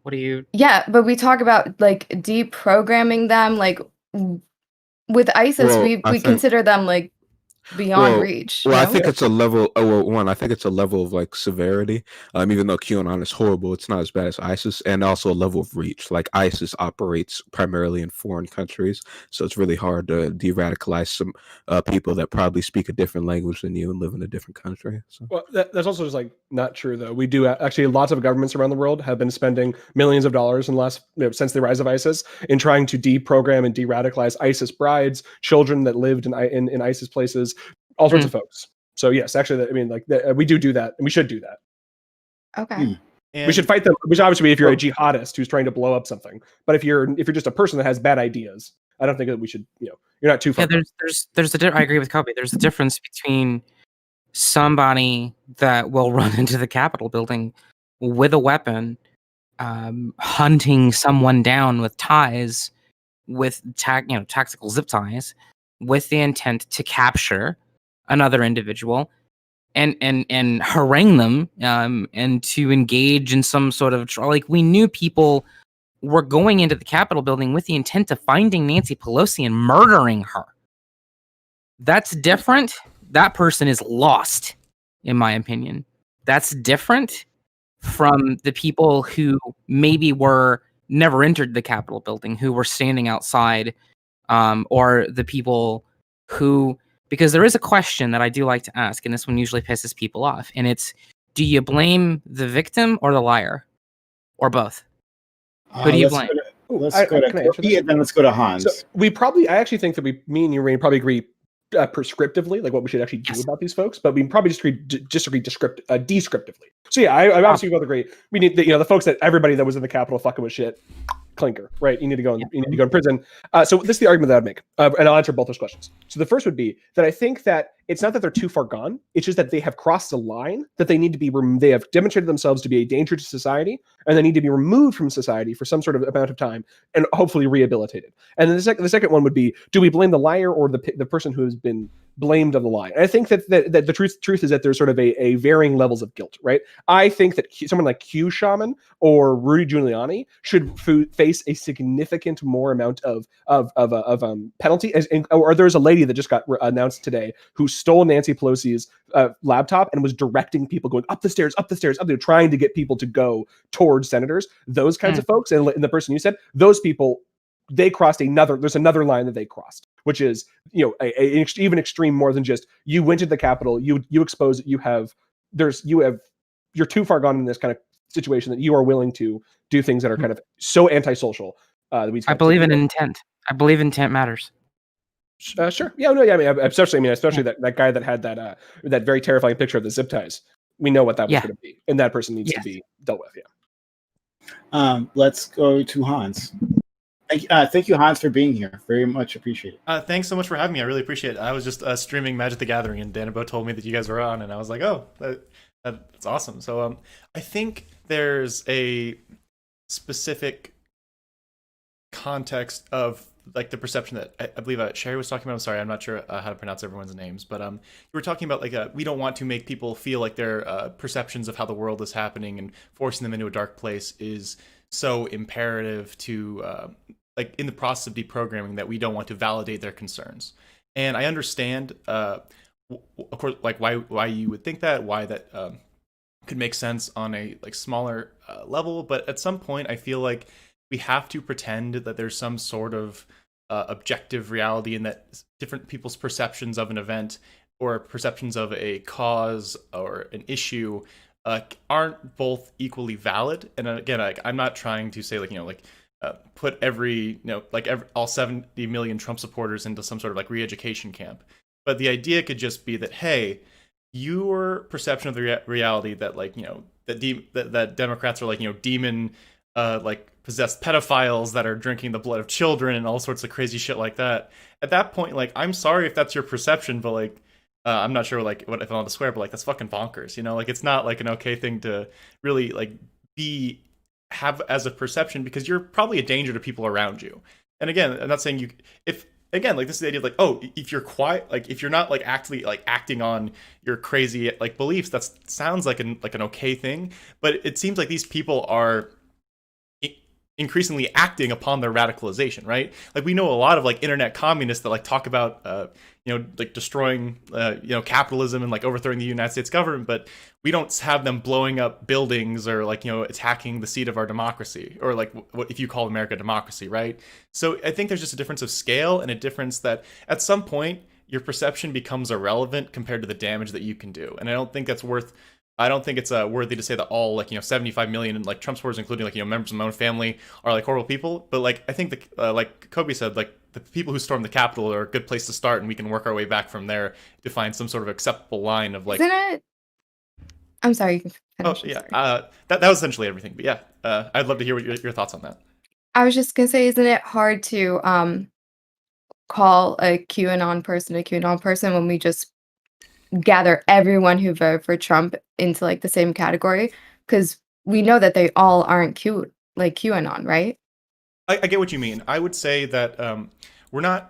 What do you? Yeah, but we talk about, like, deprogramming them, like, w with ISIS, Well, we I we think consider them, like, beyond Well, reach, well, I no? think it's a level. Well, one, I think it's a level of like severity. Even though QAnon is horrible, it's not as bad as ISIS, and also a level of reach. Like ISIS operates primarily in foreign countries, so it's really hard to de-radicalize some people that probably speak a different language than you and live in a different country. So. Well, that's also just like not true though. We do actually lots of governments around the world have been spending millions of dollars in the last since the rise of ISIS in trying to deprogram and de-radicalize ISIS brides, children that lived in ISIS places, all sorts of folks. So yes, actually, I mean, like we do that, and we should do that. Okay. We should fight them. Which obviously, if you're a jihadist who's trying to blow up something, but if you're just a person that has bad ideas, I don't think that we should. You're not too far. Yeah, I agree with Kobe. There's a difference between somebody that will run into the Capitol building with a weapon, hunting someone down with ties, with tactical zip ties, with the intent to capture another individual and harangue them, and to engage in some sort of like we knew people were going into the Capitol building with the intent of finding Nancy Pelosi and murdering her. That's different. That person is lost, in my opinion. That's different from the people who maybe were never entered the Capitol building, who were standing outside, or the people who, because there is a question that I do like to ask, and this one usually pisses people off, and it's, do you blame the victim or the liar? Or both? Who do you blame? Let's go to Hans. So I actually think that me and you probably agree prescriptively, like what we should actually do about these folks, but we probably disagree descriptively. So yeah, I obviously both agree. We need the folks that everybody that was in the Capitol fucking with shit, clinker, right? You need to go in prison. So this is the argument that I'd make, and I'll answer both those questions. So the first would be that I think that it's not that they're too far gone. It's just that they have crossed a line that they need to be. They have demonstrated themselves to be a danger to society, and they need to be removed from society for some sort of amount of time, and hopefully rehabilitated. And then the second one would be: do we blame the liar or the person who has been blamed on the lie? And I think that the truth is that there's sort of a varying levels of guilt, right? I think that someone like Q Shaman or Rudy Giuliani should face a significant more amount of penalty. Or there's a lady that just got announced today who stole Nancy Pelosi's laptop and was directing people going up the stairs, up there, trying to get people to go towards senators. Those kinds of folks, and the person you said, those people, they crossed there's another line that they crossed, which is, even extreme more than just, you went to the Capitol, you expose it, you're too far gone in this kind of situation that you are willing to do things that are kind of so antisocial. I believe in intent. I believe intent matters. Sure. Yeah. No. Yeah. Especially that guy that had that very terrifying picture of the zip ties. We know what that was going to be, and that person needs to be dealt with. Yeah. Let's go to Hans. Thank you, Hans, for being here. Very much appreciated. Thanks so much for having me. I really appreciate it. I was just streaming Magic the Gathering, and Danabo told me that you guys were on, and I was like, oh, that's awesome. So I think there's a specific context of like the perception that I believe Sherry was talking about. I'm sorry, I'm not sure how to pronounce everyone's names, but you were talking about like we don't want to make people feel like their perceptions of how the world is happening and forcing them into a dark place is so imperative to like in the process of deprogramming that we don't want to validate their concerns. And I understand, of course, like why you would think that, why that could make sense on a like smaller level, but at some point I feel like we have to pretend that there's some sort of objective reality and that different people's perceptions of an event or perceptions of a cause or an issue aren't both equally valid. And again, I'm not trying to say put all 70 million Trump supporters into some sort of like re-education camp. But the idea could just be that, hey, your perception of the reality that that Democrats are demon possessed pedophiles that are drinking the blood of children and all sorts of crazy shit like that. At that point, I'm sorry if that's your perception, but I'm not sure what if I'm allowed to swear, but that's fucking bonkers, it's not an okay thing to really have as a perception, because you're probably a danger to people around you. And again, I'm not saying this is the idea of if you're quiet, if you're not actually acting on your crazy beliefs, that sounds like an okay thing. But it seems like these people are increasingly acting upon their radicalization, right? Like we know a lot of like internet communists that like talk about like destroying capitalism and like overthrowing the United States government, but we don't have them blowing up buildings or like attacking the seat of our democracy, or like what if you call America democracy, right? So I think there's just a difference of scale and a difference that at some point your perception becomes irrelevant compared to the damage that you can do. And I don't think it's worthy to say that all 75 million like Trump supporters, including members of my own family, are like horrible people. But like I think like Kobe said, like the people who stormed the Capitol are a good place to start, and we can work our way back from there to find some sort of acceptable line of like. Isn't it? I'm sorry. You can finish. Oh yeah, that was essentially everything. But yeah, I'd love to hear what your thoughts on that. I was just gonna say, isn't it hard to call a QAnon person when we just gather everyone who voted for Trump into like the same category, because we know that they all aren't QAnon, right? I get what you mean. I would say that we're not.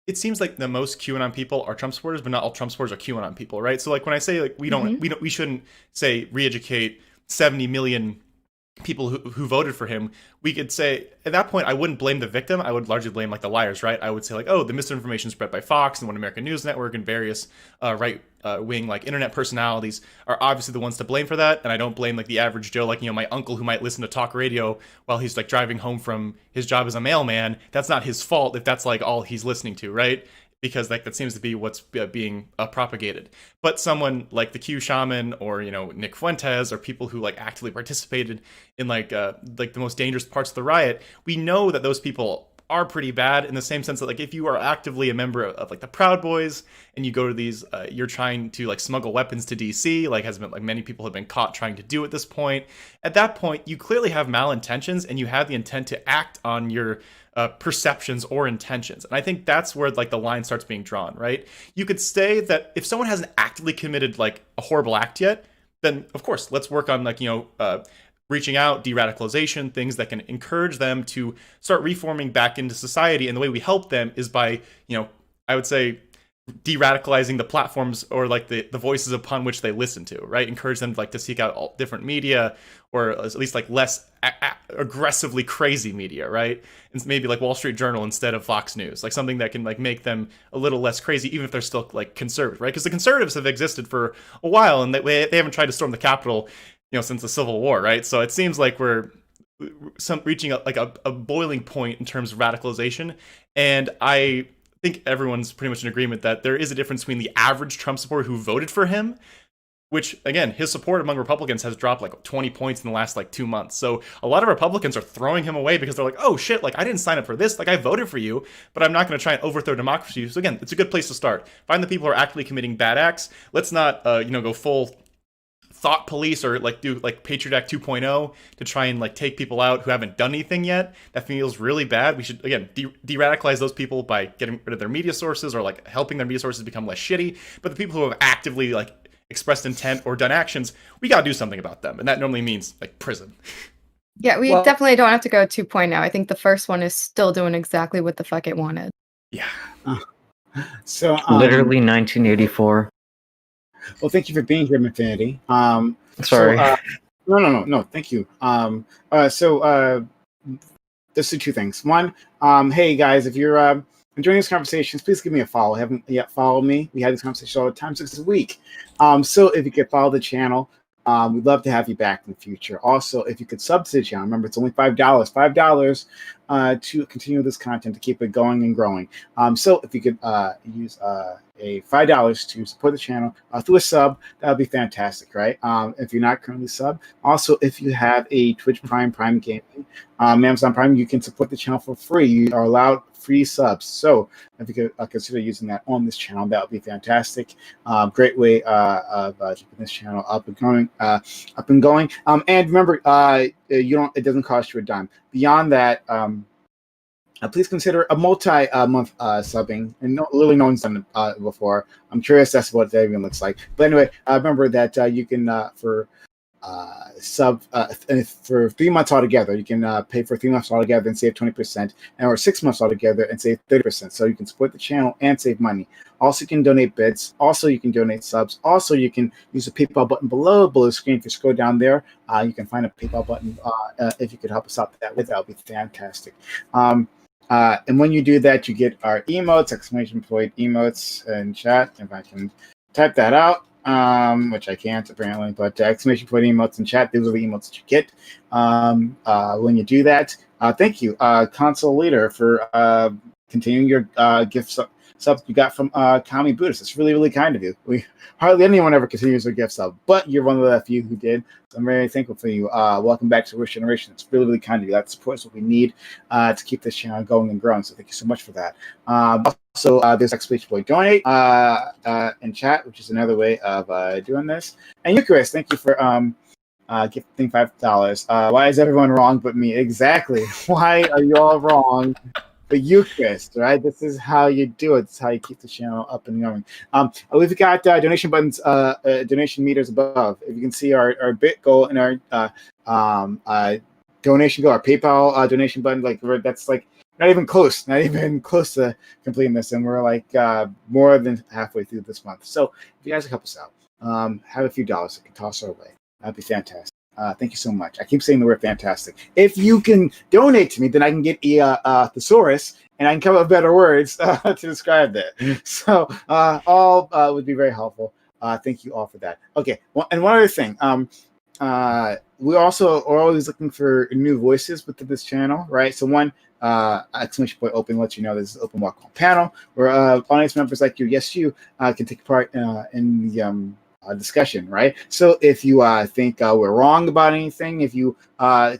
It seems like the most QAnon people are Trump supporters, but not all Trump supporters are QAnon people, right? So like when I say like we shouldn't say re-educate 70 million people who voted for him, we could say at that point I wouldn't blame the victim. I would largely blame like the liars, right? I would say like, oh, the misinformation spread by Fox and One American News Network and various right wing like internet personalities are obviously the ones to blame for that. And I don't blame like the average Joe, like my uncle who might listen to talk radio while he's like driving home from his job as a mailman. That's not his fault if that's like all he's listening to, right? Because like that seems to be what's being propagated. But someone like the Q shaman or Nick Fuentes or people who like actively participated in like the most dangerous parts of the riot, we know that those people are pretty bad in the same sense that like if you are actively a member of like the Proud Boys and you go to these you're trying to like smuggle weapons to DC, like has been like many people have been caught trying to do at this point. At that point, you clearly have malintentions and you have the intent to act on your perceptions or intentions. And I think that's where like the line starts being drawn, right? You could say that if someone hasn't actively committed like a horrible act yet, then of course, let's work on like, reaching out, de-radicalization, things that can encourage them to start reforming back into society. And the way we help them is by, I would say, de-radicalizing the platforms or like the voices upon which they listen to, right? Encourage them like to seek out all different media, or at least like less aggressively crazy media, right? And maybe like Wall Street Journal instead of Fox News, like something that can like make them a little less crazy, even if they're still like conservative, right? Because the conservatives have existed for a while and they haven't tried to storm the Capitol, since the Civil War, right? So it seems like we're reaching a boiling point in terms of radicalization. And I think everyone's pretty much in agreement that there is a difference between the average Trump supporter who voted for him, which again, his support among Republicans has dropped like 20 points in the last like 2 months. So a lot of Republicans are throwing him away because they're like, oh shit, like I didn't sign up for this. Like I voted for you, but I'm not going to try and overthrow democracy. So again, it's a good place to start. Find the people who are actively committing bad acts. Let's not, go full thought police or like do like Patriot Act 2.0 to try and like take people out who haven't done anything yet. That feels really bad. We should again de-radicalize those people by getting rid of their media sources or like helping their media sources become less shitty. But the people who have actively like expressed intent or done actions, we gotta do something about them, and that normally means like prison. Yeah, we definitely don't have to go 2.0. I think the first one is still doing exactly what the fuck it wanted. Yeah. So literally 1984. Well, thank you for being here, Infinity. Sorry. No. Thank you. Let's do two things. One, hey guys, if you're enjoying these conversations, please give me a follow. Haven't yet followed me? We have these conversations all the time, 6 days a week. So if you could follow the channel, we'd love to have you back in the future. Also, if you could sub to the channel, remember it's only $5 to continue this content, to keep it going and growing. So if you could use a $5 to support the channel through a sub, that would be fantastic, right? If you're not currently sub, also if you have a Twitch Prime Gaming, Amazon Prime, you can support the channel for free. You are allowed free subs. So if you could consider using that on this channel, that would be fantastic. Great way of keeping this channel up and going. And remember, it doesn't cost you a dime. Beyond that, please consider a multi-month subbing. And literally no one's done it before. I'm curious as to what that even looks like. But anyway, remember that you can, for and for 3 months altogether, you can pay for 3 months altogether and save 20%, or 6 months altogether and save 30%. So you can support the channel and save money. Also, you can donate bits. Also, you can donate subs. Also, you can use the PayPal button below the screen. If you scroll down there, you can find a PayPal button. If you could help us out that would be fantastic. And when you do that, you get our emotes, exclamation point emotes in chat. If I can type that out. Which I can't apparently, but exclamation point emotes in chat. Those are the emotes that you get when you do that. Thank you, console leader, for continuing your gift subs you got from Kami Buddhist. It's really, really kind of you. Hardly anyone ever continues their gift sub, but you're one of the few who did. So I'm very thankful for you. Welcome back to Wish Generation. It's really, really kind of you. That support is what we need to keep this channel going and growing. So thank you so much for that. Also, there's exclamation point donate in chat, which is another way of doing this. And Eucharist, thank you for gifting $5. Why is everyone wrong but me? Exactly. Why are you all wrong? But Eucharist, right? This is how you do it. This is how you keep the channel up and going. We've got donation buttons, donation meters above. If you can see our bit goal and our donation goal, our PayPal donation button, that's like not even close to completing this, and we're like more than halfway through this month. So if you guys can help us out, have a few dollars that can toss our way, that'd be fantastic. Thank you so much. I keep saying the word fantastic. If you can donate to me, then I can get a thesaurus, and I can come up with better words to describe that. So all would be very helpful. Thank you all for that. Okay, and one other thing. We also are always looking for new voices within this channel, right? So one exclamation point open lets you know this is open walk on panel where audience members like you, yes, you can take part in the discussion, right? So if you think we're wrong about anything, if you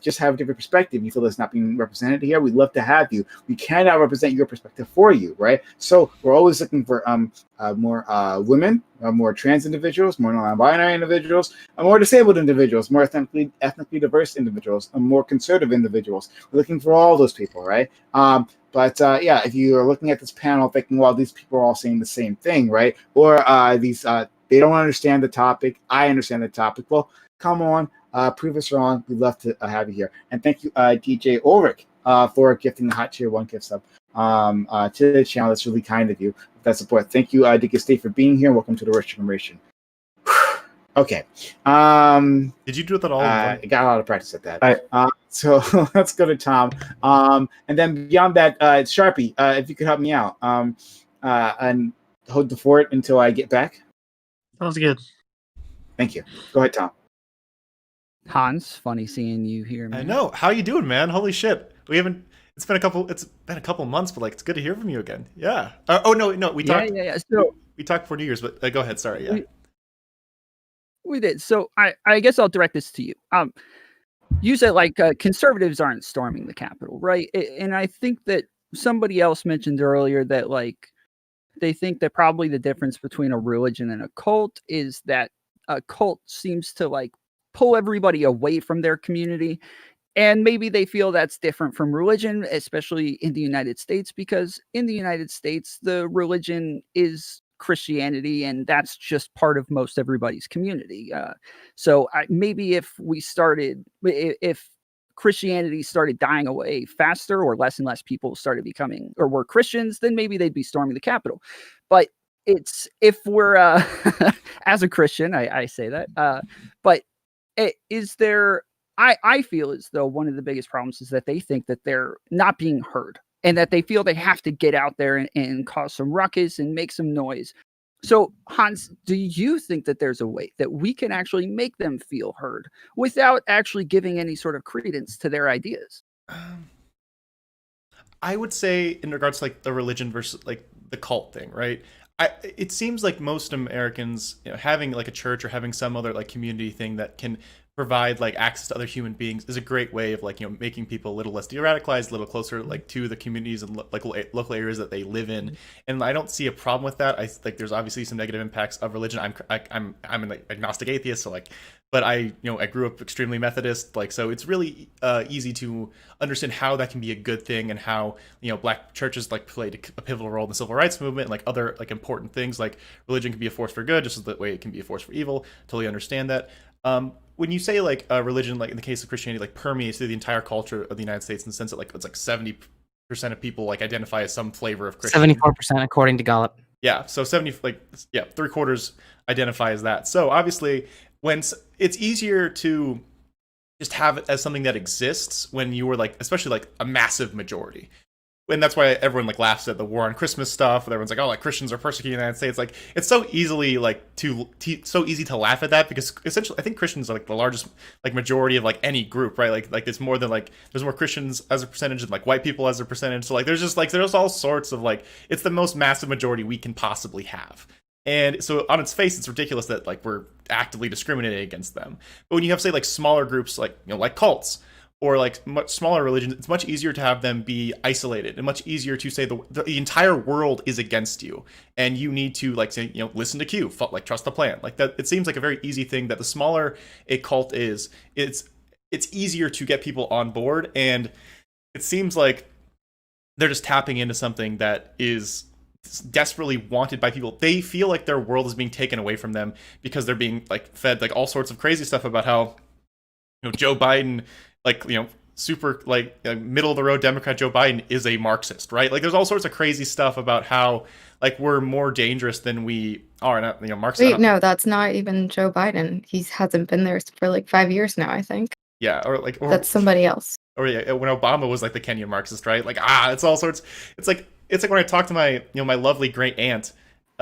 just have a different perspective, you feel it's not being represented here, we'd love to have you. We cannot represent your perspective for you, right? So we're always looking for more women, more trans individuals, more non-binary individuals, more disabled individuals, more ethnically diverse individuals, and more conservative individuals. We're looking for all those people, right? But if you are looking at this panel thinking, well, these people are all saying the same thing, right? Or they don't understand the topic. I understand the topic. Well, come on, prove us wrong. We'd love to have you here. And thank you, DJ Ulrich, for gifting the Hot Tier 1 gift sub to the channel. That's really kind of you. That support. Thank you, Dick Estate, for being here. Welcome to the Rich Generation. Okay. Did you do that all? I got a lot of practice at that. So let's go to Tom. And then beyond that, Sharpie, if you could help me out and hold the fort until I get back. Sounds good. Thank you. Go ahead, Tom. Hans, funny seeing you here, man. I know. How you doing, man? Holy shit. We haven't. It's been a couple months, but it's good to hear from you again. Yeah. No. We talked. Yeah. So we talked before New Year's, but go ahead. Sorry. Yeah. We did. So I guess I'll direct this to you. You said conservatives aren't storming the Capitol, right? And I think that somebody else mentioned earlier that they think that probably the difference between a religion and a cult is that a cult seems to pull everybody away from their community. And maybe they feel that's different from religion, especially in the United States, because in the United States, the religion is Christianity, and that's just part of most everybody's community. So maybe if Christianity started dying away faster, or less and less people started becoming or were Christians, then maybe they'd be storming the Capitol. But if we're as a Christian, I say that. But is there? I feel as though one of the biggest problems is that they think that they're not being heard, and that they feel they have to get out there and cause some ruckus and make some noise. So, Hans, do you think that there's a way that we can actually make them feel heard without actually giving any sort of credence to their ideas? I would say in regards to the religion versus the cult thing, right? It seems like most Americans, having a church or having some other community thing that can provide access to other human beings is a great way of making people a little less de-radicalized, a little closer to the communities and local areas that they live in. And I don't see a problem with that. I think there's obviously some negative impacts of religion. I'm an agnostic atheist, so but I grew up extremely Methodist, so it's really easy to understand how that can be a good thing, and how Black churches played a pivotal role in the civil rights movement, and other important things. Religion can be a force for good, just as the way it can be a force for evil. Totally understand that. when you say like religion, like in the case of Christianity, like permeates through the entire culture of the United States in the sense that like it's like 70% of people like identify as some flavor of Christian. 74% according to Gallup. Yeah, so 3/4 identify as that. So obviously, when it's easier to just have it as something that exists when you were like, especially like a massive majority. And that's why everyone like laughs at the war on Christmas stuff. And everyone's like, "Oh, like Christians are persecuting the United States." Like, it's so easily like so easy to laugh at that because essentially, I think Christians are like the largest like majority of like any group, right? Like it's more than like there's more Christians as a percentage than like white people as a percentage. So like there's all sorts of like it's the most massive majority we can possibly have. And so on its face, it's ridiculous that like we're actively discriminating against them. But when you have say like smaller groups like like cults or like much smaller religions, it's much easier to have them be isolated and much easier to say the entire world is against you and you need to like say, listen to Q, like trust the plan. Like that, it seems like a very easy thing that the smaller a cult is, it's easier to get people on board. And it seems like they're just tapping into something that is desperately wanted by people. They feel like their world is being taken away from them because they're being like fed like all sorts of crazy stuff about how Joe Biden, like super like middle of the road Democrat Joe Biden is a Marxist, right? Like there's all sorts of crazy stuff about how like we're more dangerous than we are. Not Marxist. Wait, no, that's not even Joe Biden. He hasn't been there for like 5 years now, I think. Yeah, or that's somebody else. Or yeah, when Obama was like the Kenyan Marxist, right? Like it's all sorts. It's like when I talk to my my lovely great aunt,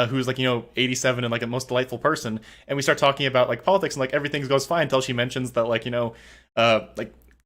who's like 87 and like a most delightful person, and we start talking about like politics and like everything goes fine until she mentions that like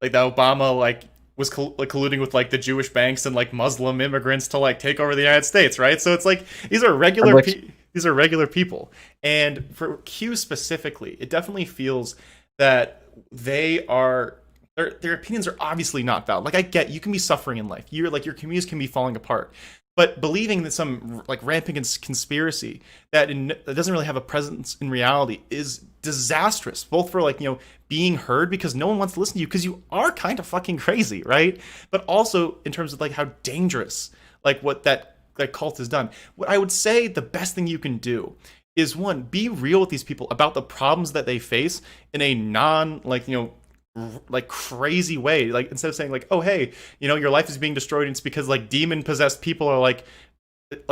like that Obama like was colluding with like the Jewish banks and like Muslim immigrants to like take over the United States, right? So it's like these are regular people, and for Q specifically, it definitely feels that they are. Their opinions are obviously not valid. Like I get you can be suffering in life. Your communities can be falling apart. But believing that some like rampant conspiracy that doesn't really have a presence in reality is disastrous, both for like being heard because no one wants to listen to you because you are kind of fucking crazy, right? But also in terms of like how dangerous like what that cult has done. What I would say the best thing you can do is one, be real with these people about the problems that they face in a non like crazy way. Like instead of saying like, oh hey, your life is being destroyed and it's because like demon possessed people are like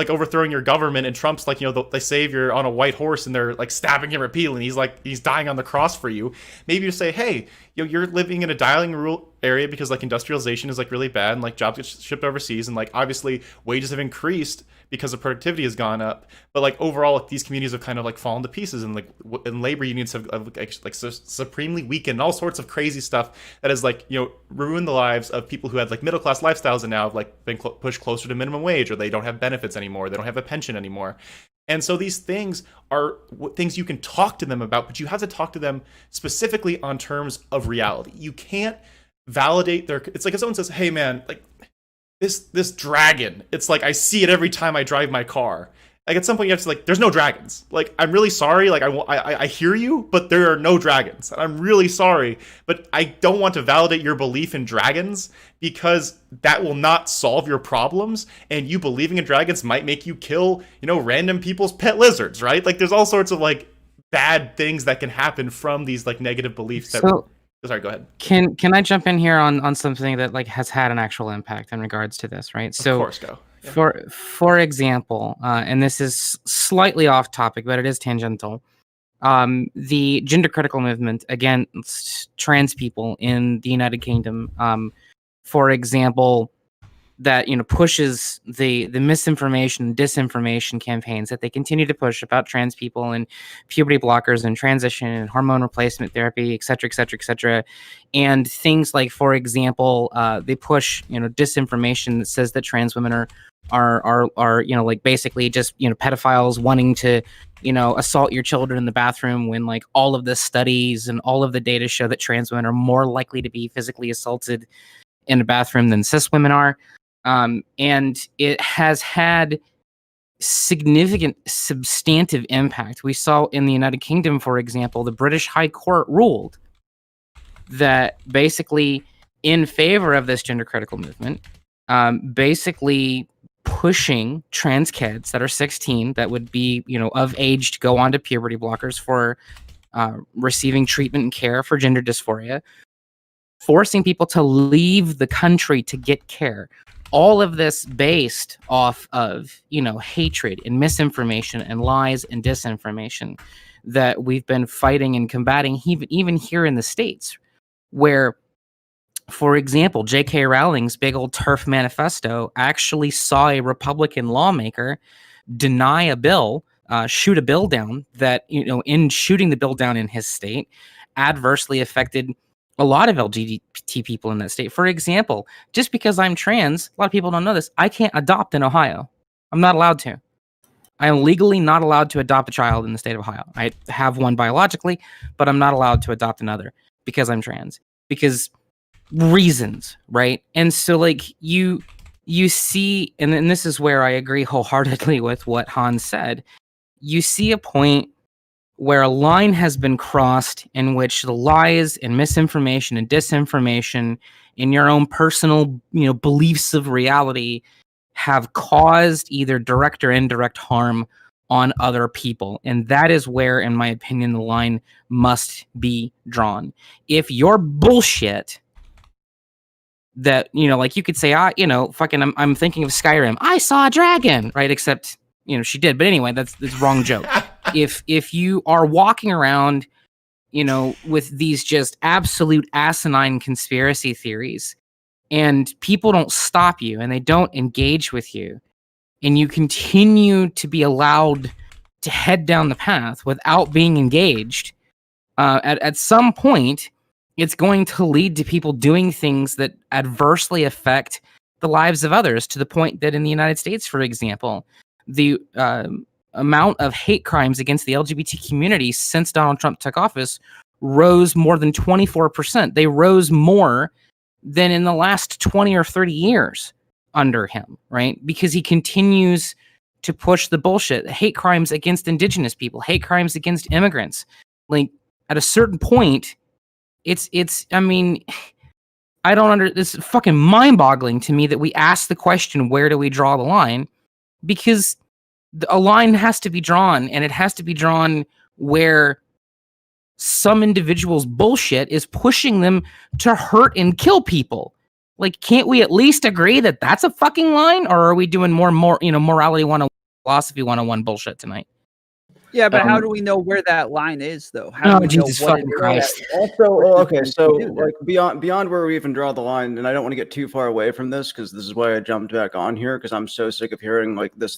overthrowing your government and Trump's like the savior on a white horse and they're like stabbing him repeatedly and he's dying on the cross for you. Maybe you say, hey, you're living in a dying rural area because like industrialization is like really bad and like jobs get shipped overseas and like obviously wages have increased because the productivity has gone up, but like overall like, these communities have kind of like fallen to pieces and and labor unions have like supremely weakened and all sorts of crazy stuff that has like ruined the lives of people who had like middle class lifestyles and now have like been pushed closer to minimum wage, or they don't have benefits anymore, they don't have a pension anymore. And so these things are things you can talk to them about, but you have to talk to them specifically on terms of reality. You can't validate it's like if someone says, hey man, like this dragon, it's like I see it every time I drive my car. Like at some point you have to like, there's no dragons. Like I'm really sorry. Like I hear you, but there are no dragons. I'm really sorry, but I don't want to validate your belief in dragons because that will not solve your problems. And you believing in dragons might make you kill, random people's pet lizards, right? Like there's all sorts of like bad things that can happen from these like negative beliefs. Sorry, go ahead. Can I jump in here on something that like has had an actual impact in regards to this, right? So of course, go. Yeah. For example, and this is slightly off topic, but it is tangential. The gender critical movement against trans people in the United Kingdom, for example, that pushes the misinformation, disinformation campaigns that they continue to push about trans people and puberty blockers and transition and hormone replacement therapy, et cetera, et cetera, et cetera. And things like, for example, they push disinformation that says that trans women are like basically just pedophiles wanting to assault your children in the bathroom, when like all of the studies and all of the data show that trans women are more likely to be physically assaulted in a bathroom than cis women are. And it has had significant substantive impact. We saw in the United Kingdom, for example, the British High Court ruled that basically in favor of this gender critical movement, basically pushing trans kids that are 16 that would be of age to go on to puberty blockers for receiving treatment and care for gender dysphoria, forcing people to leave the country to get care. All of this based off of, hatred and misinformation and lies and disinformation that we've been fighting and combating even here in the States, where, for example, J.K. Rowling's big old TERF manifesto actually saw a Republican lawmaker deny a bill, shoot a bill down that, in shooting the bill down in his state, adversely affected a lot of LGBT people in that state. For example, just because I'm trans, a lot of people don't know this, I can't adopt in Ohio. I'm not allowed to. I am legally not allowed to adopt a child in the state of Ohio. I have one biologically, but I'm not allowed to adopt another because I'm trans. Because reasons, right? And so, like, you see, and this is where I agree wholeheartedly with what Hans said, you see a point where a line has been crossed in which the lies and misinformation and disinformation in your own personal, beliefs of reality have caused either direct or indirect harm on other people. And that is where, in my opinion, the line must be drawn. If your bullshit that, like you could say, fucking, I'm thinking of Skyrim, I saw a dragon, right? Except, she did. But anyway, that's wrong joke. If you are walking around, with these just absolute asinine conspiracy theories, and people don't stop you and they don't engage with you, and you continue to be allowed to head down the path without being engaged, at some point, it's going to lead to people doing things that adversely affect the lives of others, to the point that in the United States, for example, the amount of hate crimes against the LGBT community since Donald Trump took office rose more than 24%. They rose more than in the last 20 or 30 years under him, right? Because he continues to push the bullshit. Hate crimes against indigenous people, hate crimes against immigrants. Like, at a certain point, I mean, this is fucking mind-boggling to me that we ask the question, where do we draw the line? Because a line has to be drawn, and it has to be drawn where some individual's bullshit is pushing them to hurt and kill people. Like, can't we at least agree that that's a fucking line? Or are we doing more morality 101, philosophy 101 bullshit tonight? Yeah, but how do we know where that line is, though? How do we Jesus know what fucking Christ. Also, okay, so like beyond where we even draw the line, and I don't want to get too far away from this, because this is why I jumped back on here, because I'm so sick of hearing like this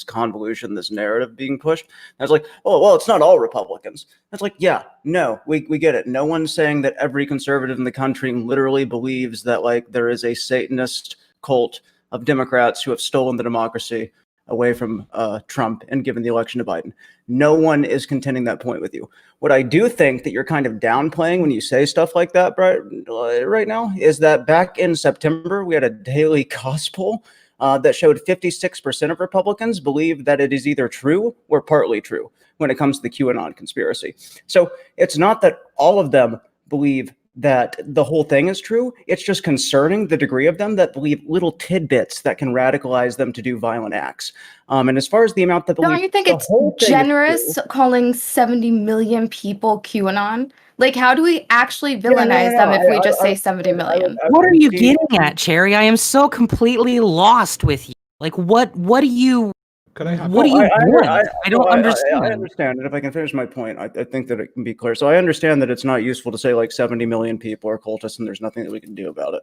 convolution, this narrative being pushed. And I was like, oh well, it's not all Republicans. That's like, yeah, no, we get it. No one's saying that every conservative in the country literally believes that like there is a Satanist cult of Democrats who have stolen the democracy away from Trump and given the election to Biden. No one is contending that point with you. What I do think that you're kind of downplaying when you say stuff like that right now is that back in September, we had a daily cost poll that showed 56% of Republicans believe that it is either true or partly true when it comes to the QAnon conspiracy. So it's not that all of them believe that the whole thing is true. It's just concerning the degree of them that believe little tidbits that can radicalize them to do violent acts. And as far as the amount that believe, don't you think it's generous calling 70 million people QAnon? Like, how do we actually villainize them if we just say 70 million? What are you getting at, Cherry? I am so completely lost with you. Like, what do you... What do you want? I don't understand. I understand. And if I can finish my point, I think that it can be clear. So I understand that it's not useful to say like 70 million people are cultists and there's nothing that we can do about it.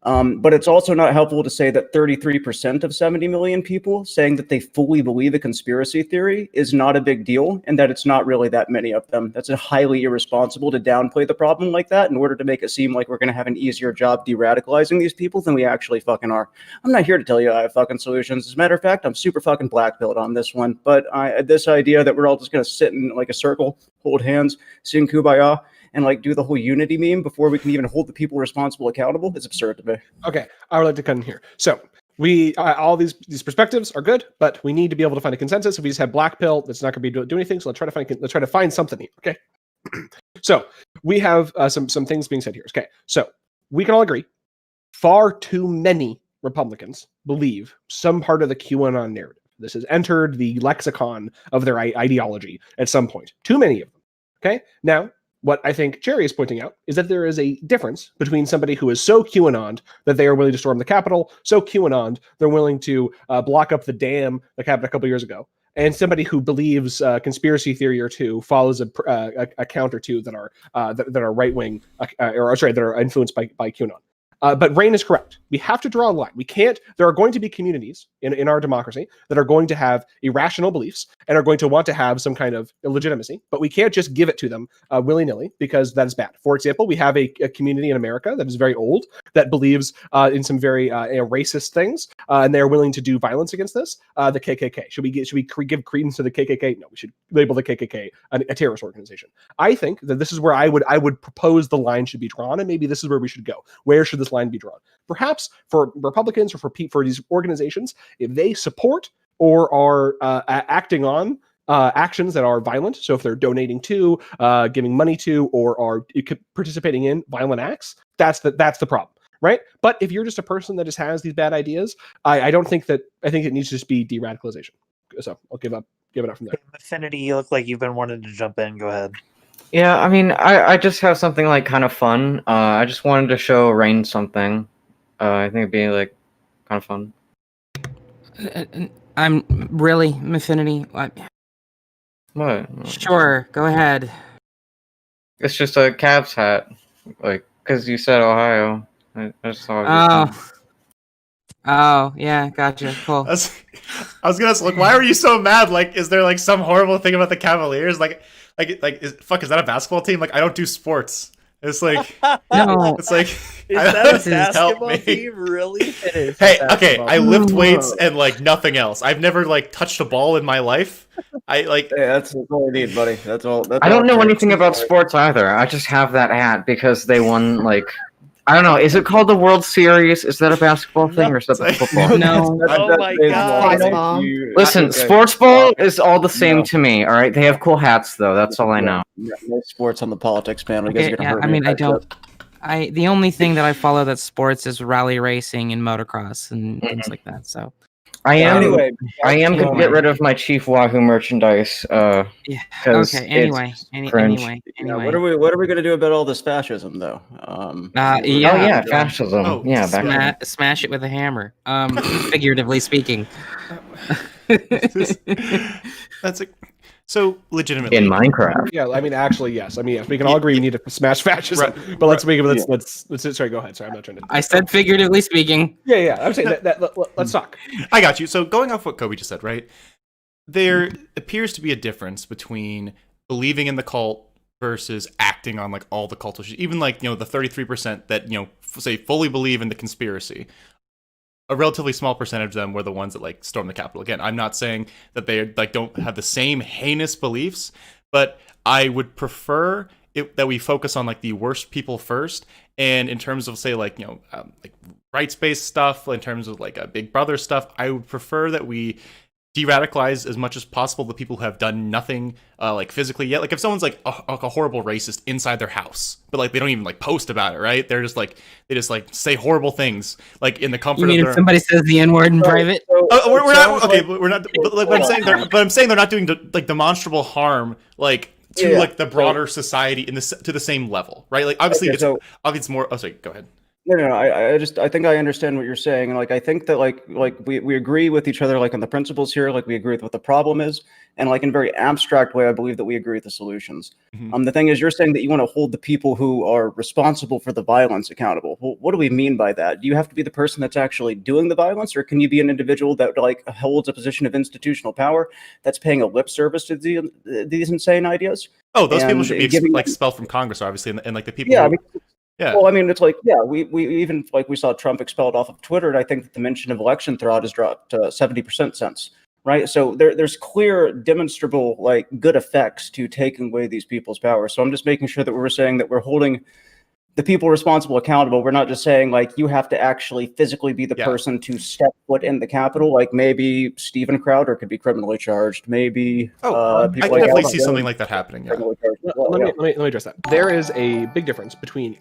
But it's also not helpful to say that 33% of 70 million people saying that they fully believe a conspiracy theory is not a big deal, and that it's not really that many of them. That's a highly irresponsible to downplay the problem like that in order to make it seem like we're going to have an easier job de-radicalizing these people than we actually fucking are. I'm not here to tell you I have fucking solutions. As a matter of fact, I'm super fucking black-pilled on this one. But this idea that we're all just going to sit in like a circle, hold hands, sing Kumbaya, and like do the whole unity meme before we can even hold the people responsible accountable, it's absurd to me. Okay, I would like to cut in here. So we all these perspectives are good, but we need to be able to find a consensus. If we just have black pill, that's not going to be do anything. So let's try to find something here. Okay. So we have some things being said here. Okay, so we can all agree far too many Republicans believe some part of the QAnon narrative. This has entered the lexicon of their ideology at some point. Too many of them. Okay, now what I think Cherry is pointing out is that there is a difference between somebody who is so QAnon that they are willing to storm the Capitol, so QAnon they're willing to block up the dam that happened a couple years ago, and somebody who believes conspiracy theory or two, follows a count or two that are right wing, or sorry, that are influenced by QAnon. But Rain is correct. We have to draw a line. We can't. There are going to be communities in our democracy that are going to have irrational beliefs and are going to want to have some kind of illegitimacy. But we can't just give it to them willy nilly, because that is bad. For example, we have a community in America that is very old that believes in some very racist things, and they are willing to do violence against this. The KKK. Should we give credence to the KKK? No, we should label the KKK a terrorist organization. I think that this is where I would propose the line should be drawn, and maybe this is where we should go. Where should this line be drawn? Perhaps for Republicans or for these organizations, if they support or are acting on actions that are violent, so if they're donating to, giving money to, or are participating in violent acts, that's the problem, right? But if you're just a person that just has these bad ideas, I don't think that. I think it needs to just be de-radicalization. So I'll give it up from there. Affinity, you look like you've been wanting to jump in. Go ahead. Yeah, I mean, I just have something like kind of fun. I just wanted to show Rain something. I think it'd be like kind of fun. I'm really Affinity. What? Sure, go ahead. It's just a Cavs hat, like, because you said Ohio. I just thought. Oh, yeah, gotcha. Cool. I was gonna ask, like, why are you so mad? Like, is there like some horrible thing about the Cavaliers? Is that a basketball team? Like, I don't do sports. It's like, no. It's like, is that a basketball team? Really? It is. Hey, okay, I lift weights and like nothing else. I've never like touched a ball in my life. Hey, that's all you need, buddy. That's all. I don't know anything about sports either. I just have that hat because they won like. I don't know. Is it called the World Series? Is that a basketball thing or is that the football? No. Oh my god. Listen, sports ball is all the same to me. All right, they have cool hats though. That's all I know. No sports on the politics panel. Okay, yeah, I mean, I don't. The only thing that I follow that's sports is rally racing and motocross and things like that. So. I am gonna get rid of my Chief Wahoo merchandise. Yeah. Okay. Anyway. What are we gonna do about all this fascism, though? Fascism. Oh, yeah, smash it with a hammer. Figuratively speaking. That's so legitimately in Minecraft. Yeah, I mean, actually, yes. I mean, yes, we can all agree we need to smash fascism. Right. But let's sorry, go ahead. Sorry, I'm not trying to. I said figuratively speaking. Yeah. I'm saying let's talk. I got you. So going off what Kobe just said, right? There appears to be a difference between believing in the cult versus acting on like all the cult issues. Even like, the 33% that, say fully believe in the conspiracy. A relatively small percentage of them were the ones that like stormed the Capitol. Again, I'm not saying that they like don't have the same heinous beliefs, but I would prefer that we focus on like the worst people first. And in terms of say like like rights-based stuff, in terms of like a Big Brother stuff, I would prefer that we de-radicalize as much as possible the people who have done nothing like physically yet. Like if someone's like a horrible racist inside their house, but like they don't even like post about it, right? They're just like they say horrible things like in the comfort. You mean of their... if somebody says the N-word in private? We're not okay. We're not. But I'm saying they're not doing like demonstrable harm like to like the broader society to the same level, right? Like obviously it's more. Oh, sorry. Go ahead. No. I think I understand what you're saying, and like I think that like we agree with each other like on the principles here, like we agree with what the problem is, and like in a very abstract way, I believe that we agree with the solutions. Mm-hmm. The thing is, you're saying that you want to hold the people who are responsible for the violence accountable. Well, what do we mean by that? Do you have to be the person that's actually doing the violence, or can you be an individual that like holds a position of institutional power that's paying a lip service to these insane ideas? Oh, those people should be like expelled from Congress, obviously, and like the people. Yeah. Yeah. Well, I mean, it's like, we even like we saw Trump expelled off of Twitter, and I think that the mention of election fraud has dropped 70% since, right? So there's clear, demonstrable, like good effects to taking away these people's power. So I'm just making sure that we're saying that we're holding the people responsible accountable. We're not just saying like you have to actually physically be the person to step foot in the Capitol. Like maybe Steven Crowder could be criminally charged. Maybe I can definitely see something like that happening. Yeah. Let me address that. There is a big difference between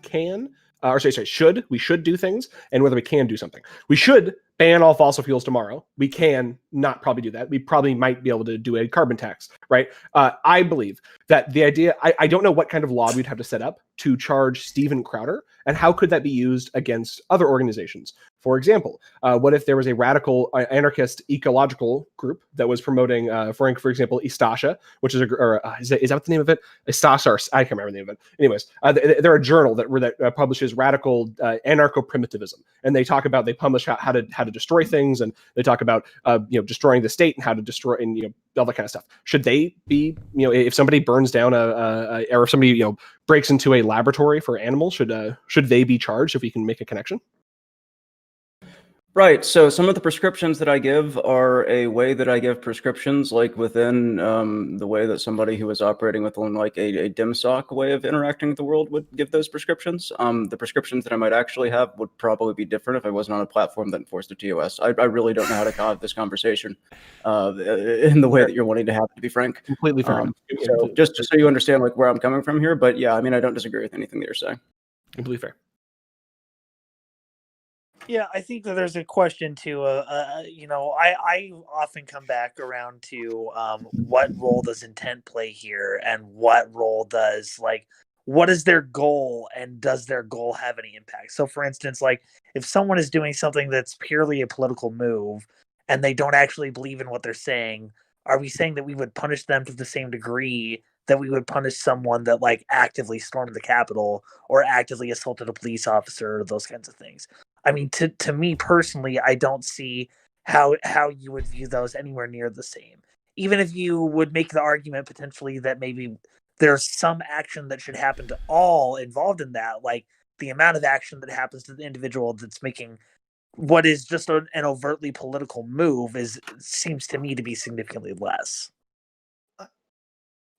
should we should do things and whether we can do something. We should ban all fossil fuels tomorrow. We can not probably do that. We probably might be able to do a carbon tax, right? I believe that the idea, I don't know what kind of law we'd have to set up to charge Steven Crowder, and how could that be used against other organizations? For example, what if there was a radical anarchist ecological group that was promoting, for example, Istasha, which is is that what the name of it? Istasha, I can't remember the name of it. Anyways, they're a journal that publishes radical anarcho-primitivism, and they publish how to destroy things, and they talk about destroying the state and how to destroy and all that kind of stuff. Should they be if somebody burns down or if somebody breaks into a laboratory for animals, should they be charged if we can make a connection? Right. So some of the prescriptions that I give are a way that I give prescriptions, like within the way that somebody who is operating within like a DIMSOC way of interacting with the world would give those prescriptions. The prescriptions that I might actually have would probably be different if I wasn't on a platform that enforced a TOS. I really don't know how to have this conversation in the way that you're wanting to have it, to be frank. Completely fair. So just so you understand like where I'm coming from here, but yeah, I mean, I don't disagree with anything that you're saying. Completely fair. Yeah, I think that there's a question too. I often come back around to what role does intent play here, and what role does what is their goal, and does their goal have any impact? So, for instance, like if someone is doing something that's purely a political move, and they don't actually believe in what they're saying, are we saying that we would punish them to the same degree that we would punish someone that like actively stormed the Capitol or actively assaulted a police officer, or those kinds of things? I mean, to me personally, I don't see how you would view those anywhere near the same. Even if you would make the argument potentially that maybe there's some action that should happen to all involved in that, like the amount of action that happens to the individual that's making what is just an overtly political move seems to me to be significantly less.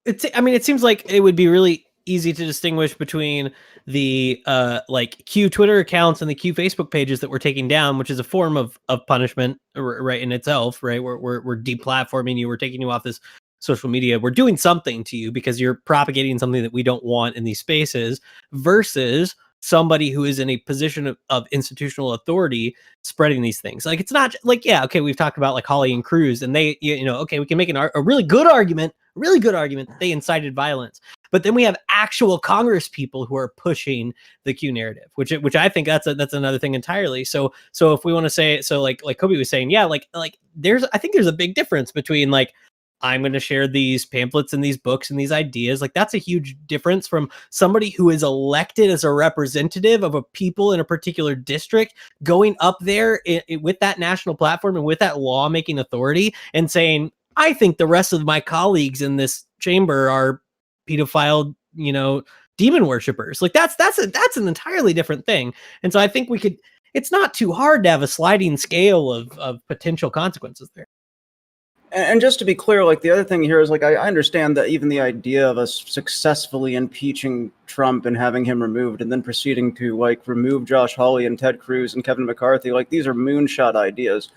It seems like it would be really easy to distinguish between the like Q Twitter accounts and the Q Facebook pages that we're taking down, which is a form of punishment, right, in itself, right? We're deplatforming you, we're taking you off this social media, we're doing something to you because you're propagating something that we don't want in these spaces, versus somebody who is in a position of institutional authority spreading these things. Like, it's not like, yeah, okay, we've talked about like Hawley and Cruz, and they, okay, we can make a really good argument that they incited violence. But then we have actual Congress people who are pushing the Q narrative, which I think that's another thing entirely. So if we want to say, so like Kobe was saying, yeah, like I think there's a big difference between like, I'm going to share these pamphlets and these books and these ideas. Like, that's a huge difference from somebody who is elected as a representative of a people in a particular district going up there with that national platform and with that lawmaking authority and saying, I think the rest of my colleagues in this chamber are pedophile, demon worshipers. Like, that's an entirely different thing. And so I think it's not too hard to have a sliding scale of potential consequences there. And just to be clear, like the other thing here is like I understand that even the idea of us successfully impeaching Trump and having him removed and then proceeding to like remove Josh Hawley and Ted Cruz and Kevin McCarthy, like these are moonshot ideas.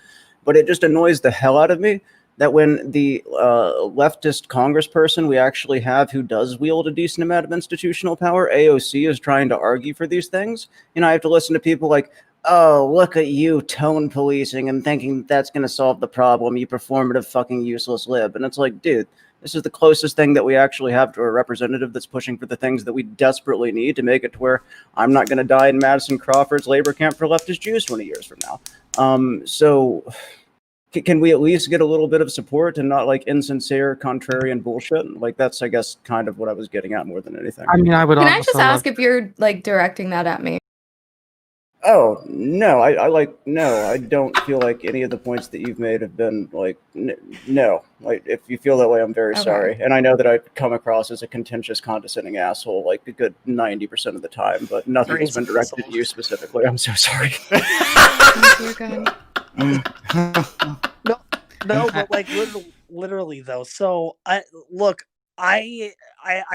But it just annoys the hell out of me that when the leftist congressperson we actually have who does wield a decent amount of institutional power, AOC, is trying to argue for these things, I have to listen to people like, oh, look at you tone policing and thinking that's going to solve the problem, you performative fucking useless lib. And it's like, dude, this is the closest thing that we actually have to a representative that's pushing for the things that we desperately need to make it to where I'm not going to die in Madison Crawford's labor camp for leftist Jews 20 years from now. So can we at least get a little bit of support and not like insincere, contrarian bullshit? Like, that's, I guess, kind of what I was getting at more than anything. I mean, I would. Can I just ask if you're like directing that at me? Oh, no, I don't feel like any of the points that you've made have been like, no, like if you feel that way, I'm very sorry. And I know that I've come across as a contentious, condescending asshole, like a good 90% of the time, but nothing has been directed at you specifically. I'm so sorry. You're good. No, but like literally though. So I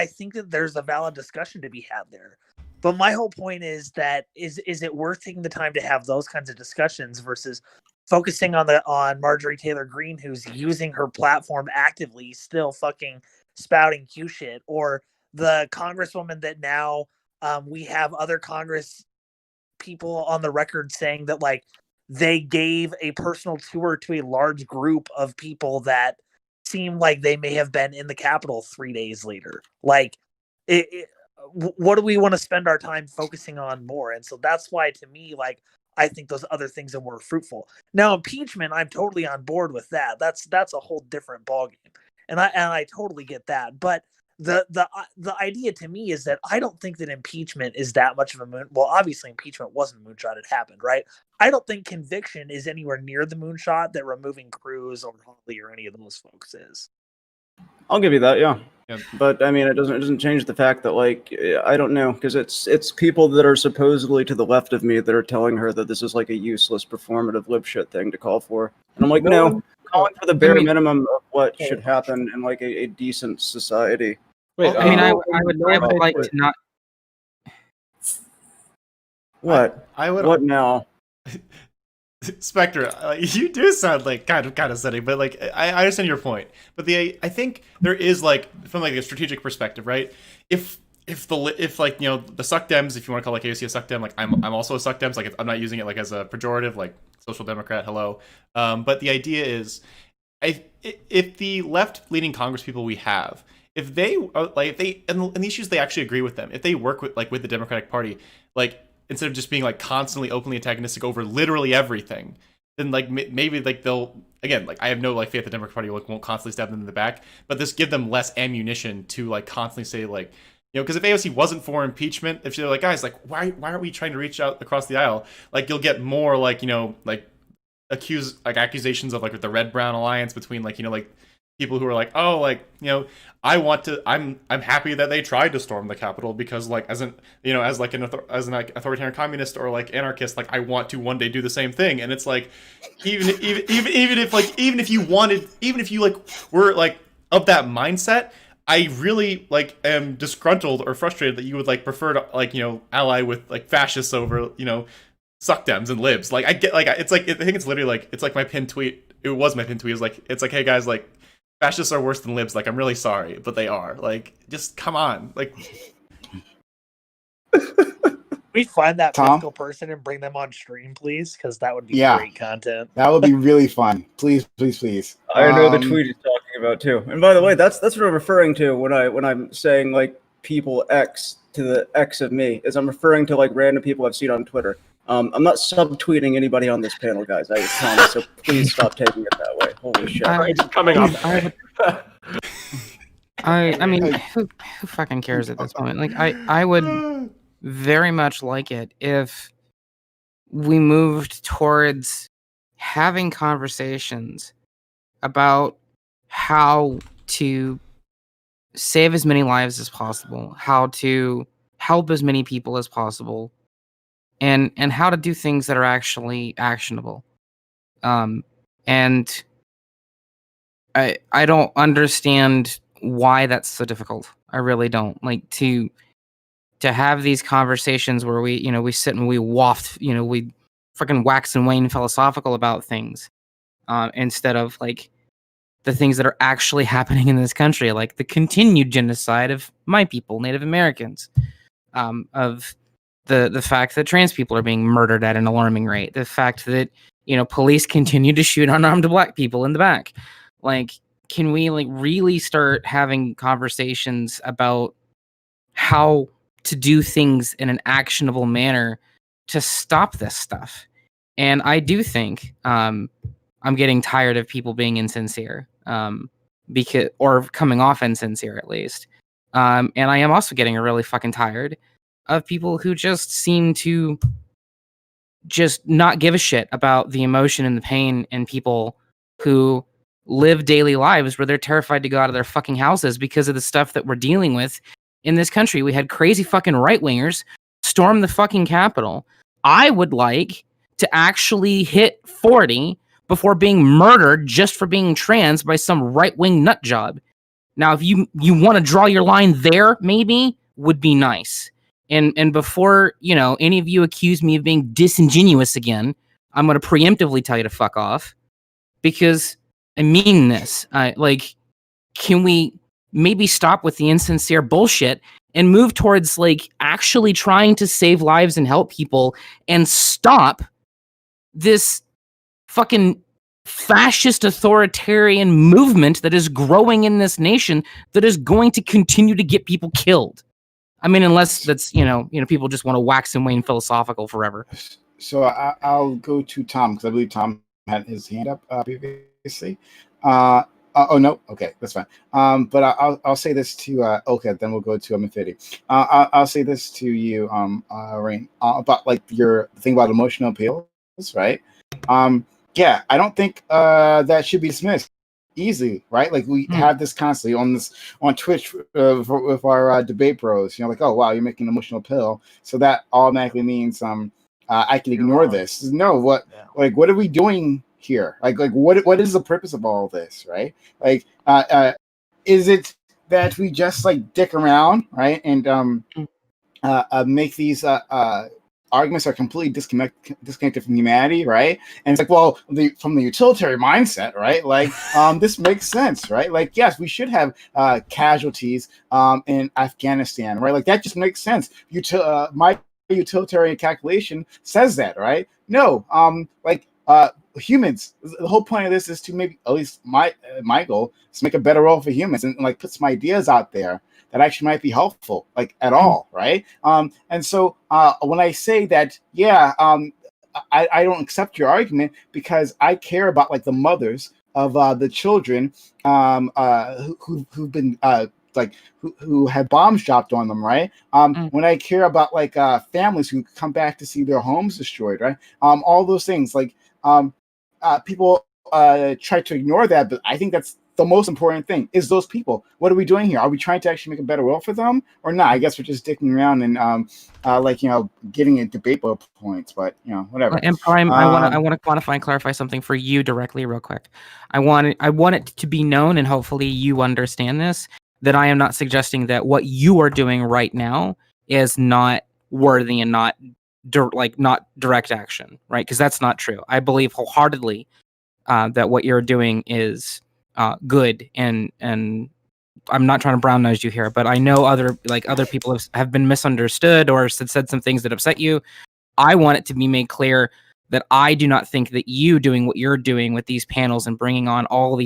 think that there's a valid discussion to be had there. But my whole point is that is it worth taking the time to have those kinds of discussions versus focusing on Marjorie Taylor Greene, who's using her platform actively, still fucking spouting Q shit, or the congresswoman that now we have other Congress people on the record saying that like they gave a personal tour to a large group of people that seemed like they may have been in the Capitol 3 days later. Like, what do we want to spend our time focusing on more? And so that's why, to me, like, I think those other things are more fruitful. Now, impeachment, I'm totally on board with that. That's a whole different ballgame, and I totally get that. But the idea to me is that I don't think that impeachment is that much of a well, obviously impeachment wasn't a moonshot; it happened, right? I don't think conviction is anywhere near the moonshot that removing Cruz or Hawley or any of those folks is. I'll give you that, yeah. But I mean, it doesn't change the fact that, like, I don't know, because it's people that are supposedly to the left of me that are telling her that this is like a useless performative lib shit thing to call for, and I'm like, no, calling for the bare minimum of what should happen in like a decent society. Wait, I would like to not. What? I would. What now? Spectre, you do sound like kind of silly, but like I understand your point. But I think there is, like, from like a strategic perspective, right? If like, you know, the suck dems, if you want to call like AOC a suck dem, like I'm also a suck dems, like I'm not using it like as a pejorative, like social democrat, hello. But the idea is, if the left leaning Congress people we have, if they like, if they and the issues they actually agree with them, if they work with the Democratic Party, like, instead of just being like constantly openly antagonistic over literally everything, then like maybe like they'll, again, like I have no like faith the Democratic Party won't constantly stab them in the back, but this give them less ammunition to like constantly say, like, you know, because if AOC wasn't for impeachment, if they're like, guys, like why aren't we trying to reach out across the aisle, like you'll get more like, you know, like accusations of like with the red brown alliance between like, you know, like people who are like, oh, like, you know, I'm happy that they tried to storm the Capitol because, like, as an authoritarian communist or like anarchist, like I want to one day do the same thing. And it's like, even if you like were like of that mindset, I really like am disgruntled or frustrated that you would like prefer to, like, you know, ally with like fascists over, you know, suck dems and libs. Like I get, like, it's like, I think it's literally like, it's like my pinned tweet. It was my pinned tweet. It's like, hey guys, like, fascists are worse than libs. Like, I'm really sorry, but they are. Like, just come on. Like, we find that mythical person and bring them on stream, please, because that would be great content. That would be really fun. Please, please, please. I know the tweet he's talking about too. And by the way, that's what I'm referring to when I'm saying like people X to the X of me, is I'm referring to like random people I've seen on Twitter. I'm not subtweeting anybody on this panel, guys. I promise. So please stop taking it that way. Holy shit! It's coming up. I mean, who fucking cares at this point? Like, I would very much like it if we moved towards having conversations about how to save as many lives as possible, how to help as many people as possible, and how to do things that are actually actionable. And I don't understand why that's so difficult. I really don't. Like, to have these conversations where we, you know, we sit and we waft, you know, we freaking wax and wane philosophical about things, instead of like the things that are actually happening in this country, like the continued genocide of my people, Native Americans, of the fact that trans people are being murdered at an alarming rate, the fact that, you know, police continue to shoot unarmed black people in the back. Like, can we like really start having conversations about how to do things in an actionable manner to stop this stuff? And I do think I'm getting tired of people being insincere, or coming off insincere at least. And I am also getting really fucking tired of people who just seem to just not give a shit about the emotion and the pain in people who live daily lives where they're terrified to go out of their fucking houses because of the stuff that we're dealing with in this country. We had crazy fucking right-wingers storm the fucking Capitol. I would like to actually hit 40 before being murdered just for being trans by some right-wing nut job. Now, if you want to draw your line there, maybe, would be nice. And before, you know, any of you accuse me of being disingenuous again, I'm going to preemptively tell you to fuck off, because I mean this. Like, can we maybe stop with the insincere bullshit and move towards like actually trying to save lives and help people, and stop this fucking fascist authoritarian movement that is growing in this nation that is going to continue to get people killed. I mean, unless that's people just want to wax and wane philosophical forever. So I'll go to Tom because I believe Tom had his hand up previously. Oh no, okay, that's fine. But I'll say this to okay, then we'll go to Mafidi. I'll say this to you, Rain, about like the thing about emotional appeals, right? Yeah, I don't think that should be dismissed easily, right? Like we have this constantly on Twitch with our debate bros. Like, oh wow, you're making an emotional appeal, so that automatically means I can ignore this. No, what are we doing here? Like what is the purpose of all this, right? Like is it that we just like dick around, right? And make these arguments are completely disconnected from humanity, right? And it's like, well, from the utilitarian mindset, right? Like this makes sense, right? Like, yes, we should have casualties in Afghanistan, right? Like that just makes sense. My utilitarian calculation says that, right? No, humans. The whole point of this is to maybe, at least my goal, is to make a better world for humans and like put some ideas out there that actually might be helpful, like at all, right? And so when I say that, yeah, I don't accept your argument because I care about like the mothers of the children who've been who had bombs dropped on them, right? When I care about like families who come back to see their homes destroyed, right? All those things, like people try to ignore that, but I think that's the most important thing is those people. What are we doing here? Are we trying to actually make a better world for them or not? I guess we're just dicking around and getting a debate points, but whatever. And Prime, I want to quantify and clarify something for you directly real quick. I want it to be known, and hopefully you understand this, that I am not suggesting that what you are doing right now is not worthy and not direct action, right? Because that's not true. I believe wholeheartedly that what you're doing is good, and I'm not trying to brown nose you here, but I know other people have been misunderstood or said some things that upset you. I want it to be made clear that I do not think that you doing what you're doing with these panels and bringing on all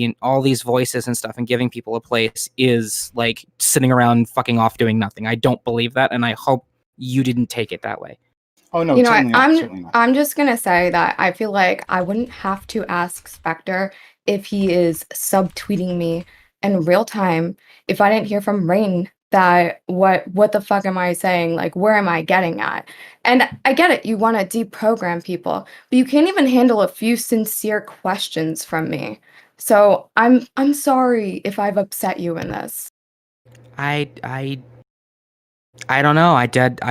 these voices and stuff and giving people a place is like sitting around fucking off doing nothing. I don't believe that, and I hope you didn't take it that way. Oh no, certainly not. I'm just gonna say that I feel like I wouldn't have to ask Spectre if he is subtweeting me in real time if I didn't hear from Rain that what the fuck am I saying? Like, where am I getting at? And I get it, you want to deprogram people, but you can't even handle a few sincere questions from me. So I'm sorry if I've upset you in this. I don't know. I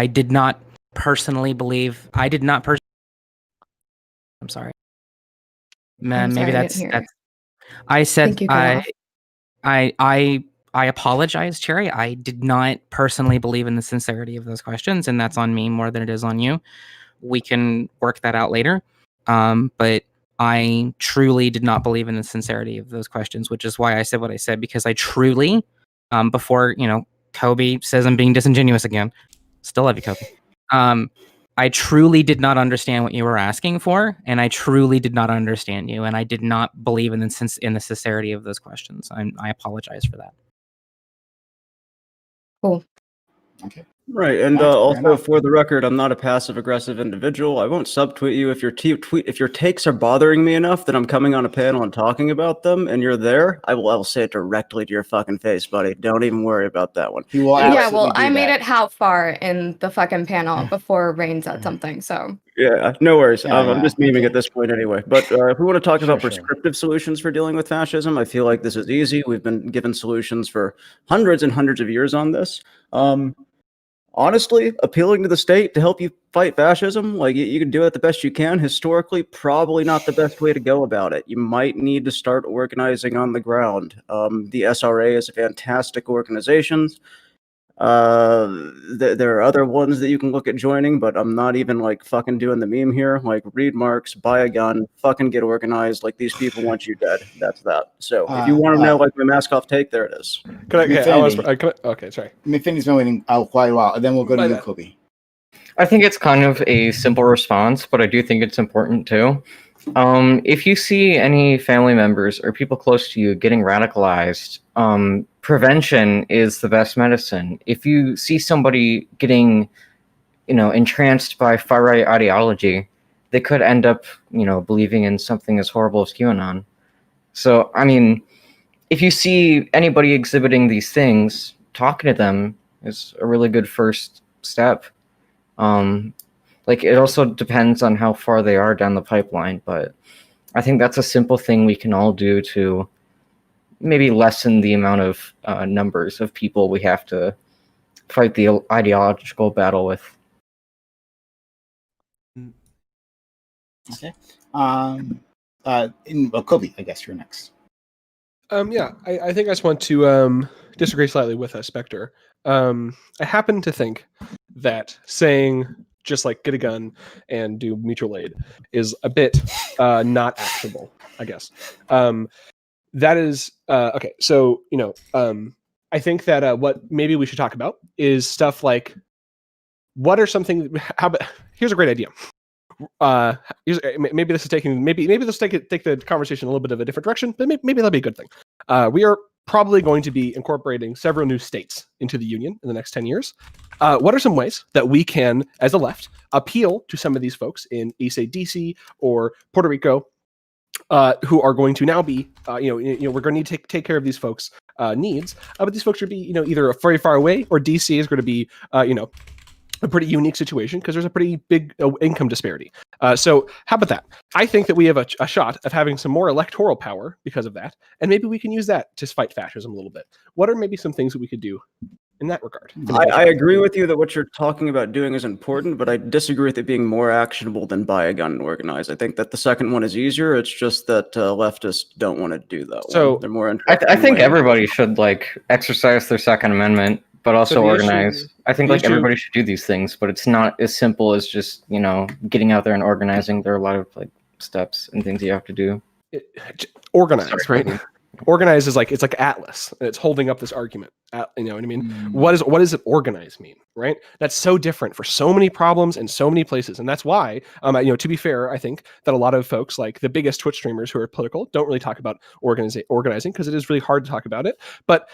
did not personally believe. I did not I'm sorry. Maybe that's. I said I apologize, Cherry. I did not personally believe in the sincerity of those questions, and that's on me more than it is on you. We can work that out later. But I truly did not believe in the sincerity of those questions, which is why I said what I said, because I truly, before Kobe says I'm being disingenuous again. Still love you, Kobe. I truly did not understand what you were asking for, and I truly did not understand you, and I did not believe in the sincerity of those questions. I apologize for that. Cool. Okay. Right, and also for the record, I'm not a passive-aggressive individual. I won't subtweet you if your takes are bothering me enough that I'm coming on a panel and talking about them, and you're there. I will say it directly to your fucking face, buddy. Don't even worry about that one. Yeah, well, I made it how far in the fucking panel before Rain said something, so. Yeah, no worries. I'm just memeing at this point anyway. But if we want to talk about prescriptive solutions for dealing with fascism, I feel like this is easy. We've been given solutions for hundreds and hundreds of years on this. Honestly, appealing to the state to help you fight fascism, like you can do it the best you can. Historically, probably not the best way to go about it. You might need to start organizing on the ground. The SRA is a fantastic organization. There are other ones that you can look at joining, but I'm not even like fucking doing the meme here. Like read Marx, buy a gun, fucking get organized. Like these people want you dead. That's that. So if you want to know like my mask off take, there it is. Okay, sorry. Mifini's been waiting quite a while, and then we'll go to you, Kobe. I think it's kind of a simple response, but I do think it's important too. If you see any family members or people close to you getting radicalized, prevention is the best medicine. If you see somebody getting, entranced by far-right ideology, they could end up, believing in something as horrible as QAnon. So, I mean, if you see anybody exhibiting these things, talking to them is a really good first step. It also depends on how far they are down the pipeline, but I think that's a simple thing we can all do to maybe lessen the amount of numbers of people we have to fight the ideological battle with. Okay. Kobe, I guess you're next. I think I just want to disagree slightly with Spectre. I happen to think that saying just like get a gun and do mutual aid is a bit not actionable, I guess. That is okay. So I think that what maybe we should talk about is stuff like what are something. Here's a great idea. Maybe this is taking maybe this will take the conversation a little bit of a different direction, but maybe that'll be a good thing. We are probably going to be incorporating several new states into the union in the next 10 years. What are some ways that we can, as the left, appeal to some of these folks in, say, DC or Puerto Rico, who are going to now be, we're going to need to take care of these folks' needs, but these folks should be, either very far away, or DC is going to be, a pretty unique situation because there's a pretty big income disparity. So how about that? I think that we have a shot of having some more electoral power because of that, and maybe we can use that to fight fascism a little bit. What are maybe some things that we could do in that regard? I agree with you that what you're talking about doing is important, but I disagree with it being more actionable than buy a gun and organize. I think that the second one is easier. It's just that leftists don't want to do that. So they're more. I think everybody should exercise their Second Amendment, but also organize. I think everybody should do these things, but it's not as simple as just getting out there and organizing. There are a lot of steps and things you have to do. Organize, right? Organize is it's like Atlas, and it's holding up this argument. You know what I mean? What does it organize mean, right? That's so different for so many problems and so many places, and that's why, to be fair, I think that a lot of folks, like the biggest Twitch streamers who are political, don't really talk about organizing because it is really hard to talk about it. But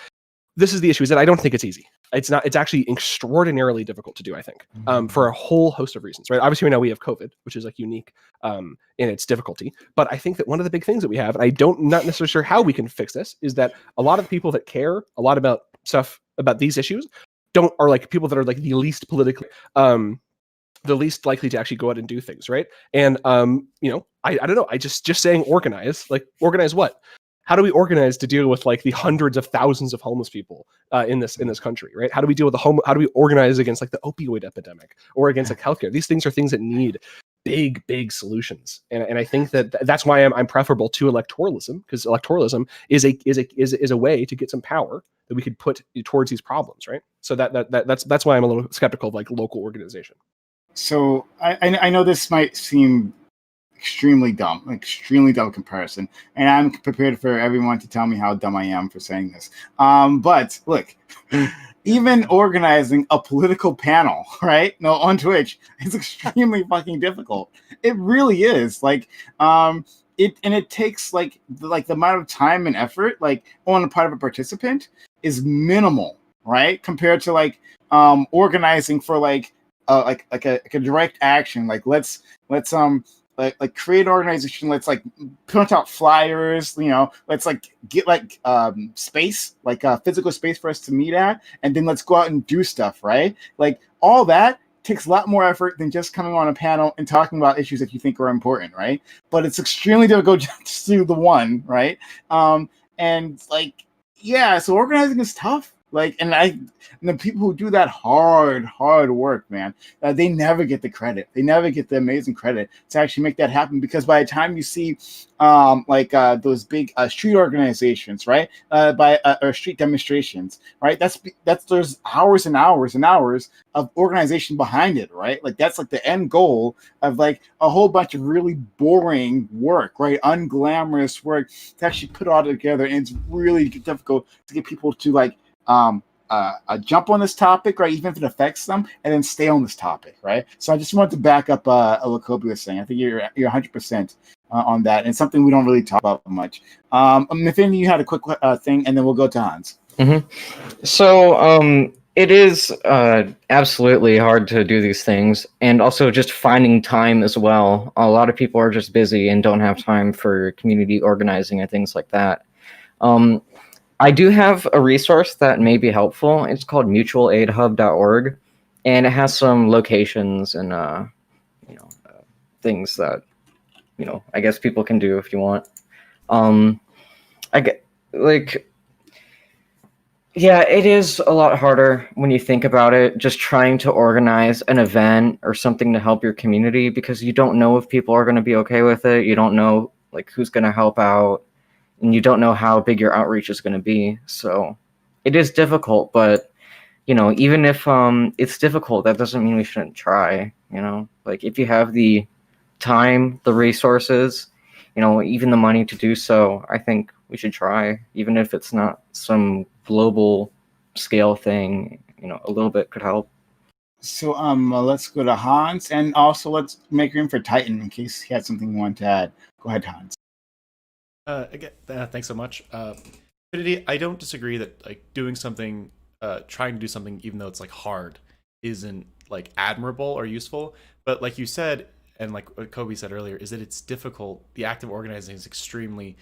this is the issue: is that I don't think it's easy. It's not. It's actually extraordinarily difficult to do. I think for a whole host of reasons. Right? Obviously, right now we have COVID, which is unique in its difficulty. But I think that one of the big things that we have, and not necessarily sure how we can fix this, is that a lot of the people that care a lot about stuff about these issues are people that are the least politically. The least likely to actually go out and do things, right? And I don't know. I just saying organize. Organize what? How do we organize to deal with the hundreds of thousands of homeless people in this country, right? How do we deal with how do we organize against the opioid epidemic or against healthcare? These things are things that need big solutions, and I think that's why I'm preferable to electoralism, because electoralism is a way to get some power that we could put towards these problems, right? So that's why I'm a little skeptical of local organization. So I know this might seem extremely dumb comparison, and I'm prepared for everyone to tell me how dumb I am for saying this. But look, even organizing a political panel, right? No, on Twitch is extremely fucking difficult. It really is. It takes the amount of time and effort on the part of a participant is minimal, right? Compared to organizing for a direct action. Let's create an organization. Let's print out flyers. Let's get space, a physical space for us to meet at, and then let's go out and do stuff. Right? All that takes a lot more effort than just coming on a panel and talking about issues that you think are important. Right? But it's extremely difficult just to do the one. Right? So organizing is tough. And the people who do that hard work, man, they never get the credit. They never get the amazing credit to actually make that happen. Because by the time you see those big street organizations, right, or street demonstrations, right, there's hours and hours and hours of organization behind it, right? That's the end goal of a whole bunch of really boring work, right, unglamorous work to actually put all together. And it's really difficult to get people to jump on this topic, right? Even if it affects them, and then stay on this topic, right? So I just wanted to back up what Kobe was saying. I think you're 100% on that, and it's something we don't really talk about much. Nathan, you had a quick thing, and then we'll go to Hans. Mm-hmm. So it is absolutely hard to do these things, and also just finding time as well. A lot of people are just busy and don't have time for community organizing and things like that. I do have a resource that may be helpful. It's called mutualaidhub.org, and it has some locations and things that I guess people can do if you want. I get yeah, it is a lot harder when you think about it, just trying to organize an event or something to help your community, because you don't know if people are going to be okay with it. You don't know who's going to help out, and you don't know how big your outreach is going to be. So it is difficult, but even if it's difficult, that doesn't mean we shouldn't try. If you have the time, the resources, even the money to do so, I think we should try, even if it's not some global scale thing. A little bit could help. So let's go to Hans, and also let's make room for Titan in case he had something he wanted to add. Go ahead, Hans. Again, thanks so much. Infinity, I don't disagree that doing something, trying to do something, even though it's hard, isn't admirable or useful. But like you said, and like what Kobe said earlier, is that it's difficult. The act of organizing is extremely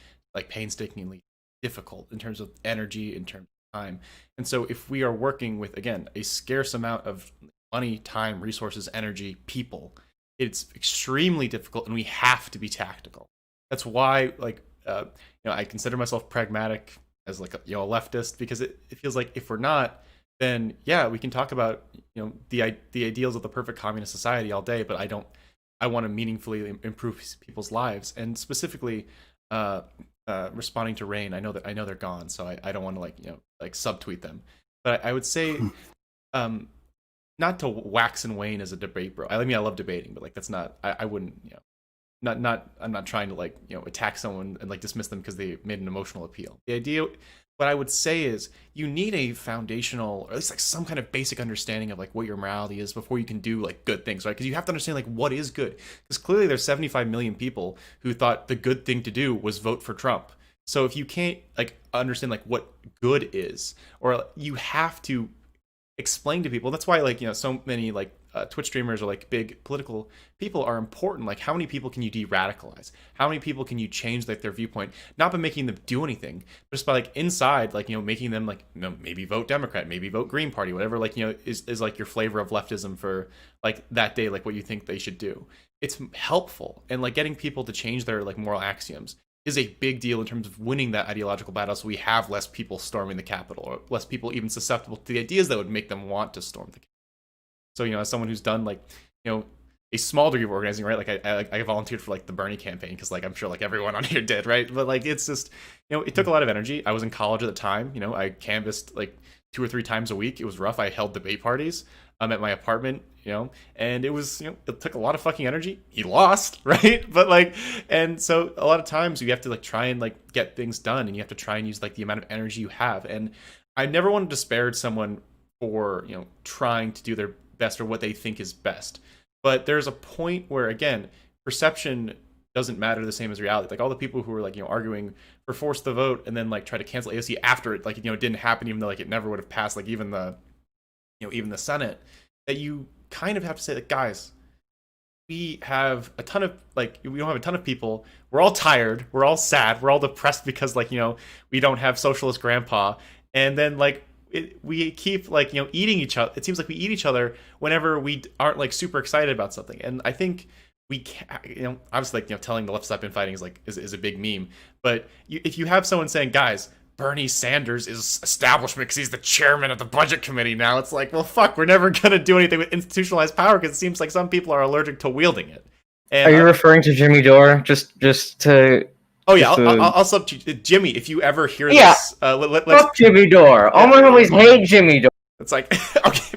painstakingly difficult in terms of energy, in terms of time. And so if we are working with, again, a scarce amount of money, time, resources, energy, people, it's extremely difficult, and we have to be tactical. That's why I consider myself pragmatic as a leftist, because it feels like if we're not, then yeah, we can talk about the ideals of the perfect communist society all day, but I want to meaningfully improve people's lives, and specifically responding to Rain. I know they're gone, so I don't want to subtweet them, but I would say not to wax and wane as a debate bro. I love debating, but that's not, I wouldn't I'm not trying to attack someone and dismiss them because they made an emotional appeal. The idea, what I would say is, you need a foundational, or at least some kind of basic understanding of what your morality is before you can do good things, right? Because you have to understand what is good. Because clearly there's 75 million people who thought the good thing to do was vote for Trump. So if you can't understand what good is, or you have to explain to people. That's why so many Twitch streamers or big political people are important. How many people can you de-radicalize? How many people can you change their viewpoint? Not by making them do anything, but just by inside making them maybe vote Democrat, maybe vote Green Party, whatever is your flavor of leftism for that day, what you think they should do. It's helpful, and getting people to change their moral axioms is a big deal in terms of winning that ideological battle, so we have less people storming the Capitol, or less people even susceptible to the ideas that would make them want to storm the Capitol. So, as someone who's done a small degree of organizing, right? I volunteered for the Bernie campaign, because I'm sure everyone on here did, right? But it's just, it took a lot of energy. I was in college at the time. I canvassed 2 or 3 times a week. It was rough. I held debate parties at my apartment, and it was, it took a lot of fucking energy. He lost, right? But and so a lot of times you have to try and get things done, and you have to try and use the amount of energy you have. And I never want to disparage someone for trying to do their best or what they think is best, but there's a point where, again, perception doesn't matter the same as reality. All the people who were arguing for force the vote and then try to cancel AOC after it didn't happen, even though it never would have passed even the Senate, that you kind of have to say guys, we have a ton of we don't have a ton of people, we're all tired, we're all sad, we're all depressed because we don't have socialist grandpa, and then we keep eating each other. It seems we eat each other whenever we aren't super excited about something. And I think we can, obviously telling the left side been fighting is a big meme, but if you have someone saying, guys, Bernie Sanders is establishment because he's the chairman of the budget committee now, it's well, fuck, we're never gonna do anything with institutionalized power, because it seems some people are allergic to wielding it. And, are you referring to Jimmy Dore? Just to Oh yeah, I'll sub to Jimmy. If you ever hear this, fuck Jimmy Dore. All my homies hate Jimmy Dore. It's okay,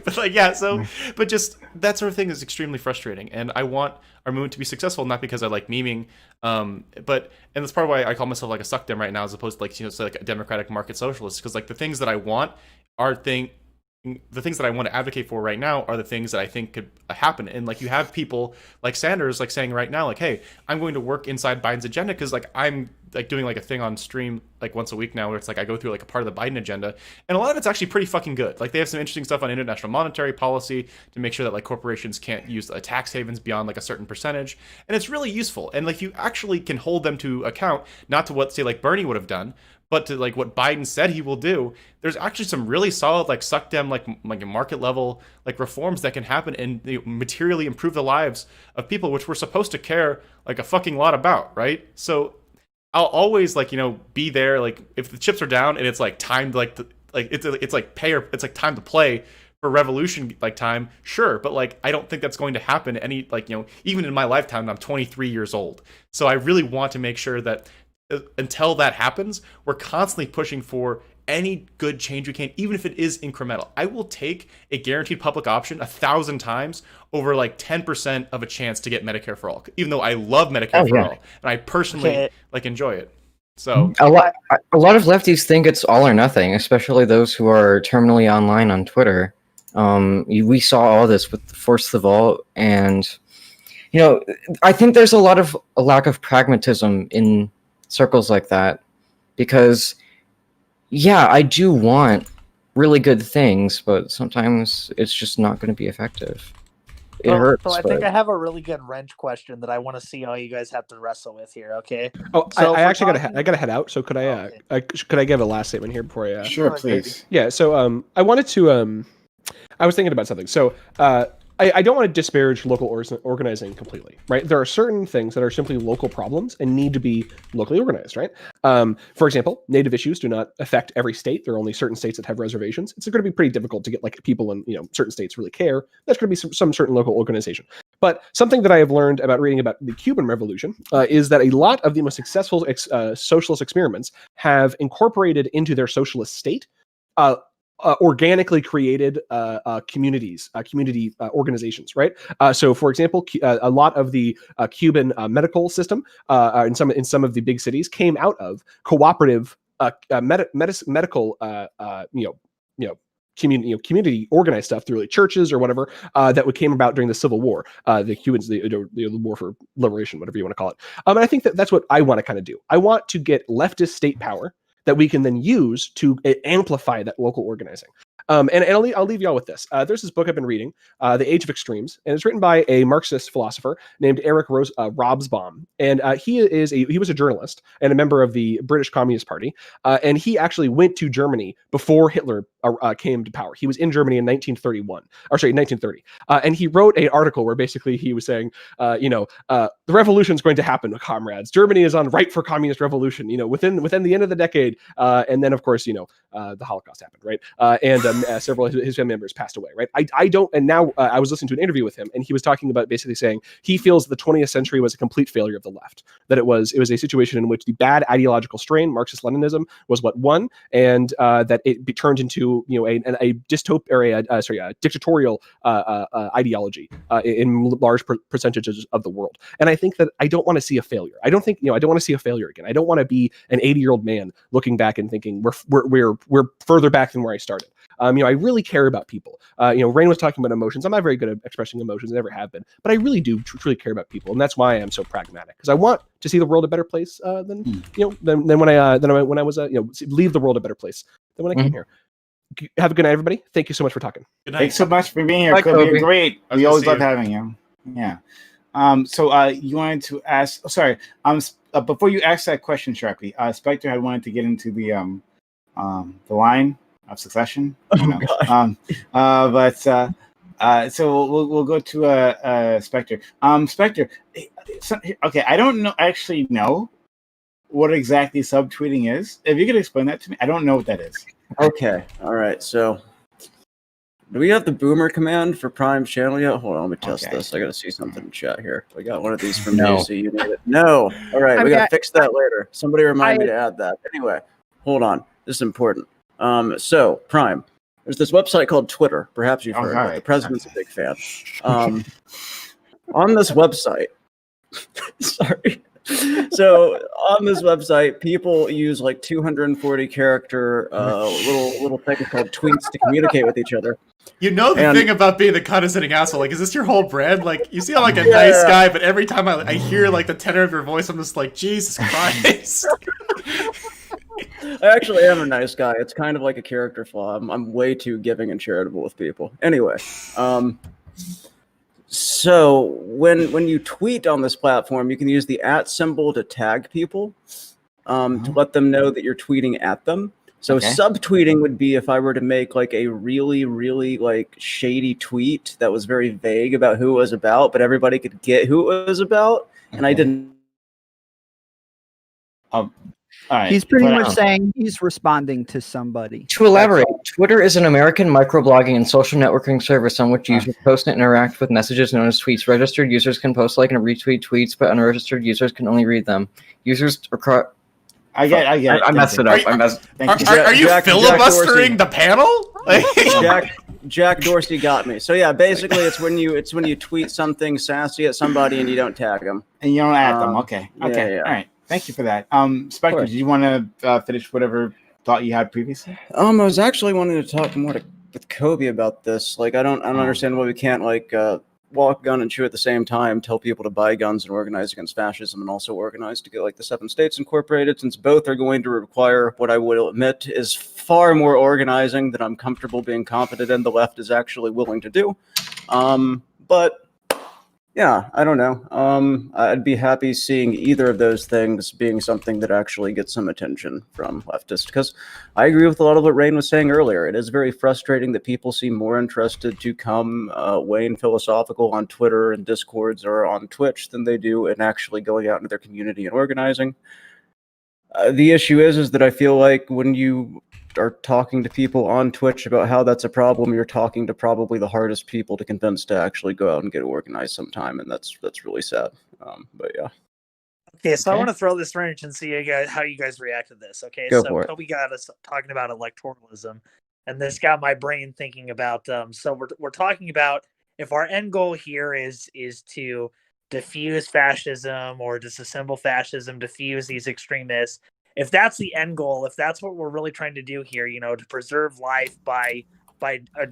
but yeah. So, but just that sort of thing is extremely frustrating, and I want our movement to be successful, not because I like memeing, but and that's part of why I call myself a suck dem right now, as opposed to say a democratic market socialist, because the things that I want are the things that I want to advocate for right now are the things that I think could happen. And like, you have people like Sanders like saying right now, like, hey, I'm going to work inside Biden's agenda, because like I'm like doing like a thing on stream like once a week now where it's like I go through like a part of the Biden agenda, and a lot of it's actually pretty fucking good. Like, they have some interesting stuff on international monetary policy to make sure that like corporations can't use tax havens beyond like a certain percentage, and it's really useful. And like, you actually can hold them to account, not to what say like Bernie would have done, but to like what Biden said he will do. There's actually some really solid like suck dem like market level like reforms that can happen and materially improve the lives of people, which we're supposed to care like a fucking lot about, right? So I'll always like, you know, be there like if the chips are down and it's like time to it's like pay or it's like time to play for revolution like time, sure, but like I don't think that's going to happen any like, you know, even in my lifetime. I'm 23 years old, so I really want to make sure that until that happens, we're constantly pushing for any good change we can, even if it is incremental. I will take a guaranteed public option 1,000 times over like 10% of a chance to get Medicare for all, even though I love Medicare for all and I personally like enjoy it. So a lot of lefties think it's all or nothing, especially those who are terminally online on Twitter. We saw all this with Force the Vault, and you know, I think there's a lack of pragmatism in circles like that, because yeah, I do want really good things, but sometimes it's just not going to be effective. It hurts. So I think I have a really good wrench question that I want to see how you guys have to wrestle with here. Okay. Oh, so I actually gotta head out. So could I could I give a last statement here before I? Sure, please. Yeah. So I wanted to I was thinking about something. So I don't want to disparage local organizing completely, right? There are certain things that are simply local problems and need to be locally organized, right? For example, Native issues do not affect every state. There are only certain states that have reservations. It's going to be pretty difficult to get like people in, you know, certain states really care. That's going to be some certain local organization. But something that I have learned about reading about the Cuban Revolution is that a lot of the most successful socialist experiments have incorporated into their socialist state organically created communities, community organizations, right? So, for example, a lot of the Cuban medical system in some of the big cities came out of cooperative medical, community organized stuff through like churches or whatever that came about during the Civil War, the Cubans, the war for liberation, whatever you want to call it. And I think that's what I want to kind of do. I want to get leftist state power that we can then use to amplify that local organizing. And I'll leave y'all with this. There's this book I've been reading, The Age of Extremes, and it's written by a Marxist philosopher named Eric Robsbaum. And he was a journalist and a member of the British Communist Party. And he actually went to Germany before Hitler came to power. He was in Germany in 1930. And he wrote an article where basically he was saying, the revolution is going to happen, comrades. Germany is on ripe for communist revolution, within the end of the decade. And then, of course, the Holocaust happened, right? And several of his family members passed away, right? I was listening to an interview with him, and he was talking about basically saying he feels the 20th century was a complete failure of the left, that it was a situation in which the bad ideological strain, Marxist-Leninism, was what won, and that it turned into a dictatorial ideology in large percentages of the world. And I think that I don't want to see a failure. I don't want to see a failure again. I don't want to be an 80-year-old man looking back and thinking we're further back than where I started. I really care about people. Rain was talking about emotions. I'm not very good at expressing emotions. I never have been, but I really do truly care about people, and that's why I'm so pragmatic, because I want to see the world a better place than when I was leave the world a better place than when I came here. Have a good night, everybody. Thank you so much for talking. Good night. Thanks so much for being here, Kobe. You're great. We always love having you. Yeah. So you wanted to ask? Oh, sorry. Before you ask that question, Sharpie, Spectre had wanted to get into the line of succession. So we'll go to Spectre. Spectre. Okay, I don't actually know what exactly subtweeting is. If you could explain that to me, I don't know what that is. Okay, all right. So, do we have the boomer command for Prime's channel yet? Hold on, let me test this. I gotta see something in chat here. We got one of these from me, so you need it. No. All right, we gotta fix that later. Somebody remind me to add that. Anyway, hold on. This is important. So Prime, there's this website called Twitter. Perhaps you've heard of it. The president's a big fan. On this website, sorry. So So on this website, people use like 240 character little things called tweets to communicate with each other. You know the thing about being the condescending asshole, like, is this your whole brand? Like, you seem like a nice guy, but every time I hear like the tenor of your voice, I'm just like, Jesus Christ. I actually am a nice guy. It's kind of like a character flaw. I'm way too giving and charitable with people. Anyway, so when you tweet on this platform, you can use the @ symbol to tag people, to let them know that you're tweeting at them. So subtweeting would be if I were to make like a really, really like shady tweet that was very vague about who it was about, but everybody could get who it was about, and I didn't. All right. He's pretty much saying he's responding to somebody. To elaborate, Twitter is an American microblogging and social networking service on which users post and interact with messages known as tweets. Registered users can post, like, and retweet tweets, but unregistered users can only read them. Users are... I get it. I messed it up. Are you filibustering the panel? Jack Dorsey got me. So yeah, basically it's when you tweet something sassy at somebody and you don't tag them. And you don't add them. Okay. Yeah. All right. Thank you for that. Spectre, did you want to finish whatever thought you had previously? I was actually wanting to talk more with Kobe about this. Like, I don't understand why we can't like walk, gun, and chew at the same time. Tell people to buy guns and organize against fascism, and also organize to get like the 7 states incorporated. Since both are going to require what I will admit is far more organizing than I'm comfortable being confident in the left is actually willing to do. But yeah, I don't know. I'd be happy seeing either of those things being something that actually gets some attention from leftists, because I agree with a lot of what Rain was saying earlier. It is very frustrating that people seem more interested to come weighing philosophical on Twitter and Discords or on Twitch than they do in actually going out into their community and organizing. The issue is that I feel like when you are talking to people on Twitch about how that's a problem, you're talking to probably the hardest people to convince to actually go out and get organized sometime, and that's really sad. But yeah. Okay, so I want to throw this wrench and see how you guys react to this. Okay, Go so for it. Kobe got us talking about electoralism, and this got my brain thinking about. So we're talking about if our end goal here is to diffuse fascism or disassemble fascism, diffuse these extremists. If that's the end goal, if that's what we're really trying to do here, to preserve life by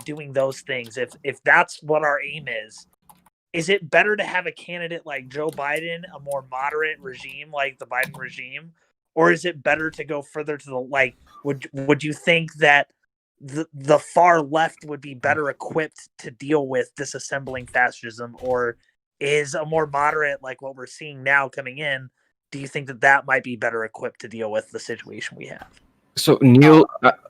doing those things, if that's what our aim is it better to have a candidate like Joe Biden, a more moderate regime like the Biden regime, or is it better to go further to the would you think that the far left would be better equipped to deal with disassembling fascism, or is a more moderate like what we're seeing now coming in? Do you think that might be better equipped to deal with the situation we have? So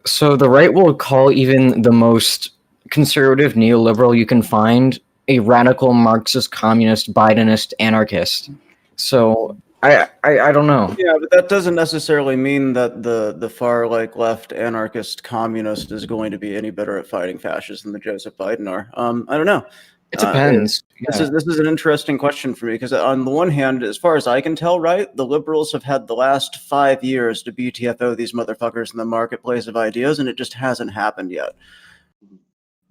so the right will call even the most conservative neoliberal you can find a radical Marxist, communist, Bidenist, anarchist. So I don't know. Yeah, but that doesn't necessarily mean that the far left anarchist communist is going to be any better at fighting fascism than Joseph Biden are. I don't know. It depends. This is an interesting question for me, because on the one hand, as far as I can tell, right, the liberals have had the last 5 years to BTFO these motherfuckers in the marketplace of ideas, and it just hasn't happened yet.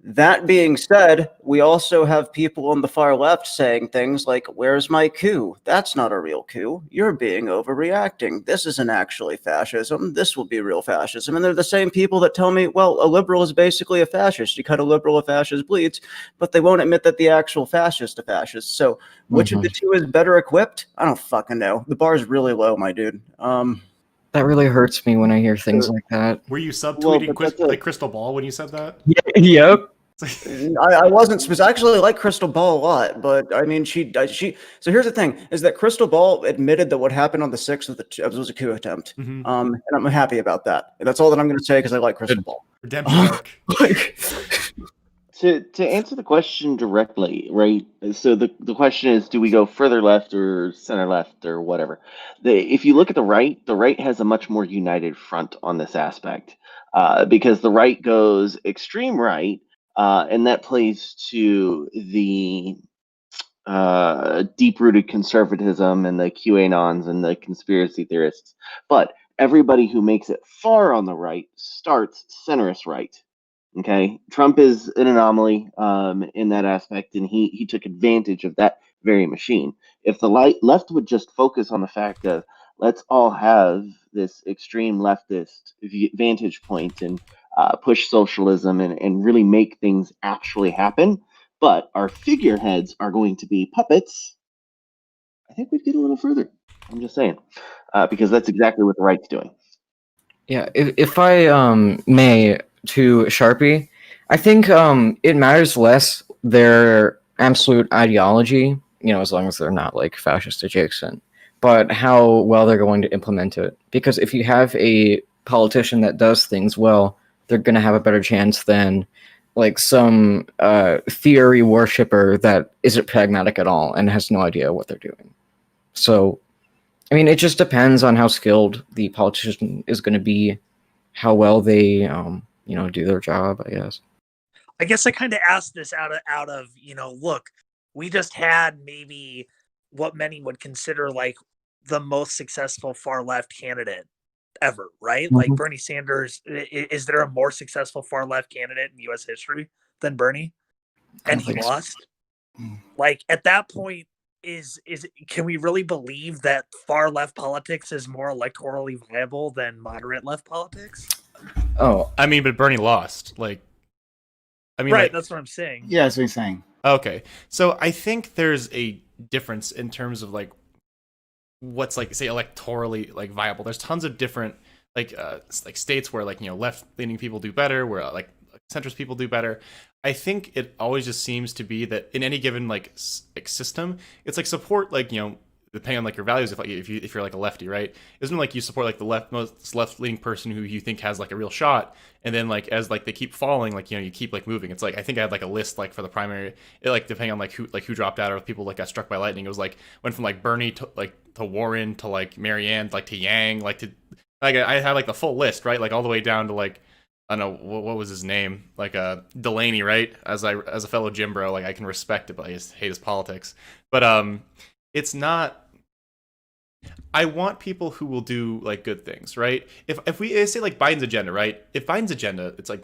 That being said, we also have people on the far left saying things like, where's my coup? That's not a real coup. You're being overreacting. This isn't actually fascism. This will be real fascism. And they're the same people that tell me, well, a liberal is basically a fascist. You cut a liberal, a fascist bleeds, but they won't admit that the actual fascist is a fascist. So which of the two is better equipped? I don't fucking know. The bar is really low, my dude. That really hurts me when I hear things like that. Were you subtweeting like Crystal Ball when you said that? Yep. I wasn't I actually like Crystal Ball a lot, but I mean, she. So here's the thing: is that Crystal Ball admitted that what happened on the 6th was a coup attempt, and I'm happy about that. That's all that I'm going to say because I like Crystal Ball. Redemption arc. To answer the question directly, right? So the question is, do we go further left or center left or whatever? If you look at the right has a much more united front on this aspect, because the right goes extreme right. And that plays to the deep-rooted conservatism and the QAnons and the conspiracy theorists. But everybody who makes it far on the right starts centrist right. Okay, Trump is an anomaly in that aspect, and he took advantage of that very machine. If the left would just focus on the fact of, let's all have this extreme leftist vantage point and push socialism and really make things actually happen. But our figureheads are going to be puppets. I think we'd get a little further. I'm just saying, because that's exactly what the right's doing. Yeah, if I may, to Sharpie, I think it matters less their absolute ideology, as long as they're not like fascist adjacent, but how well they're going to implement it. Because if you have a politician that does things well, they're going to have a better chance than like some theory worshiper that isn't pragmatic at all and has no idea what they're doing. So, I mean, it just depends on how skilled the politician is going to be, how well they, do their job, I guess. I guess I kind of asked this out of, look, we just had maybe what many would consider like the most successful far left candidate ever, right? Mm-hmm. Like Bernie Sanders, is there a more successful far left candidate in U.S. history than Bernie? And he lost? So. Like at that point, can we really believe that far left politics is more electorally viable than moderate left politics? Oh, I mean, but Bernie lost. Like, I mean, right? Like, that's what I'm saying. Yeah, that's what he's saying. Okay, so I think there's a difference in terms of like what's like say electorally like viable. There's tons of different like states where like left leaning people do better, where like centrist people do better. I think it always just seems to be that in any given like system, it's like support like depending on like your values. If you're like a lefty, right? Isn't it like you support like the most left leaning person who you think has like a real shot, and then like as like they keep falling, like you keep like moving. It's like I think I had like a list like for the primary, it like depending on like who dropped out or people like got struck by lightning. It was like went from like Bernie to Warren to like Marianne like to Yang like to like I had like the full list, right? Like all the way down to like I don't know what was his name, like Delaney, right? As a fellow Jim bro, like I can respect it, but I just hate his politics. But it's not. I want people who will do like good things, right? If we say like Biden's agenda, right? If Biden's agenda, it's like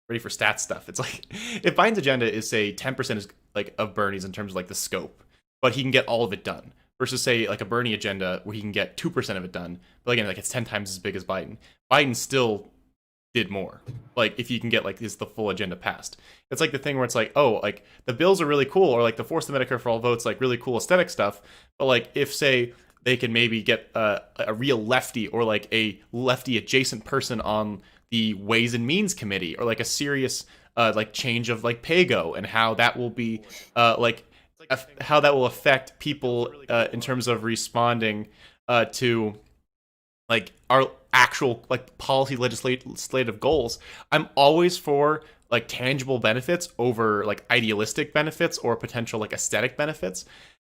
ready for stats stuff. It's like if Biden's agenda is say 10% is like of Bernie's in terms of like the scope, but he can get all of it done. Versus say like a Bernie agenda where he can get 2% of it done, but again like it's 10 times as big as Biden. Biden still did more. Like if you can get like the full agenda passed, it's like the thing where it's like, oh, like the bills are really cool, or like the Force the Medicare for All votes, like really cool aesthetic stuff. But like if say they can maybe get a real lefty or like a lefty adjacent person on the Ways and Means Committee, or like a serious like change of like PAYGO and how that will be how that will affect people in terms of responding to like our actual like policy legislative goals. I'm always for like tangible benefits over like idealistic benefits or potential like aesthetic benefits,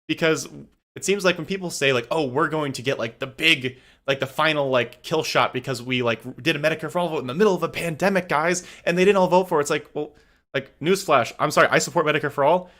because it seems like when people say like, oh, we're going to get like the big like the final like kill shot because we like did a Medicare for All vote in the middle of a pandemic, guys, and they didn't all vote for it. It's like, well, like newsflash, I'm sorry, I support Medicare for All.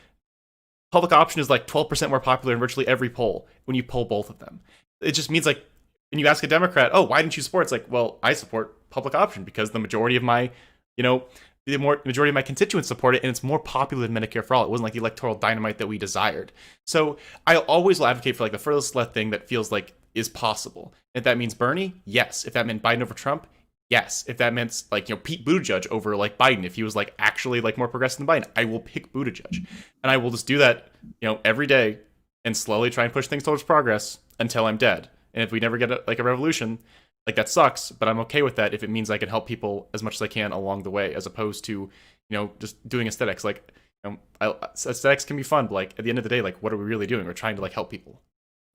Public option is like 12% more popular in virtually every poll when you poll both of them. It just means like when you ask a Democrat, oh, why didn't you support? It's like, well, I support public option because the majority of my, majority of my constituents support it, and it's more popular than Medicare for All. It wasn't like the electoral dynamite that we desired. So I always will advocate for like the furthest left thing that feels like is possible. If that means Bernie, yes. If that meant Biden over Trump, yes. If that meant like Pete Buttigieg over like Biden, if he was like actually like more progressive than Biden, I will pick Buttigieg, and I will just do that every day and slowly try and push things towards progress until I'm dead. And if we never get a revolution, like that sucks, but I'm okay with that if it means I can help people as much as I can along the way, as opposed to, just doing aesthetics. Like, aesthetics can be fun, but like at the end of the day, like what are we really doing? We're trying to like help people.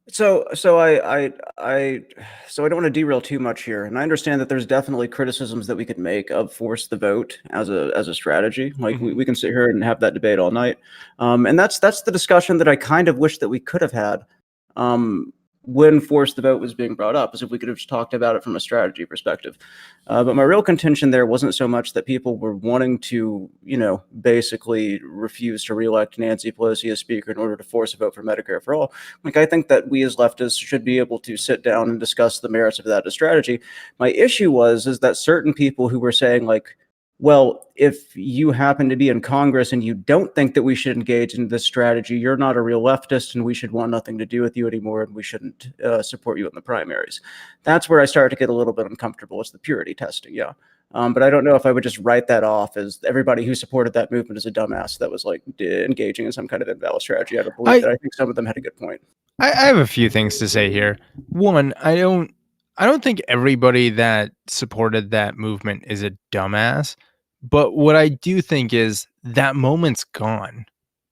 So I don't want to derail too much here, and I understand that there's definitely criticisms that we could make of force the vote as a strategy. Like we can sit here and have that debate all night, and that's the discussion that I kind of wish that we could have had. When force the vote was being brought up, as if we could have just talked about it from a strategy perspective. But my real contention there wasn't so much that people were wanting to, basically refuse to reelect Nancy Pelosi as speaker in order to force a vote for Medicare for All. Like, I think that we as leftists should be able to sit down and discuss the merits of that as strategy. My issue is that certain people who were saying like, well, if you happen to be in Congress and you don't think that we should engage in this strategy, you're not a real leftist and we should want nothing to do with you anymore and we shouldn't support you in the primaries. That's where I started to get a little bit uncomfortable. It's the purity testing, yeah. But I don't know if I would just write that off as everybody who supported that movement is a dumbass that was like engaging in some kind of invalid strategy. I believe that. I think some of them had a good point. I have a few things to say here. One, I don't think everybody that supported that movement is a dumbass. But what I do think is that moment's gone.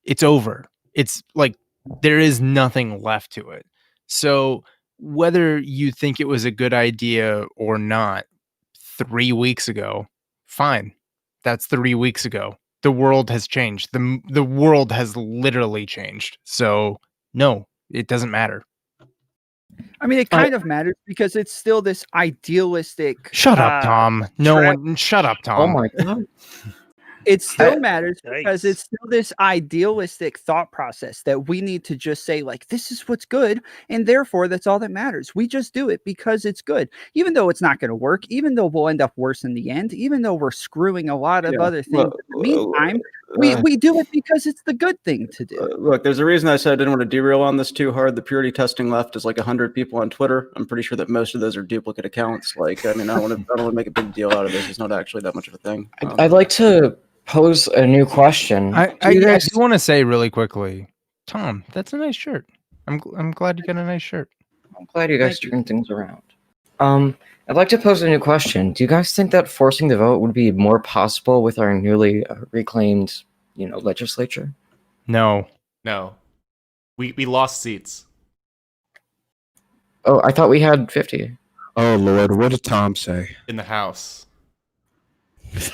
It's over. It's like there is nothing left to it. So whether you think it was a good idea or not 3 weeks ago, fine. That's 3 weeks ago. The world has changed. The world has literally changed. So no, it doesn't matter. I mean, it kind of matters because it's still this idealistic. Shut up, Tom. No one. Shut up, Tom. Oh my god. It still matters because it's still this idealistic thought process that we need to just say, like, this is what's good, and therefore that's all that matters. We just do it because it's good, even though it's not going to work, even though we'll end up worse in the end, even though we're screwing a lot of other things. In the meantime, we do it because it's the good thing to do. Look, there's a reason I said I didn't want to derail on this too hard. The purity testing left is like 100 people on Twitter. I'm pretty sure that most of those are duplicate accounts. Like, I mean, I don't want to make a big deal out of this. It's not actually that much of a thing. I'd like to pose a new question. I do want to say really quickly, Tom, that's a nice shirt. I'm glad you got a nice shirt. I'm glad you guys turned things around. I'd like to pose a new question. Do you guys think that forcing the vote would be more possible with our newly reclaimed, legislature? No. We lost seats. Oh, I thought we had 50. Oh Lord, what did Tom say? In the House.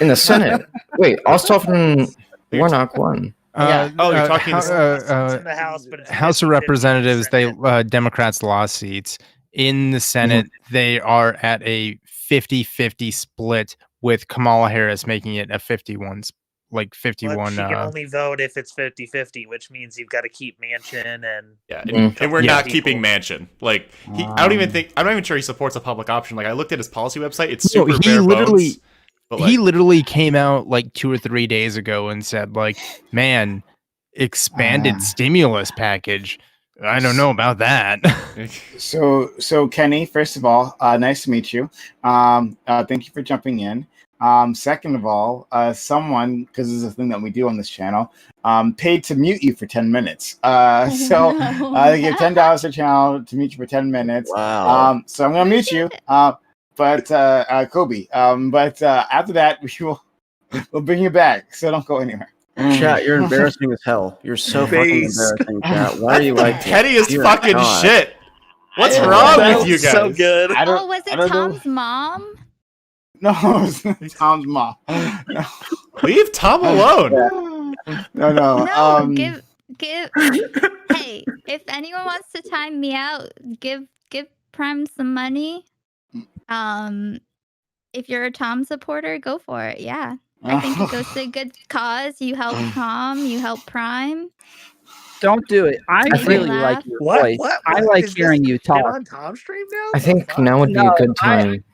In the Senate. Wait, Osthoff and Warnock won. You're talking in the House, but it's House of Representatives. They Democrats lost seats. In the Senate, they are at a 50-50 split, with Kamala Harris making it a 51. But she can only vote if it's 50-50, which means you've got to keep Manchin and and we're not keeping Manchin. Like I'm not even sure he supports a public option. Like I looked at his policy website, it's super bare bones. He literally came out like 2 or 3 days ago and said, like, man, expanded stimulus package. I don't know about that. So Kenny, first of all, nice to meet you. Thank you for jumping in. Second of all, someone, because this is a thing that we do on this channel, paid to mute you for 10 minutes. So they give $10 a channel to mute you for 10 minutes. Wow. So I'm gonna mute you. But Kobe. But after that, we'll bring you back. So don't go anywhere. Chat, you're embarrassing as hell. You're so fucking embarrassing, chat. Why are you like Kenny is fucking shit. What's wrong with you guys? So good. Was it Tom's mom? No, it was Tom's mom. No. Leave Tom alone. No. No, give. Hey, if anyone wants to time me out, give Prime some money. If you're a Tom supporter, go for it. Yeah, I think it goes to a good cause. You help Tom, you help Prime. Don't do it. I really like your voice. I like hearing you talk. On Tom's stream now? I think now would be a good time.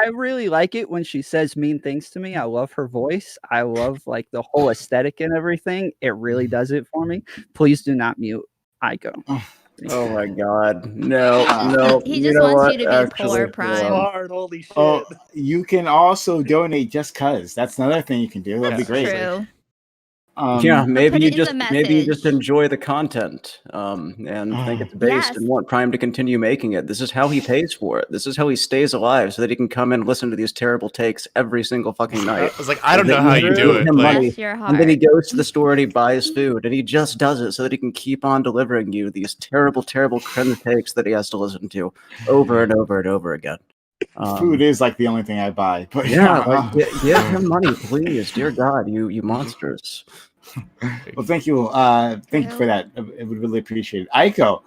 I really like it when she says mean things to me. I love her voice. I love like the whole aesthetic and everything. It really does it for me. Please do not mute Aiko. Oh my god. No. He just wants you to be poor, Prime. Hard, holy shit. Oh, you can also donate just cuz. That's another thing you can do. That'd be great. True. Maybe you just enjoy the content and think it's based and want Prime to continue making it. This is how he pays for it. This is how he stays alive, so that he can come and listen to these terrible takes every single fucking night. I was like, I don't know how you do it. And then he goes to the store and he buys food, and he just does it so that he can keep on delivering you these terrible, terrible cringe takes that he has to listen to over and over and over again. Food is like the only thing I buy, but give him money, please, dear God, you monsters. Well, thank you for that. I would really appreciate it. Aiko,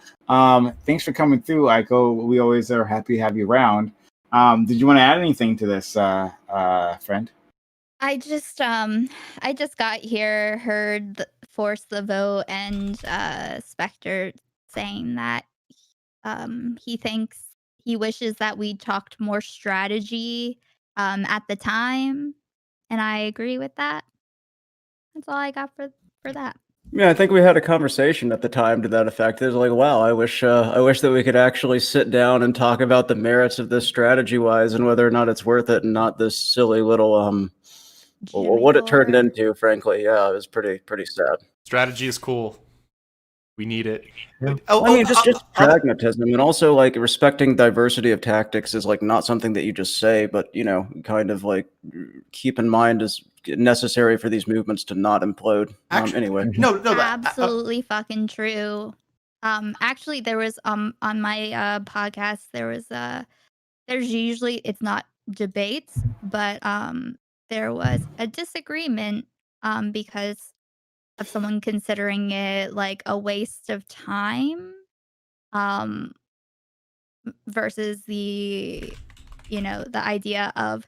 thanks for coming through. Aiko, we always are happy to have you around. Did you want to add anything to this, friend? I just got here, heard force the vote, and Spectre saying that he wishes that we talked more strategy at the time. and I agree with that. That's all I got for that. Yeah, I think we had a conversation at the time to that effect. It was like, wow, I wish that we could actually sit down and talk about the merits of this strategy-wise and whether or not it's worth it, and not this silly little what it turned into. Frankly, yeah, it was pretty sad. Strategy is cool. We need it. Yeah. I mean, just pragmatism, and also like respecting diversity of tactics is like not something that you just say, but kind of like keep in mind is necessary for these movements to not implode. Anyway, no, absolutely fucking true. Actually, there was on my podcast there's usually, it's not debates, but there was a disagreement because of someone considering it like a waste of time versus the idea of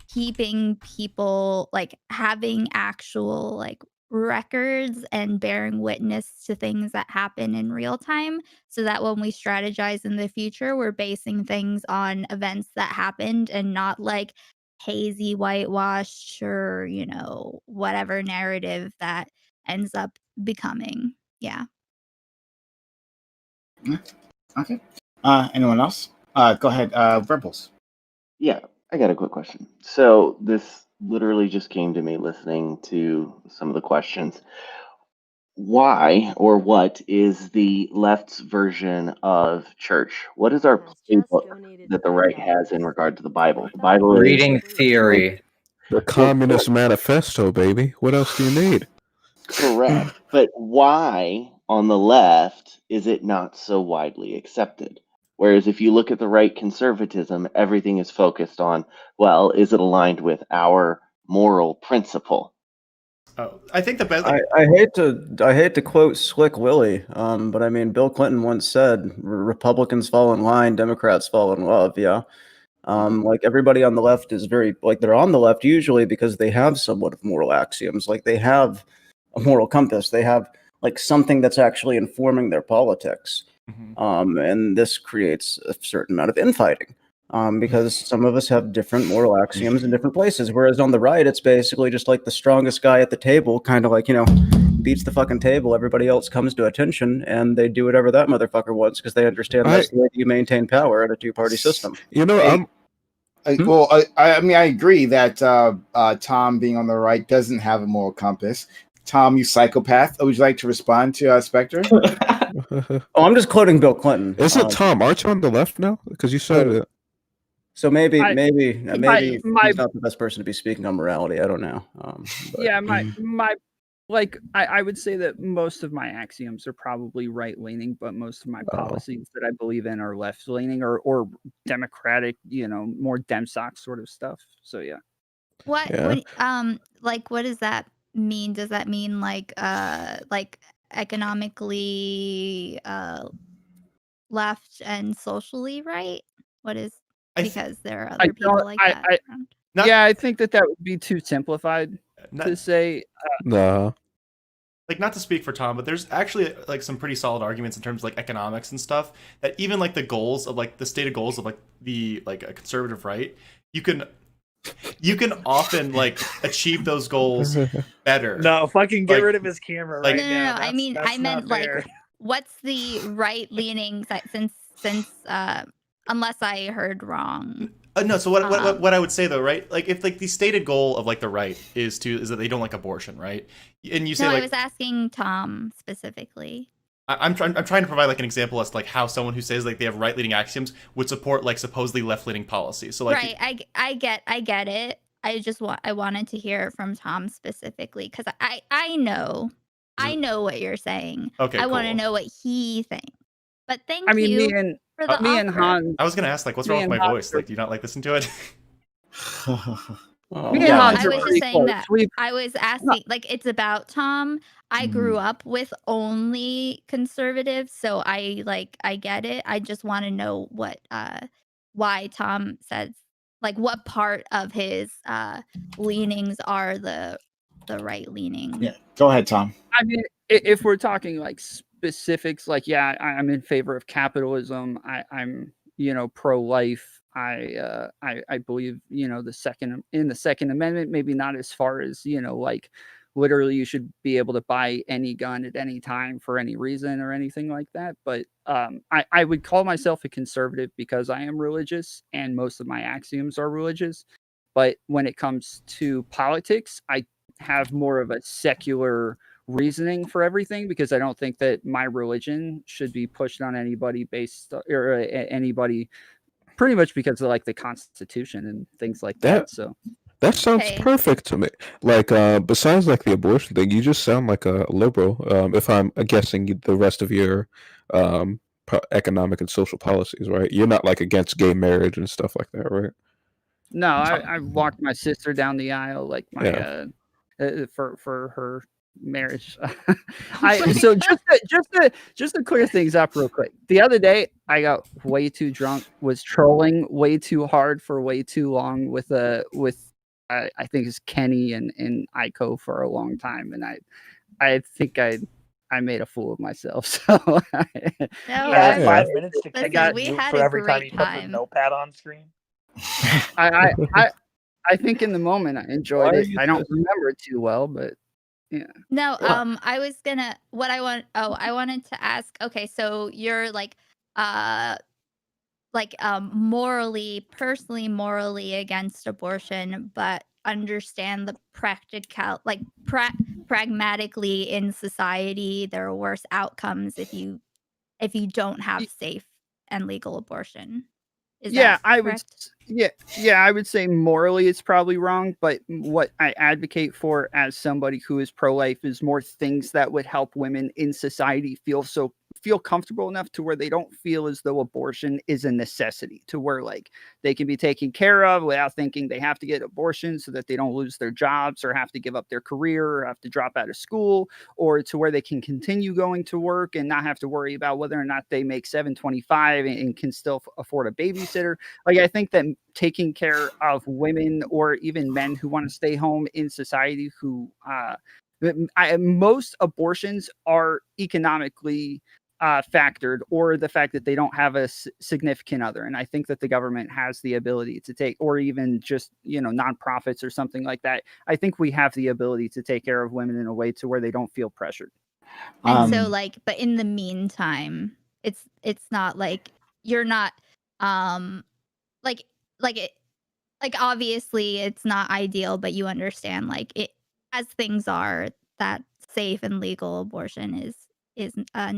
keeping people, like having actual like records and bearing witness to things that happen in real time, so that when we strategize in the future, we're basing things on events that happened and not like hazy whitewashed or whatever narrative that ends up becoming. Yeah. Okay. Anyone else? Go ahead, Rebels. Yeah, I got a quick question. So this literally just came to me listening to some of the questions. Why or what is the left's version of church? What is our playbook that the right has in regard to the Bible? The Bible is Reading theory. The Communist Manifesto, baby. What else do you need? correct. But why on the left is it not so widely accepted? Whereas if you look at the right conservatism, everything is focused on, well, is it aligned with our moral principle? Oh, I think the best. I hate to quote Slick Willie, but I mean, Bill Clinton once said, "Republicans fall in line, Democrats fall in love." Yeah, like everybody on the left is very like they're on the left usually because they have somewhat of moral axioms, like they have a moral compass, they have like something that's actually informing their politics, and this creates a certain amount of infighting. Because some of us have different moral axioms in different places. Whereas on the right, it's basically just like the strongest guy at the table, kind of like, beats the fucking table. Everybody else comes to attention and they do whatever that motherfucker wants because they understand that's the way you maintain power in a two-party system. Well, I mean, I agree that Tom being on the right doesn't have a moral compass. Tom, you psychopath. Would you like to respond to Spectre? I'm just quoting Bill Clinton. Isn't Tom Arch on the left now? Because you said it. So maybe he's not the best person to be speaking on morality. I don't know. Yeah, I would say that most of my axioms are probably right leaning, but most of my policies that I believe in are left leaning or democratic, more DemSoc sort of stuff. So yeah. What what does that mean? Does that mean like economically left and socially right? What is, because there are other people like that around. I think that would be too simplified to say. No. Like, not to speak for Tom, but there's actually like some pretty solid arguments in terms of like economics and stuff, that even like the goals of like the stated goals of like the like a conservative right, you can often like achieve those goals better. No, fucking get rid of his camera right No, now. I mean, I meant like, what's the right leaning since unless I heard wrong. No, so what I would say though, right? Like if like the stated goal of like the right is that they don't like abortion, right? And you say I was asking Tom specifically. I'm trying to provide like an example as to like how someone who says like they have right leaning axioms would support like supposedly left leaning policy. So like I get it. I wanted to hear it from Tom specifically because I know what you're saying. Okay, I want to cool. know what he thinks. But thank me you and for the me and offer. Han. I was gonna ask like what's wrong with my voice? Like, do you not like listen to it? I was just saying that I was asking, like, it's about Tom. I grew up with only conservatives, so I get it. I just want to know why Tom says, like, what part of his leanings are the right leaning. Yeah, go ahead, Tom. I mean, if we're talking like specifics, like, yeah, I'm in favor of capitalism. I'm pro-life. I believe, the Second Amendment, maybe not as far as, like literally you should be able to buy any gun at any time for any reason or anything like that. But I would call myself a conservative because I am religious and most of my axioms are religious. But when it comes to politics, I have more of a secular reasoning for everything because I don't think that my religion should be pushed on anybody based or anybody pretty much because of like the Constitution and things like that. So that sounds perfect to me. Like, besides like the abortion thing, you just sound like a liberal. If I'm guessing the rest of your economic and social policies, right? You're not like against gay marriage and stuff like that, right? No, I walked my sister down the aisle like my for her marriage. So just to clear things up real quick. The other day I got way too drunk, was trolling way too hard for way too long with I think it's Kenny and Aiko for a long time, and I think I made a fool of myself. So yeah, 5 minutes to Listen, we had for a every time great you put the time. notepad on screen. I think in the moment I enjoyed it. I don't remember it too well, but yeah. No, I was gonna I wanted to ask, okay, so you're personally morally against abortion, but understand the pragmatically in society there are worse outcomes if you don't have safe and legal abortion. Is that correct? I would say morally it's probably wrong, but what I advocate for as somebody who is pro-life is more things that would help women in society feel comfortable enough to where they don't feel as though abortion is a necessity, to where like they can be taken care of without thinking they have to get abortion so that they don't lose their jobs or have to give up their career or have to drop out of school, or to where they can continue going to work and not have to worry about whether or not they make $7.25 and can still afford a babysitter. Like, I think that taking care of women or even men who want to stay home in society who most abortions are economically factored, or the fact that they don't have a significant other. And I think that the government has the ability to take, or even just, nonprofits or something like that. I think we have the ability to take care of women in a way to where they don't feel pressured. And so but in the meantime, it's not like you're not obviously it's not ideal, but you understand it as things are, that safe and legal abortion is a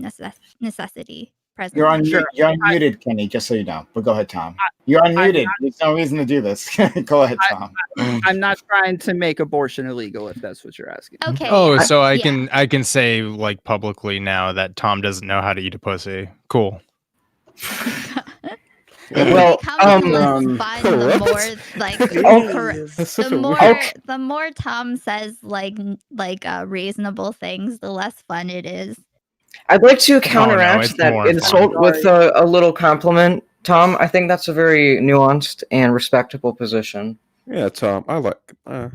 necessity presently. You're unmuted, Kenny, just so you know. But go ahead, Tom. You're unmuted. There's no reason to do this. Go ahead, Tom. I'm not trying to make abortion illegal, if that's what you're asking. Okay. Oh, so I can say like publicly now that Tom doesn't know how to eat a pussy. Cool. Well, it becomes less fun the more the more Tom says reasonable things, the less fun it is. I'd like to counteract that insult with a little compliment, Tom. I think that's a very nuanced and respectable position. Yeah, Tom. I like. I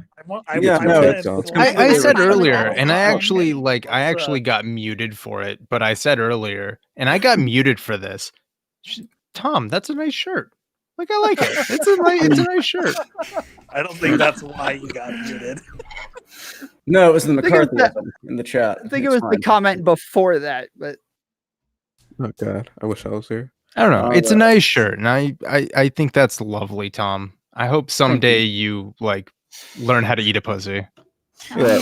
said earlier, and I actually got muted for it. But I said earlier, and I got muted for this. Tom, that's a nice shirt. Like, I like it. It's a nice shirt. I don't think that's why you got muted. No, it was the McCarthyism in the chat. I think it was the comment before that, but oh god, I wish I was here. I don't know. It's a nice shirt, and I think that's lovely, Tom. I hope someday you learn how to eat a pussy. Yeah,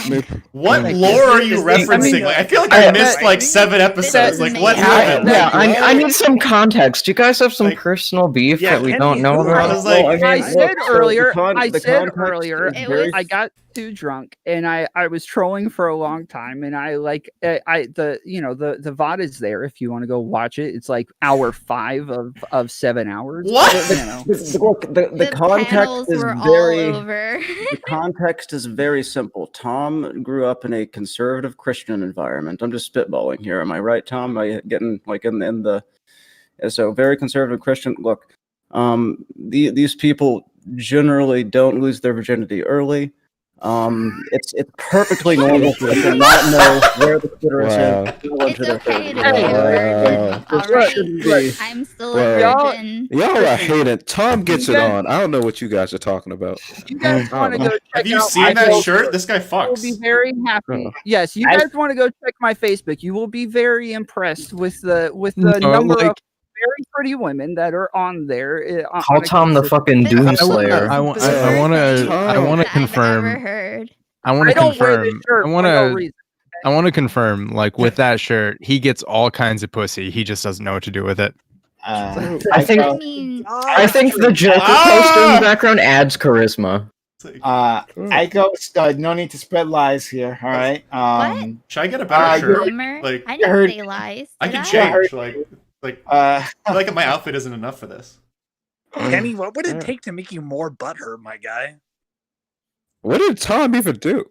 what lore are you referencing? I feel like I missed 7 episodes. What happened? Yeah, I need some context. You guys have some personal beef that we don't know about. I said earlier, I got too drunk and I was trolling for a long time, and the VOD is there if you want to go watch it. It's like hour 5 of 7 hours. What? The context is the context is very simple. Tom grew up in a conservative Christian environment. I'm just spitballing here. Am I right, Tom? Am I getting in the so very conservative Christian? Look, these people generally don't lose their virginity early. It's perfectly normal for them to not know where the clitoris Wow. is. Well It's into their okay to 30s. be a virgin. Wow. All That right, shouldn't be. I'm still a Bro, virgin. y'all are hating. Tom gets You it guys- on. I don't know what you guys are talking about. You guys I want to don't go know. check Have you out seen my that Facebook? shirt? This guy You will be fucks. very happy. Yes, you guys want to go check my Facebook. You will be very impressed with the number of very pretty women that are on there. Call Tom the fucking Doomslayer. I want to confirm. I've ever heard. I want I to don't wear this confirm. shirt I for want no to. reason. I want to confirm. Like with that shirt, he gets all kinds of pussy. He just doesn't know what to do with it. I think the Joker poster in the background adds charisma. Aiko, no need to spread lies here. All right. Should I get a better shirt? Boomer? Like I didn't say lies. I did can I? change. Like I feel like my outfit isn't enough for this. Kenny, what would it take to make you more butthurt, my guy? What did Tom even do?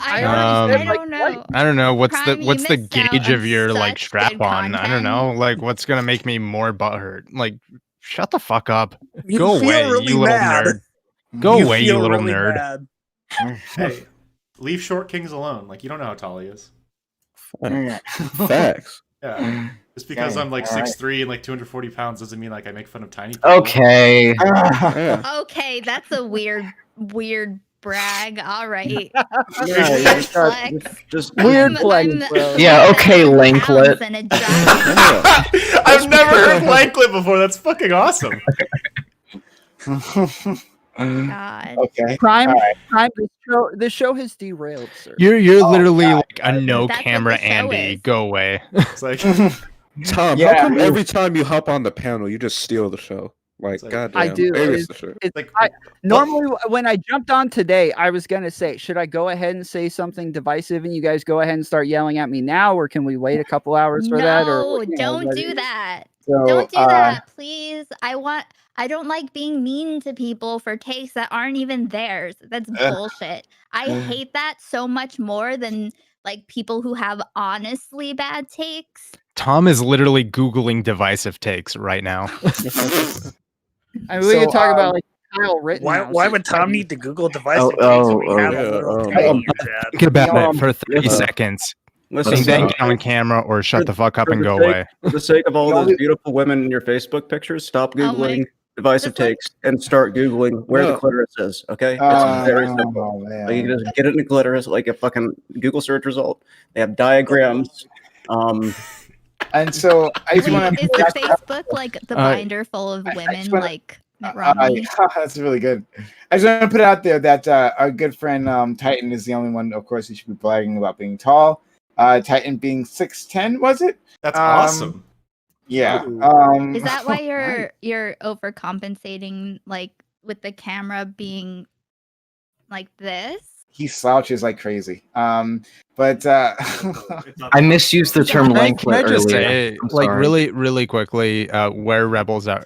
I don't know. I don't know what's Prime, the you what's the missed out gauge on of your like such strap good on. I don't know. Like what's gonna make me more butthurt? Like shut the fuck up. You Go feel away, really you little mad. nerd. Go You away, feel you little really nerd. mad. Hey, leave short kings alone. Like you don't know how tall he is. Facts. Yeah. Just because Okay, I'm like all right. 6'3" and like 240 pounds doesn't mean like I make fun of tiny people. Okay. Okay, that's a weird brag. All right. Yeah, Flex. Weird flex, I'm bro. Yeah, okay, Linklet. and a giant. I've never heard Blanklet before. That's fucking awesome. God. Okay. Prime, All right. Prime. The show has derailed, sir. You're Oh, literally God. like a no That's what camera the show Andy. is. Go away. It's like Tom, Yeah. how come every time you hop on the panel, you just steal the show? Like, like- goddamn. I do. Maybe It's- it's the show. It's, normally, when I jumped on today, I was gonna say, should I go ahead and say something divisive, and you guys go ahead and start yelling at me now, or can we wait a couple hours for that? Or No, you know, don't what- do that. So, Don't do that, please. I don't like being mean to people for takes that aren't even theirs. That's bullshit. I hate that so much more than like people who have honestly bad takes. Tom is literally Googling divisive takes right now. I mean, we can So, talk about like Kyle Rittenhouse. Why would Tom need to Google device takes oh, when we have a yeah, literal oh, Kenny no. here, Chad? Think about it for 30 listen. seconds. Listen, Think that on camera or shut the fuck up and go away. For the sake of all those beautiful women in your Facebook pictures, stop Oh my- Googling divisive It's like- takes and start Googling where the No. clitoris is. Okay? It's very simple. Oh, man. Like, you just get it in the clitoris, like a fucking Google search result. They have diagrams. And so I just Wait, want is to. the Facebook like the binder full of women just wanna- like Mitt Romney? That's really good. I just want to put it out there that our good friend Titan is the only one, of course, who should be bragging about being tall. Titan being 6'10", was it? That's awesome. Yeah. Is that why you're overcompensating like with the camera being like this? He slouches like crazy. But I misused the term Can I Linklet just earlier. say, I'm like, sorry. really quickly, where rebels are,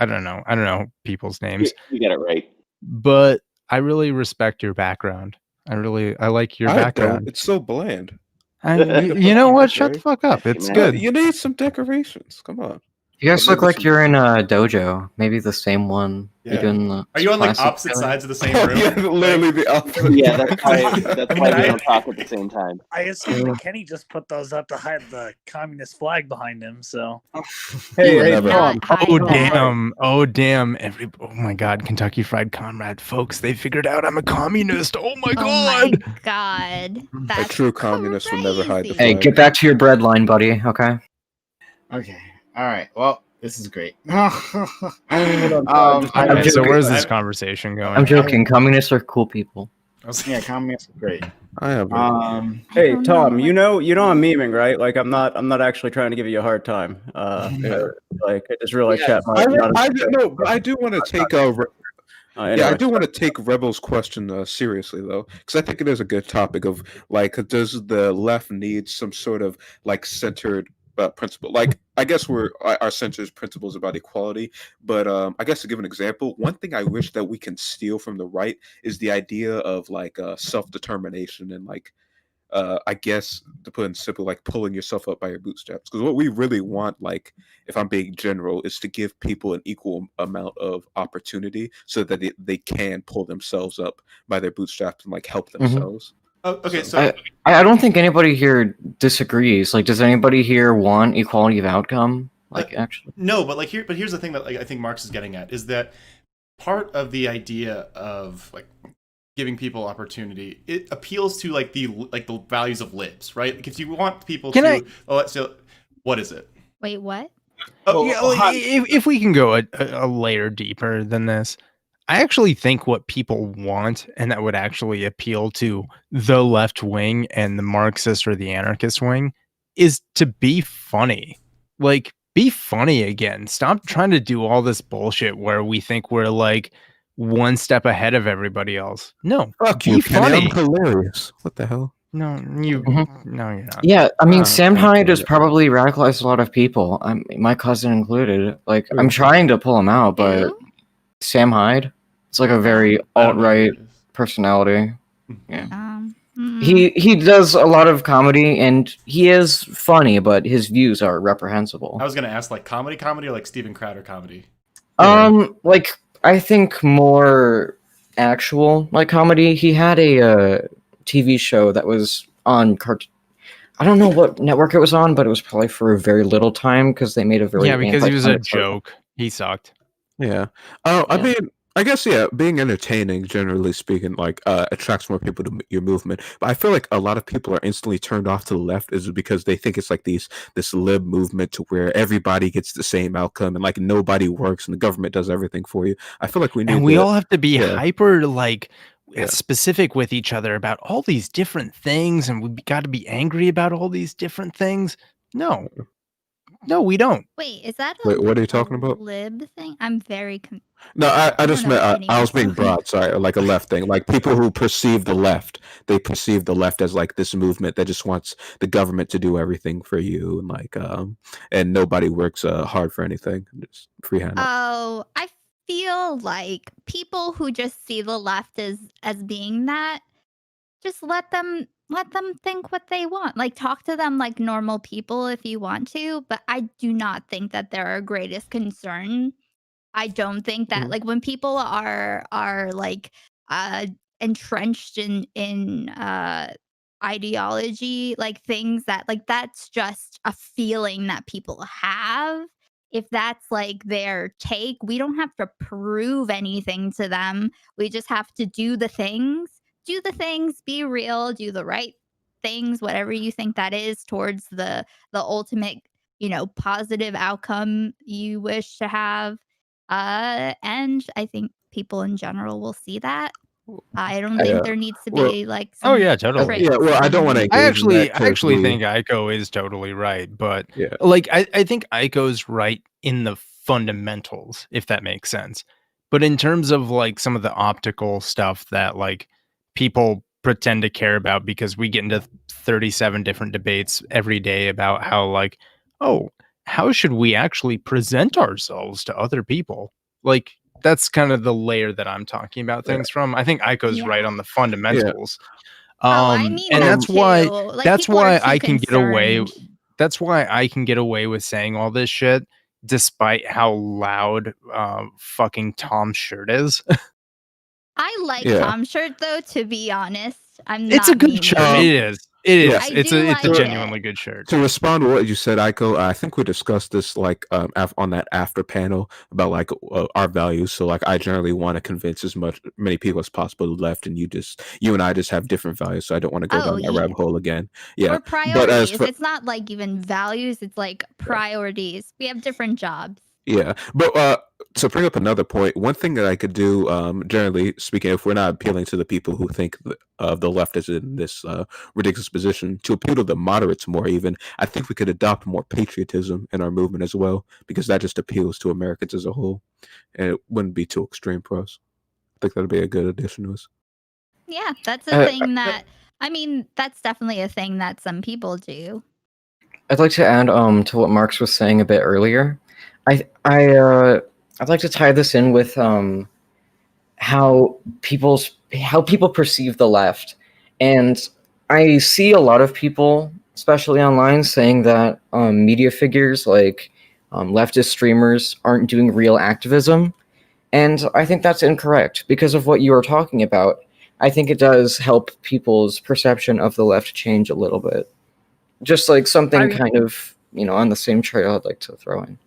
I don't know people's names, You get it right. but I really respect your background. I like your I don't. background. It's so bland. And you know what? Shut the fuck up. It's man. good. You need some decorations. Come on. You guys Or look maybe like some- you're in a dojo. Maybe the same one. Yeah. You're doing the Are you on like classic opposite together? sides of the same Oh, room? yeah, literally the opposite. Yeah, that's why we I- don't talk at the same time. I assume that Kenny just put those up to hide the communist flag behind him. So Hey, would hey, never- Tom. hide Oh that. damn! Oh damn! Oh my God! Kentucky Fried Comrade, folks! They figured out I'm a communist. Oh my Oh my God! god. A That's true communist will never hide the crazy. Hey, flag. get back to your bread line, buddy. Okay. okay. All right. Well, this is great. Okay, so joking. where's this conversation going? I'm joking. Communists are cool people. Yeah, communists are great. I have. Hey, don't Tom, know. you know I'm memeing, right? Like I'm not actually trying to give you a hard time. Like I just realized Yeah, chat might not have- No, but I do want to take anyway. Yeah, I do want to take Rebel's question seriously though, because I think it is a good topic of like, does the left need some sort of like centered principle? Like, I guess our centered principles about equality, but I guess to give an example, one thing I wish that we can steal from the right is the idea of like self determination and like I guess to put in simple, like pulling yourself up by your bootstraps. Because what we really want, like, if I'm being general, is to give people an equal amount of opportunity so that they can pull themselves up by their bootstraps and like help themselves. Oh, okay, so I don't think anybody here disagrees. Like, does anybody here want equality of outcome? Like, actually, no, but here's the thing that like I think Marx is getting at is that part of the idea of like giving people opportunity, it appeals to like the values of libs, right? Like if you want people so what is it? Wait, what? Oh, yeah, if we can go a layer deeper than this, I actually think what people want, and that would actually appeal to the left wing and the Marxist or the anarchist wing, is to be funny. Like, be funny again. Stop trying to do all this bullshit where we think we're like one step ahead of everybody else. No, Fuck be you, funny. I'm hilarious. What the hell? No, no, you're not. Yeah, I mean, Sam Hyde has probably radicalized a lot of people. My cousin included. Like, I'm trying to pull him out, but Sam Hyde, it's like a very alt-right personality. Yeah. He does a lot of comedy, and he is funny, but his views are reprehensible. I was gonna ask like comedy or like Steven Crowder comedy. Like I think more actual like comedy. He had a TV show that was on I don't know what network it was on, but it was probably for a very little time because they made a very because he was a joke. He sucked. Yeah. I mean, I guess being entertaining, generally speaking, like attracts more people to your movement. But I feel like a lot of people are instantly turned off to the left is because they think it's like this lib movement to where everybody gets the same outcome and like nobody works and the government does everything for you. I feel like we need and we all have to be hyper like specific with each other about all these different things, and we got to be angry about all these different things. No, we don't. Wait, is that Wait, what are you talking about? Lib thing? I'm very No, I just meant I was being broad. Sorry, like a left thing. Like people who perceive the left, they perceive the left as like this movement that just wants the government to do everything for you, and like and nobody works hard for anything. Just free hand. Oh, I feel like people who just see the left as being that, just let them think what they want. Like talk to them like normal people if you want to, but I do not think that they're our greatest concern. I don't think that like when people are like entrenched in ideology, like things that like that's just a feeling that people have. If that's like their take, we don't have to prove anything to them. We just have to do the things, be real, do the right things, whatever you think that is towards the ultimate, positive outcome you wish to have. And I think people in general will see that. I don't think there needs to be like some totally. Yeah, well, I don't want to. I actually think Aiko is totally right, but like I think Aiko's right in the fundamentals, if that makes sense. But in terms of like some of the optical stuff that like people pretend to care about, because we get into 37 different debates every day about how like, oh, how should we actually present ourselves to other people? Like that's kind of the layer that I'm talking about things from. I think Aiko's right on the fundamentals. I mean and that's why like, that's people are why too I can get away. concerned. That's why I can get away with saying all this shit, despite how loud fucking Tom's shirt is. I like Tom's shirt though, to be honest. It's a good shirt. It is. It is. Yeah. It's a genuinely good shirt. To respond to what you said, Aiko, I think we discussed this like on that after panel about like our values. So like I generally want to convince many people as possible to the left, and you and I just have different values. So I don't want to go down that rabbit hole again. Yeah, or priorities. It's not like even values. It's like priorities. We have different jobs. Yeah, but to bring up another point, one thing that I could do, generally speaking, if we're not appealing to the people who think the left is in this ridiculous position, to appeal to the moderates more even, I think we could adopt more patriotism in our movement as well, because that just appeals to Americans as a whole, and it wouldn't be too extreme for us. I think that'd be a good addition to us. Yeah, that's a thing that, I mean, that's definitely a thing that some people do. I'd like to add to what Marx was saying a bit earlier. I'd like to tie this in with how people perceive the left, and I see a lot of people, especially online, saying that media figures like leftist streamers aren't doing real activism. And I think that's incorrect because of what you were talking about. I think it does help people's perception of the left change a little bit. Just like something kind of, on the same trail I'd like to throw in.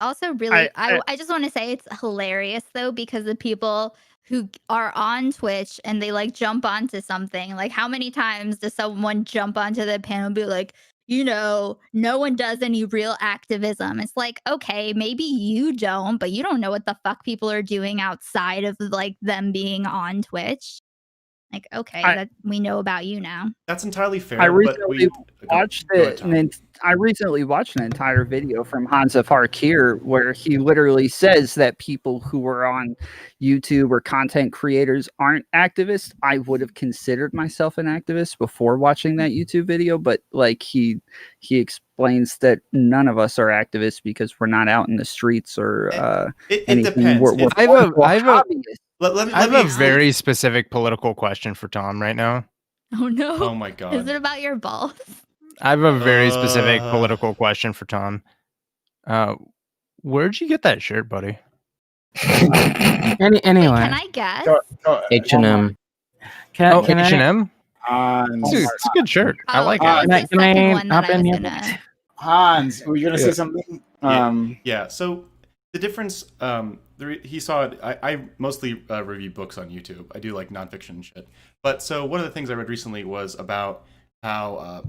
Also, really, I just want to say it's hilarious though, because the people who are on Twitch and they like jump onto something, like how many times does someone jump onto the panel and be like, no one does any real activism? It's like, okay, maybe you don't, but you don't know what the fuck people are doing outside of like them being on Twitch. Like, okay, that we know about you now. That's entirely fair. I recently watched an entire video from Hansa Farkir where he literally says that people who are on YouTube or content creators aren't activists. I would have considered myself an activist before watching that YouTube video, but like he explains that none of us are activists because we're not out in the streets or anything. Depends. I have a very specific political question for Tom right now. Oh no. Oh my god. Is it about your balls? I have a very specific political question for Tom. Where'd you get that shirt, buddy? Anyway. Can I guess? H&M. Can H&M? It's a good shirt. I like it. Can I hop in here? Hans, were you going to say something? Yeah. So the difference, he saw it. I mostly review books on YouTube. I do like nonfiction and shit. But so one of the things I read recently was about how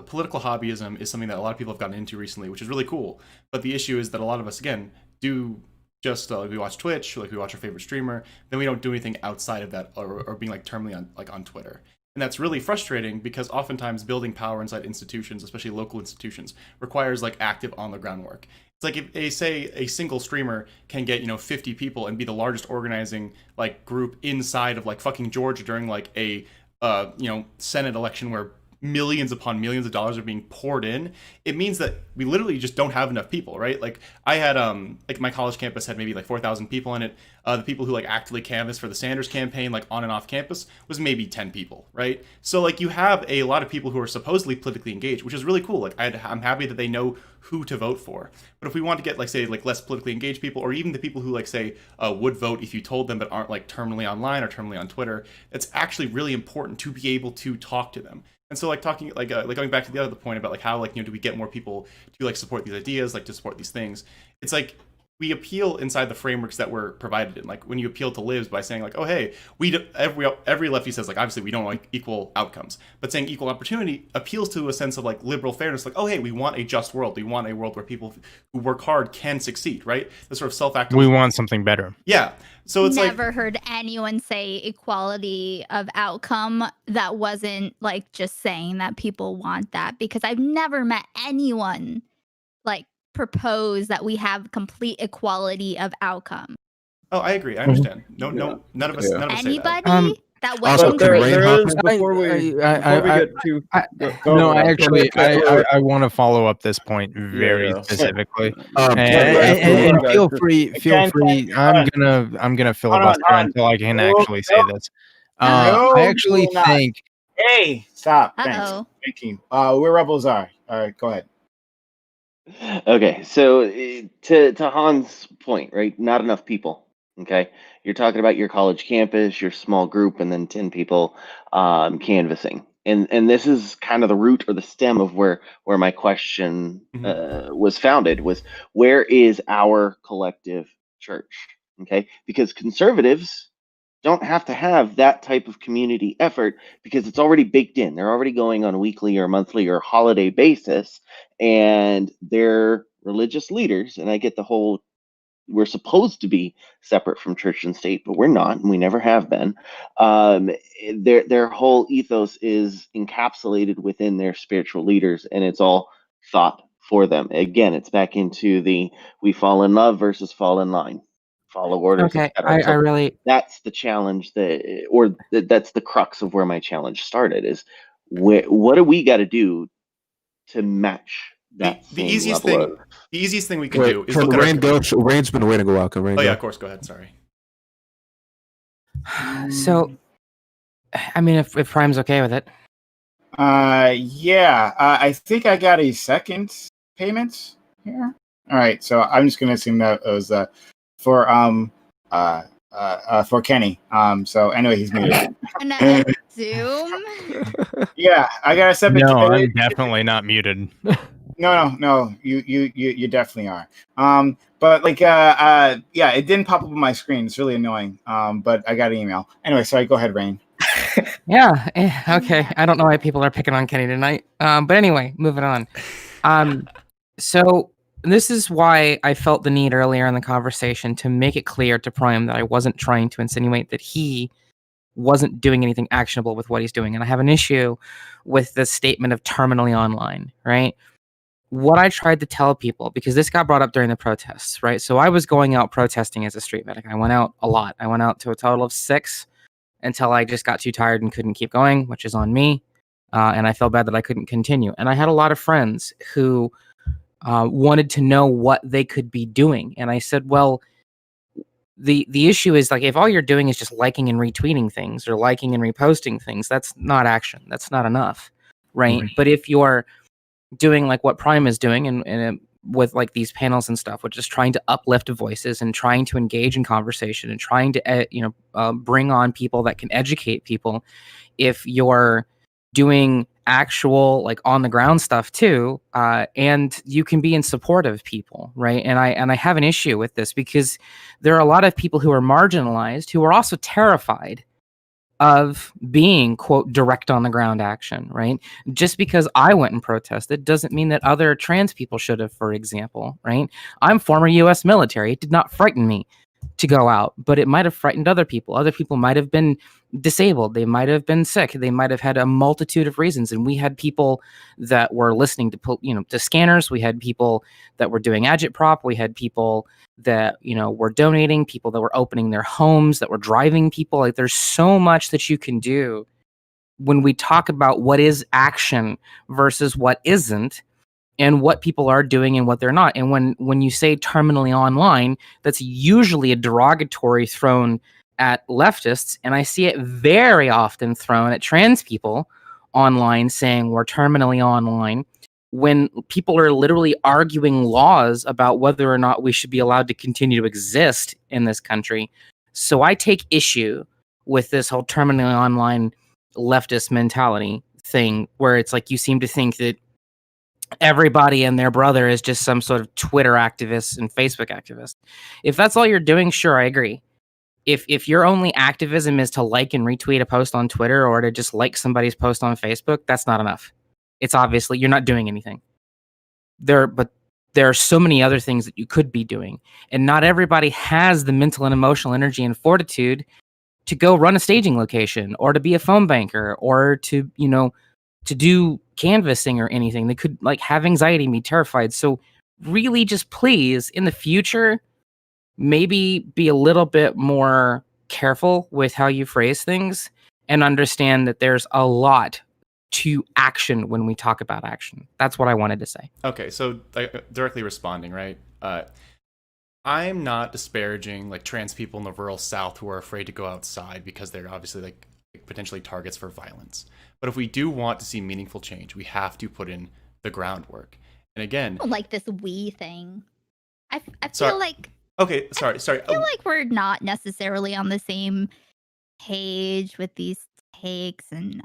political hobbyism is something that a lot of people have gotten into recently, which is really cool. But the issue is that a lot of us, again, do just like we watch Twitch, like we watch our favorite streamer, then we don't do anything outside of that, or being like terminally on Twitter. And that's really frustrating because oftentimes building power inside institutions, especially local institutions, requires like active on the ground work. It's like if a single streamer can get 50 people and be the largest organizing like group inside of like fucking Georgia during like a Senate election where millions upon millions of dollars are being poured in, it means that we literally just don't have enough people, right? Like I had like my college campus had maybe like 4,000 people in it. The people who like actively canvassed for the Sanders campaign, like on and off campus, was maybe 10 people, right? So like you have a lot of people who are supposedly politically engaged, which is really cool. Like I'm happy that they know who to vote for. But if we want to get like say like less politically engaged people, or even the people who like say would vote if you told them but aren't like terminally online or terminally on Twitter, it's actually really important to be able to talk to them. And so like talking like going back to the other point about like how like do we get more people to like support these ideas, like to support these things, it's like we appeal inside the frameworks that were provided in. Like when you appeal to libs by saying like, oh hey, every lefty says like obviously we don't like equal outcomes, but saying equal opportunity appeals to a sense of like liberal fairness, like oh hey, we want a just world, we want a world where people who work hard can succeed, right? The sort of self-active. We want something better. Yeah. So it's never heard anyone say equality of outcome that wasn't like just saying that people want that, because I've never met anyone like propose that we have complete equality of outcome. Oh, I agree. I understand. No, none of us. None of us say that. Anybody that was before we get to I want to follow up this point very specifically. And feel free. I'm gonna filibuster until I can actually say this. I actually think. Hey, stop. Thanks. Thank you. Where rebels are. All right, go ahead. Okay, so to Hans' point, right? Not enough people. Okay, you're talking about your college campus, your small group, and then 10 people canvassing. And this is kind of the root or the stem of where my question was founded, was where is our collective church? Okay, because conservatives don't have to have that type of community effort because it's already baked in. They're already going on a weekly or monthly or holiday basis, and they're religious leaders. And I get the whole, we're supposed to be separate from church and state, but we're not, and we never have been. Their whole ethos is encapsulated within their spiritual leaders, and it's all thought for them. Again, it's back into the we fall in love versus fall in line, follow orders. Okay, I really. That's the challenge that's the crux of where my challenge started. Is what do we got to do to match that? The easiest thing we can do is look at Rain's been waiting a while. Can Rain go? Yeah, of course. Go ahead. Sorry. So, I mean, if Prime's okay with it. Yeah. I think I got a second payment here. All right. So I'm just gonna assume that it was for Kenny. So anyway, he's muted. Another Zoom. Yeah, I got a separate. No, I'm definitely not muted. No. You definitely are. But like, yeah, it didn't pop up on my screen. It's really annoying. But I got an email. Anyway, sorry. Go ahead, Rain. Yeah. Okay. I don't know why people are picking on Kenny tonight. But anyway, moving on. So this is why I felt the need earlier in the conversation to make it clear to Prime that I wasn't trying to insinuate that he wasn't doing anything actionable with what he's doing. And I have an issue with the statement of terminally online, right? What I tried to tell people, because this got brought up during the protests, right? So I was going out protesting as a street medic. I went out a lot. I went out to a total of 6 until I just got too tired and couldn't keep going, which is on me. And I felt bad that I couldn't continue. And I had a lot of friends who wanted to know what they could be doing. And I said, well, the issue is, like, if all you're doing is just liking and retweeting things or liking and reposting things, that's not action. That's not enough, right? But if you're doing like what Prime is doing and with like these panels and stuff, which is trying to uplift voices and trying to engage in conversation and trying to bring on people that can educate people, if you're doing actual like on the ground stuff too, and you can be in support of people, right? And I have an issue with this because there are a lot of people who are marginalized who are also terrified of being, quote, direct on the ground action, right? Just because I went and protested doesn't mean that other trans people should have, for example, right? I'm former US military. It did not frighten me to go out, but it might have frightened other people. Other people might have been disabled. They might have been sick. They might have had a multitude of reasons. And we had people that were listening to scanners. We had people that were doing agitprop. We had people that, were donating, people that were opening their homes, that were driving people. Like, there's so much that you can do when we talk about what is action versus what isn't, and what people are doing and what they're not. And when you say terminally online, that's usually a derogatory thrown at leftists, and I see it very often thrown at trans people online, saying we're terminally online, when people are literally arguing laws about whether or not we should be allowed to continue to exist in this country. So I take issue with this whole terminally online leftist mentality thing, where it's like you seem to think that everybody and their brother is just some sort of Twitter activist and Facebook activist. If that's all you're doing, sure, I agree. If your only activism is to like and retweet a post on Twitter or to just like somebody's post on Facebook, that's not enough. It's obviously you're not doing anything. But there are so many other things that you could be doing, and not everybody has the mental and emotional energy and fortitude to go run a staging location or to be a phone banker or to do canvassing or anything. They could have anxiety and be terrified. So really, just please, in the future, maybe be a little bit more careful with how you phrase things and understand that there's a lot to action when we talk about action. That's what I wanted to say. Okay, so directly responding, right? I'm not disparaging trans people in the rural South who are afraid to go outside because they're obviously potentially targets for violence. But if we do want to see meaningful change, we have to put in the groundwork. And again, I don't like this we thing. I sorry. feel like okay, sorry. I feel like we're not necessarily on the same page with these takes, and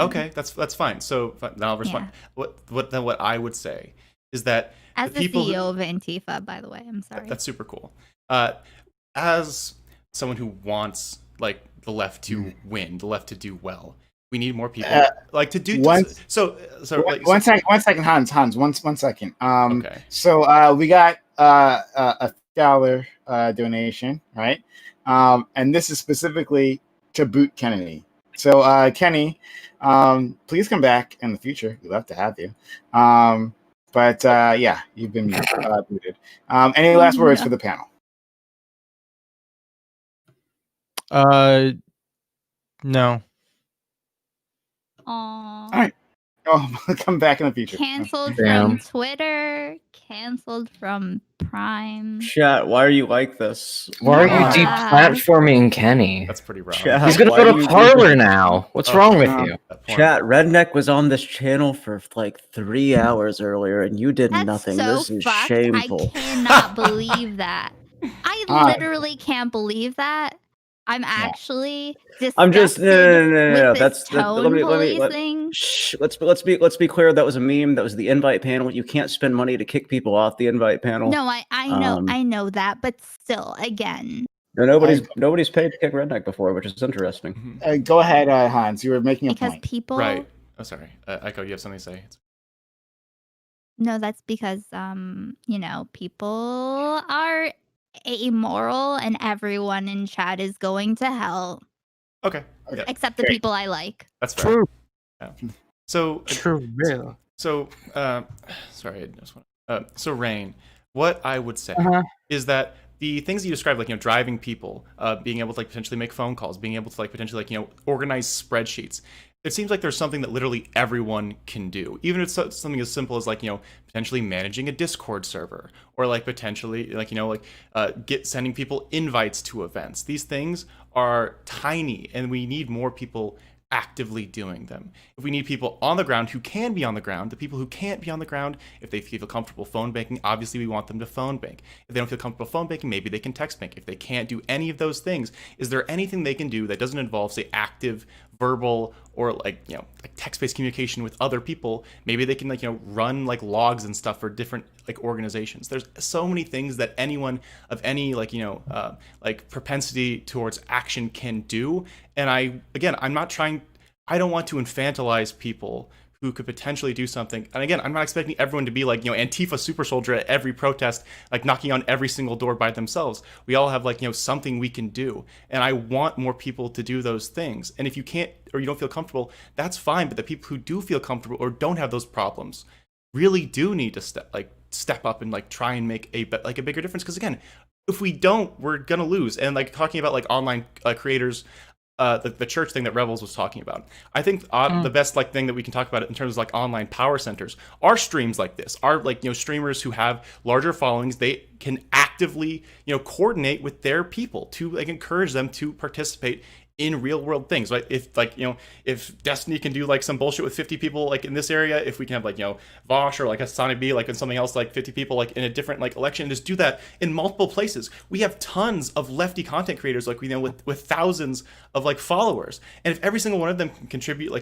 okay, that's fine. So now I'll respond. Yeah. What I would say is that as the CEO of Antifa, by the way, I'm sorry. That's super cool. As someone who wants the left to win, the left to do well, we need more people to do. One second, Hans. One second. Okay. So we got a $1 donation, right? And this is specifically to boot Kennedy. So Kenny, please come back in the future. We'd love to have you. But yeah, you've been booted. Any last words for the panel? No. Aww. All Oh, come back in the future. Canceled Damn. from Twitter. Canceled from Prime. Chat, why are you like this? Why are you Yeah. deplatforming Kenny? That's pretty rough. Chat, He's gonna why go do to you Parlor do- now. What's wrong with you? Chat, Redneck was on this channel for like 3 hours earlier, and you did nothing. So This is fucked. shameful. I cannot believe that. I literally can't believe that. I'm actually disgusted I'm just no. with That's this that. tone Let me policing. shh. Let's be clear. That was a meme. That was the invite panel. You can't spend money to kick people off the invite panel. No, I know that, but still, again. No, nobody's paid to kick Redneck before, which is interesting. Go ahead, Hans. You were making a Because point. people Right. Oh, sorry. Echo, you have something to say? No, that's because people are amoral and everyone in chat is going to hell. Okay. Yeah. Except the people I like. That's fair. True. Yeah. So True. So sorry, I just want. So Rain, what I would say is that the things you described, like driving people, being able to potentially make phone calls, being able to potentially organize spreadsheets. It seems like there's something that literally everyone can do, even if it's something as simple as potentially managing a Discord server, or potentially sending people invites to events. These things are tiny, and we need more people actively doing them. If we need people on the ground who can be on the ground, the people who can't be on the ground, if they feel comfortable phone banking, obviously we want them to phone bank. If they don't feel comfortable phone banking, maybe they can text bank. If they can't do any of those things, is there anything they can do that doesn't involve, say, active verbal or text-based communication with other people? Maybe they can run logs and stuff for different organizations. There's so many things that anyone of any propensity towards action can do. And I don't want to infantilize people who could potentially do something. And again, I'm not expecting everyone to be Antifa super soldier at every protest, knocking on every single door by themselves. We all have something we can do. And I want more people to do those things. And if you can't, or you don't feel comfortable, that's fine. But the people who do feel comfortable or don't have those problems really do need to step up and try and make a bigger difference. Because again, if we don't, we're gonna lose. And talking about online creators, the church thing that Rebels was talking about. I think the best thing that we can talk about in terms of online power centers are streams like this. Are streamers who have larger followings. They can actively coordinate with their people to encourage them to participate in real world things, right? If if Destiny can do some bullshit with 50 people in this area, if we can have Vosh or a Sonic B and something else 50 people in a different election, just do that in multiple places. We have tons of lefty content creators with thousands of followers, and if every single one of them can contribute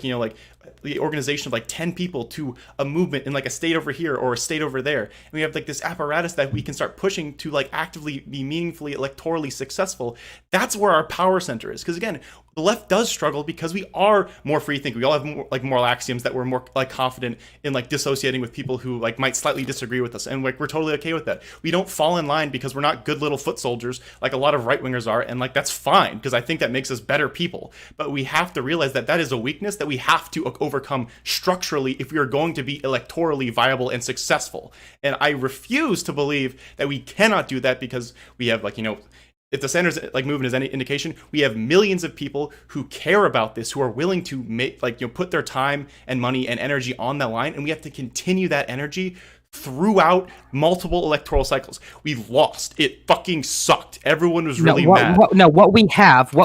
the organization of 10 people to a movement in a state over here or a state over there, and we have this apparatus that we can start pushing to actively be meaningfully electorally successful, that's where our power center is. Because again, the left does struggle because we are more free thinking. We all have more moral axioms that we're more confident in dissociating with people who might slightly disagree with us, and we're totally okay with that. We don't fall in line because we're not good little foot soldiers like a lot of right wingers are, and that's fine because I think that makes us better people. But we have to realize that that is a weakness that we have to overcome structurally if we are going to be electorally viable and successful. And I refuse to believe that we cannot do that because we have if the Sanders movement is any indication, we have millions of people who care about this, who are willing to make put their time and money and energy on the line, and we have to continue that energy throughout multiple electoral cycles. We've lost. It fucking sucked. Everyone was really mad. What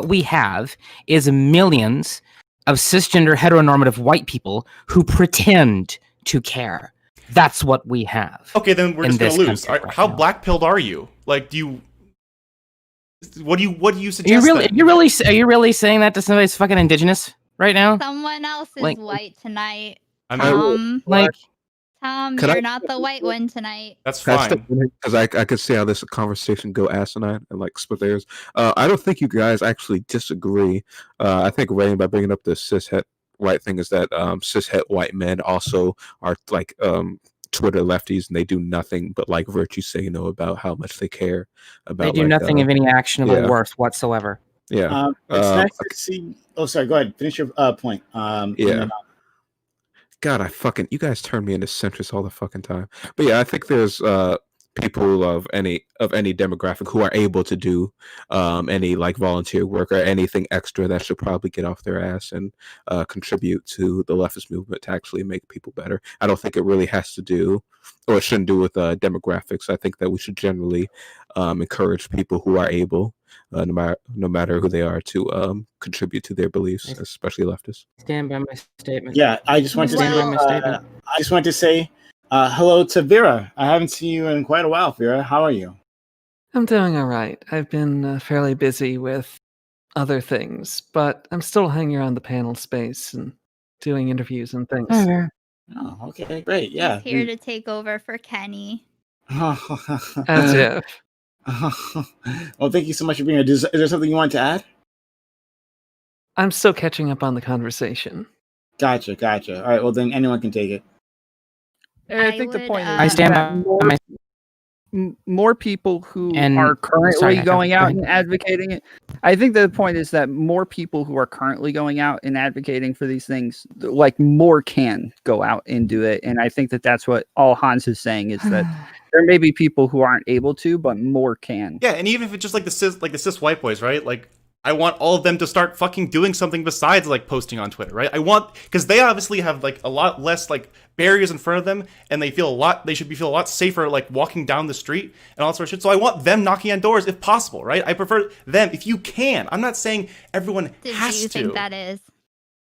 we have is millions of cisgender heteronormative white people who pretend to care. That's what we have. Okay, then we're just gonna lose. How black-pilled are you? Do you? What do you suggest? Are you really saying that to somebody that's fucking indigenous right now? Someone else is white tonight. I'm Tom, you're not the white one tonight. That's fine. Because I could see how this conversation go asinine and split hairs. I don't think you guys actually disagree. I think Rain, by bringing up the cishet white thing, is that cishet white men also are Twitter lefties, and they do nothing but virtue signal about how much they care about. They do nothing of any actionable worth whatsoever. Yeah, it's nice to see. Oh, sorry. Go ahead. Finish your point. Yeah. God, you guys turn me into centrist all the fucking time. But yeah, I think there's people of any demographic who are able to do any like volunteer work or anything extra that should probably get off their ass and contribute to the leftist movement to actually make people better. I don't think it really has to do, or it shouldn't do with demographics. I think that we should generally encourage people who are able, no matter who they are, to contribute to their beliefs, especially leftists. Stand by my statement. Yeah, I just want to say, hello to Vera. I haven't seen you in quite a while, Vera. How are you? I'm doing all right. I've been fairly busy with other things, but I'm still hanging around the panel space and doing interviews and things. Oh, okay, great. Yeah. He's here to take over for Kenny. As if. Well, thank you so much for being here. Is there something you want to add? I'm still catching up on the conversation. Gotcha. All right, well, then anyone can take it. I think the point is I stand by my more people who And- are currently sorry, Echo, going go out ahead. and advocating it. I think the point is that more people who are currently going out and advocating for these things, like more can go out and do it. And I think that that's what all Hans is saying is that there may be people who aren't able to, but more can. Yeah, and even if it's just like the cis white boys, right? Like, I want all of them to start fucking doing something besides like posting on Twitter, right? Because they obviously have like a lot less like barriers in front of them, and they should feel a lot safer like walking down the street and all that sort of shit. So I want them knocking on doors if possible, right? I prefer them if you can. I'm not saying everyone has to. Do you think that is?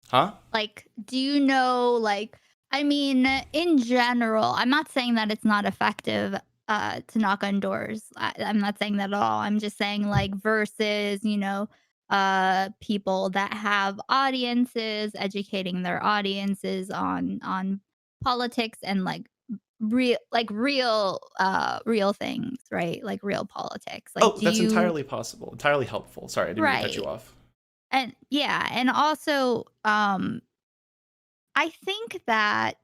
Huh? Like, do you know, like, I mean, in general, I'm not saying that it's not effective to knock on doors. I'm not saying that at all. I'm just saying, like, versus, people that have audiences, educating their audiences on politics and real things, right? Like real politics. Like, That's entirely possible, entirely helpful. Sorry, I didn't mean to cut you off. And yeah, and also I think that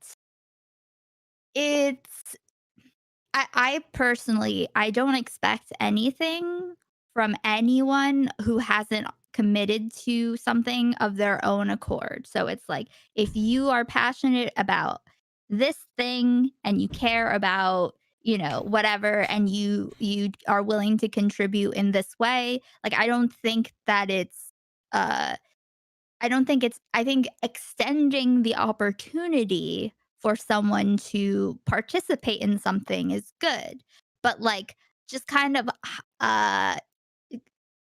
I personally, I don't expect anything from anyone who hasn't committed to something of their own accord. So it's like, if you are passionate about this thing and you care about, whatever, and you are willing to contribute in this way, like, I think extending the opportunity for someone to participate in something is good. But like, just kind of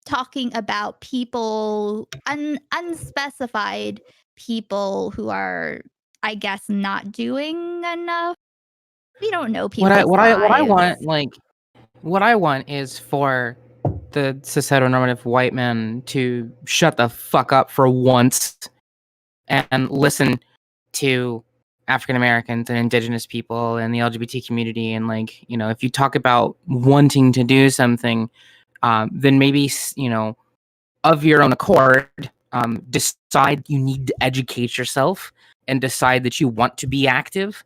talking about people, unspecified people who are, I guess, not doing enough. We don't know people. What I want is for the cis heteronormative white men to shut the fuck up for once and listen to African Americans and Indigenous people and the LGBT community. And if you talk about wanting to do something, then maybe, of your own accord, decide you need to educate yourself and decide that you want to be active,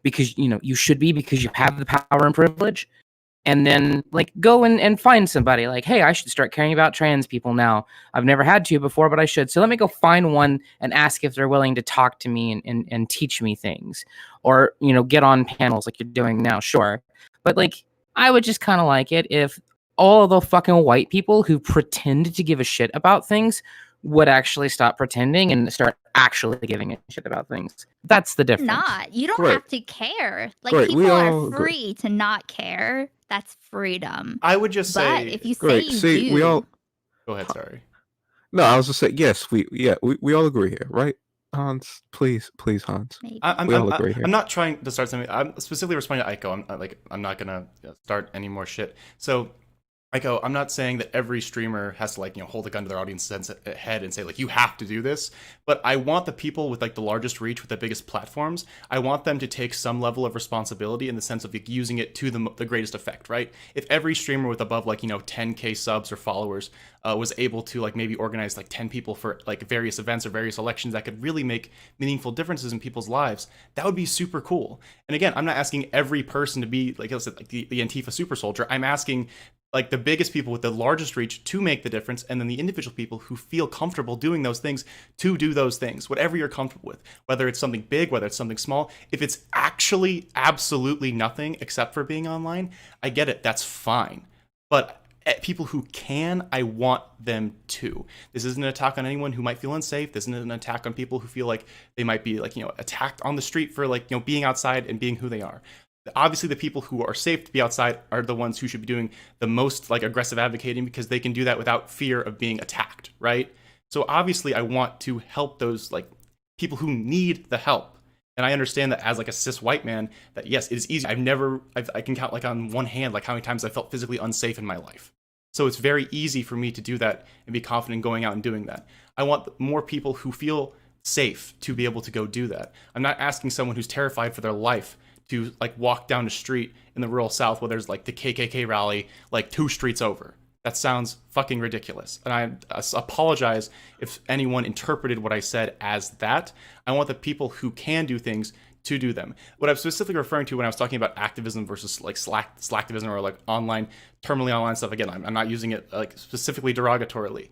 because, you should be, because you have the power and privilege. And then go and find somebody like, hey, I should start caring about trans people now. I've never had to before, but I should. So let me go find one and ask if they're willing to talk to me and teach me things, or, get on panels like you're doing now. Sure. But I would just kind of like it if all the fucking white people who pretend to give a shit about things would actually stop pretending and start actually giving a shit about things. That's the difference. You don't have to care. People are free to not care. That's freedom. I would just say, but if you say you do, we all go ahead. Sorry. No, I was just saying, yes, we all agree here, right? Hans, please, Hans. We all agree here. I'm not trying to start something. I'm specifically responding to Aiko. I'm not gonna start any more shit. So, Aiko, I'm not saying that every streamer has to hold a gun to their audience's head and say you have to do this. But I want the people with the largest reach, with the biggest platforms, I want them to take some level of responsibility in the sense of using it to the greatest effect, right? If every streamer with above 10K subs or followers was able to maybe organize 10 people for various events or various elections that could really make meaningful differences in people's lives, that would be super cool. And again, I'm not asking every person to be the Antifa super soldier. I'm asking like the biggest people with the largest reach to make the difference, and then the individual people who feel comfortable doing those things to do those things, whatever you're comfortable with, whether it's something big, whether it's something small. If it's actually absolutely nothing except for being online, I get it, that's fine. But people who can, I want them to. This isn't an attack on anyone who might feel unsafe. This isn't an attack on people who feel like they might be like, attacked on the street for like, being outside and being who they are. Obviously, the people who are safe to be outside are the ones who should be doing the most like aggressive advocating, because they can do that without fear of being attacked, right? So obviously, I want to help those like people who need the help. And I understand that as like a cis white man, that yes, it is easy. I can count like on one hand like how many times I felt physically unsafe in my life. So it's very easy for me to do that and be confident going out and doing that. I want more people who feel safe to be able to go do that. I'm not asking someone who's terrified for their life to like walk down the street in the rural South where there's like the KKK rally like 2 streets over. That sounds fucking ridiculous. And I apologize if anyone interpreted what I said as that. I want the people who can do things to do them. What I'm specifically referring to when I was talking about activism versus like slacktivism or like terminally online stuff, again, I'm not using it like specifically derogatorily.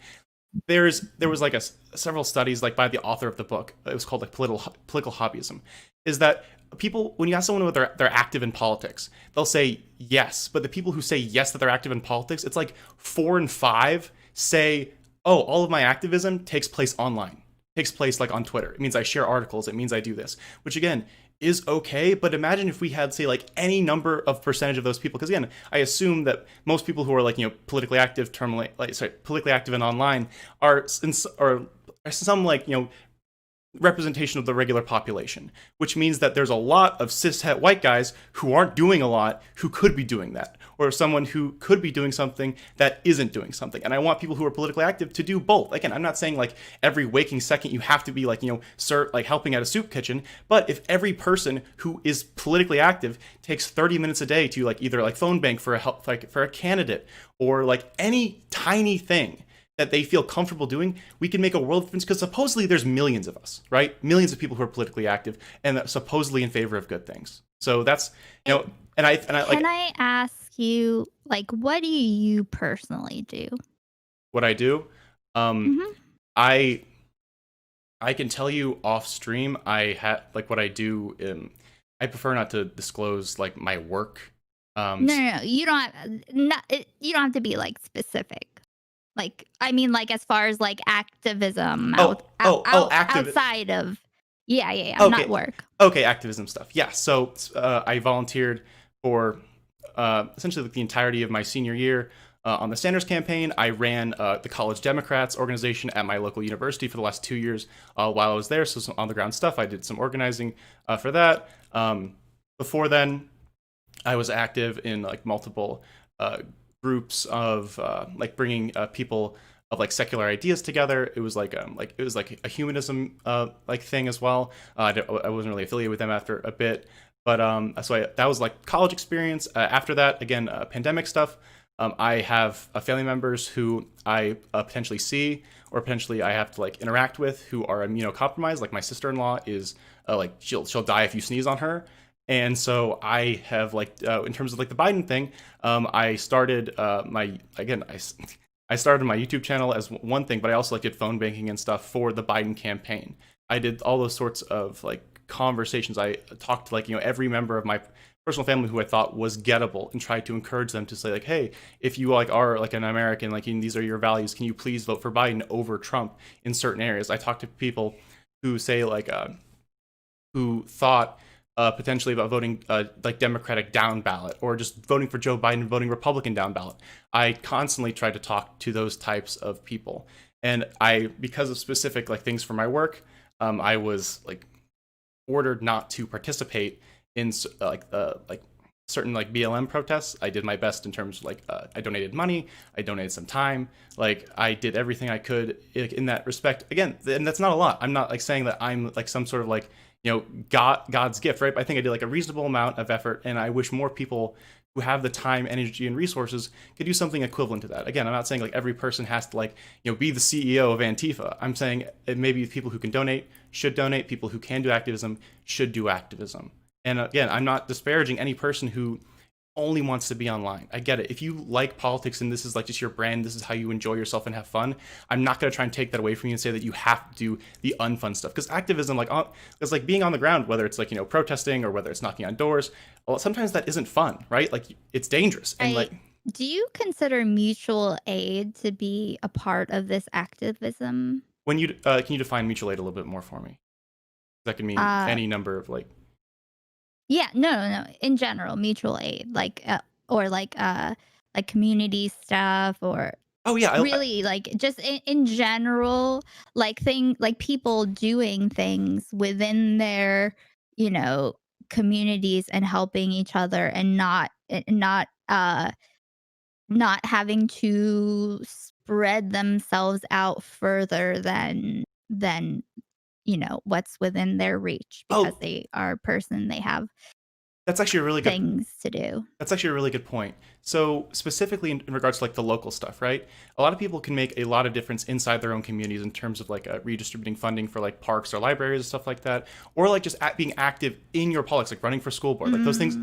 There was like several studies like by the author of the book. It was called like political hobbyism. Is that people, when you ask someone whether they're active in politics, they'll say yes. But the people who say yes that they're active in politics, it's like 4 and 5 say, oh, all of my activism takes place online, takes place like on Twitter. It means I share articles. It means I do this, which again is okay. But imagine if we had, say, like any number of percentage of those people, because again, I assume that most people who are like, politically active, politically active and online are some like, representation of the regular population, which means that there's a lot of cishet white guys who aren't doing a lot who could be doing that, or someone who could be doing something that isn't doing something. And I want people who are politically active to do both. Again, I'm not saying like every waking second you have to be like, like helping at a soup kitchen, but if every person who is politically active takes 30 minutes a day to like either like phone bank for a candidate, or like any tiny thing that they feel comfortable doing, we can make a world of difference, because supposedly there's millions of us, right? Millions of people who are politically active and supposedly in favor of good things. So that's, and I like. Can I ask you, like, what do you personally do? What I do? I can tell you off stream. I have like what I do. I prefer not to disclose like my work. No, you don't have to be like specific. Like, I mean, like, as far as like activism outside of, yeah, okay. Not work. Okay, activism stuff. Yeah. So I volunteered for essentially like the entirety of my senior year on the Sanders campaign. I ran the College Democrats organization at my local university for the last 2 years while I was there. So some on the ground stuff. I did some organizing for that. Before then, I was active in like multiple groups of like bringing people of like secular ideas together. It was like a humanism like thing as well. I wasn't really affiliated with them after a bit, but so that was like college experience. After that, again, pandemic stuff. I have family members who I potentially see or potentially I have to like interact with who are immunocompromised. Like my sister-in-law is like she'll die if you sneeze on her. And so I have like in terms of like the Biden thing, I started I started my YouTube channel as one thing, but I also like did phone banking and stuff for the Biden campaign. I did all those sorts of like conversations. I talked to like every member of my personal family who I thought was gettable and tried to encourage them to say like, hey, if you like are like an American, like these are your values, can you please vote for Biden over Trump in certain areas? I talked to people who say like who thought potentially about voting like Democratic down ballot, or just voting for Joe Biden, voting Republican down ballot. I constantly try to talk to those types of people, and because of specific like things for my work, I was like ordered not to participate in like certain like BLM protests. I did my best in terms of like I donated money, I donated some time, like I did everything I could in that respect. Again, and that's not a lot. I'm not like saying that I'm like some sort of like God's gift, right? But I think I did like a reasonable amount of effort, and I wish more people who have the time, energy, and resources could do something equivalent to that. Again, I'm not saying like every person has to like be the CEO of Antifa. I'm saying maybe people who can donate should donate. People who can do activism should do activism. And again, I'm not disparaging any person who only wants to be online. I get it. If you like politics and this is like just your brand, this is how you enjoy yourself and have fun, I'm not going to try and take that away from you and say that you have to do the unfun stuff. Because activism, it's like being on the ground, whether it's like, protesting or whether it's knocking on doors, well, sometimes that isn't fun, right? Like it's dangerous. And do you consider mutual aid to be a part of this activism? When you can you define mutual aid a little bit more for me? That can mean any number of like. Yeah, no. In general, mutual aid, or community stuff, or really just in general, like people doing things within their communities and helping each other and not having to spread themselves out further than what's within their reach because they are a person, they have that's actually a really good things to do. That's actually a really good point. So specifically in regards to like the local stuff, right? A lot of people can make a lot of difference inside their own communities in terms of like redistributing funding for like parks or libraries and stuff like that, or like just being active in your politics, like running for school board, like those things,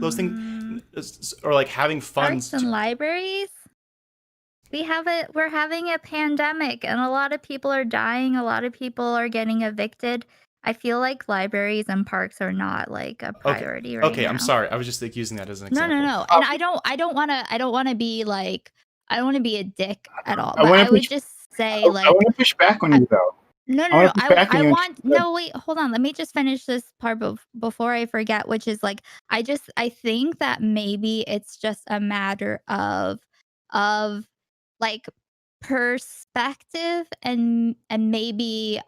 or like having funds. Parks and libraries. We're having a pandemic and a lot of people are dying. A lot of people are getting evicted. I feel like libraries and parks are not like a priority right now. Okay, I'm sorry. I was just like using that as an example. No. And I don't want to be like, I don't want to be a dick at all. But I would just say I want to push back on you though. No. Wait, hold on. Let me just finish this part before I forget, which is like, I think that maybe it's just a matter of like perspective and maybe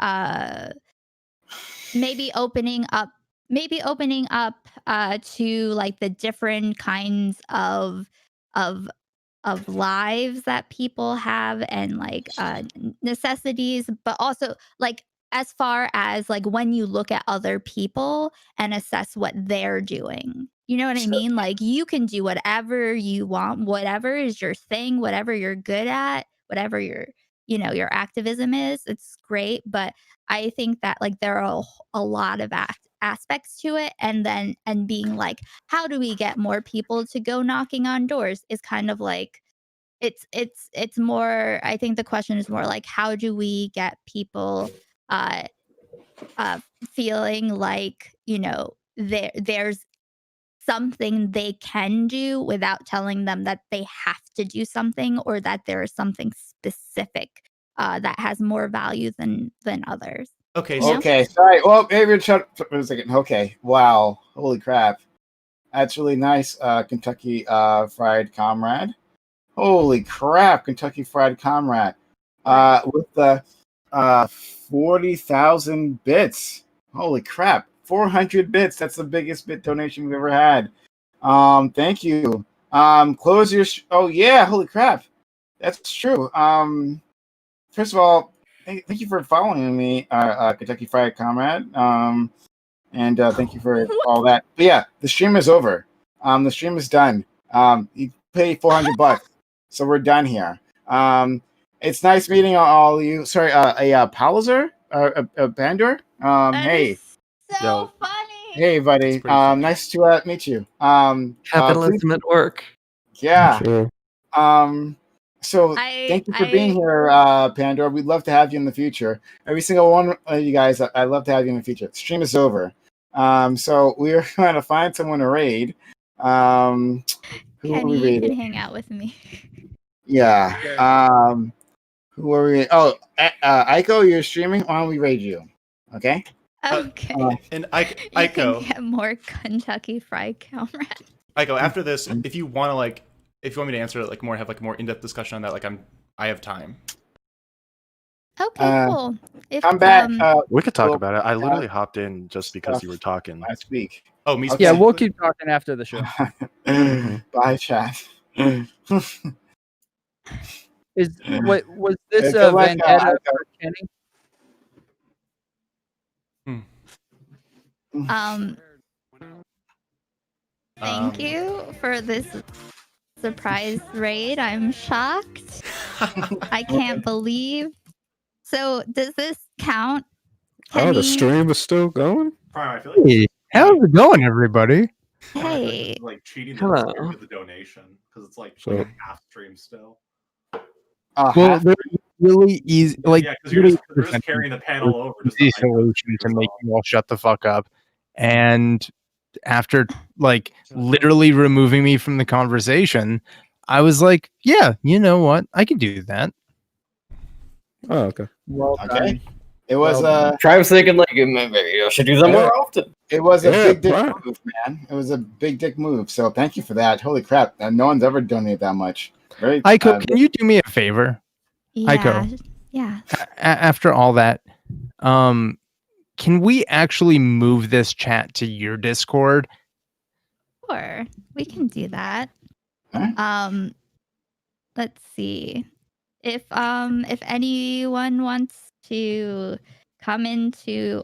opening up to like the different kinds of lives that people have and like necessities, but also like as far as like when you look at other people and assess what they're doing. You know what I mean? Like you can do whatever you want, whatever is your thing, whatever you're good at, whatever your activism is, it's great. But I think that like there are a lot of aspects to it. And being like, how do we get more people to go knocking on doors is kind of like, it's more, I think the question is more like, how do we get people feeling like, there's something they can do without telling them that they have to do something or that there is something specific that has more value than others. Okay. Okay. Sorry. Well, maybe shut up for a second. Okay. Wow. Holy crap. That's really nice. Kentucky Fried Comrade. Holy crap. Kentucky Fried Comrade. With the 40,000 bits. Holy crap. 400 bits. That's the biggest bit donation we've ever had. Thank you. Close your. Oh yeah. Holy crap. That's true. First of all, thank you for following me, Kentucky Fried Comrade. And thank you for all that. But yeah, the stream is over. The stream is done. You pay $400, so we're done here. It's nice meeting all of you. Sorry, a Palliser, a Bandor. Hey. So funny. Hey, buddy. Nice to meet you. Capitalism at work. Yeah. Sure. So thank you for being here, Pandora. We'd love to have you in the future. Every single one of you guys, I'd love to have you in the future. The stream is over. So we're trying to find someone to raid. Who are we Kenny, raiding? you can hang out with me. Yeah. Who are we? Oh, Aiko, you're streaming. Why don't we raid you? Okay. Okay. And You Aiko, can get more Kentucky Fried Comrade. Aiko, after this, if you want me to answer it like more, have like a more in-depth discussion on that, like I have time. Okay, cool. I'm back. We could talk about it. I literally hopped in just because you were talking last week. Oh, me. Yeah, we'll keep talking after the show. Bye, chat. Was this Good luck, vendetta for Kenny? Thank you for this surprise raid. I'm shocked. I can't believe. So, does this count? Oh, the stream is still going? Hey, how's it going, everybody? Hey. Like cheating the Hello. spirit of the donation because it's like So- half stream still. Well, there's really easy, like Yeah, because you're just carrying the panel over. Just easy solution to make you all shut the fuck up. And after like literally removing me from the conversation, I was like, yeah, you know what? I can do that. Oh, okay. Well Okay. It was I was thinking like maybe I should do that more often. It was a Yeah, big dick right. move, man. It was a big dick move. So thank you for that. Holy crap! No one's ever donated that much. Very. Aiko, can you do me a favor? Yeah. Aiko, Yeah. after all that, can we actually move this chat to your Discord? Sure. We can do that. Alright. Let's see. If anyone wants to come into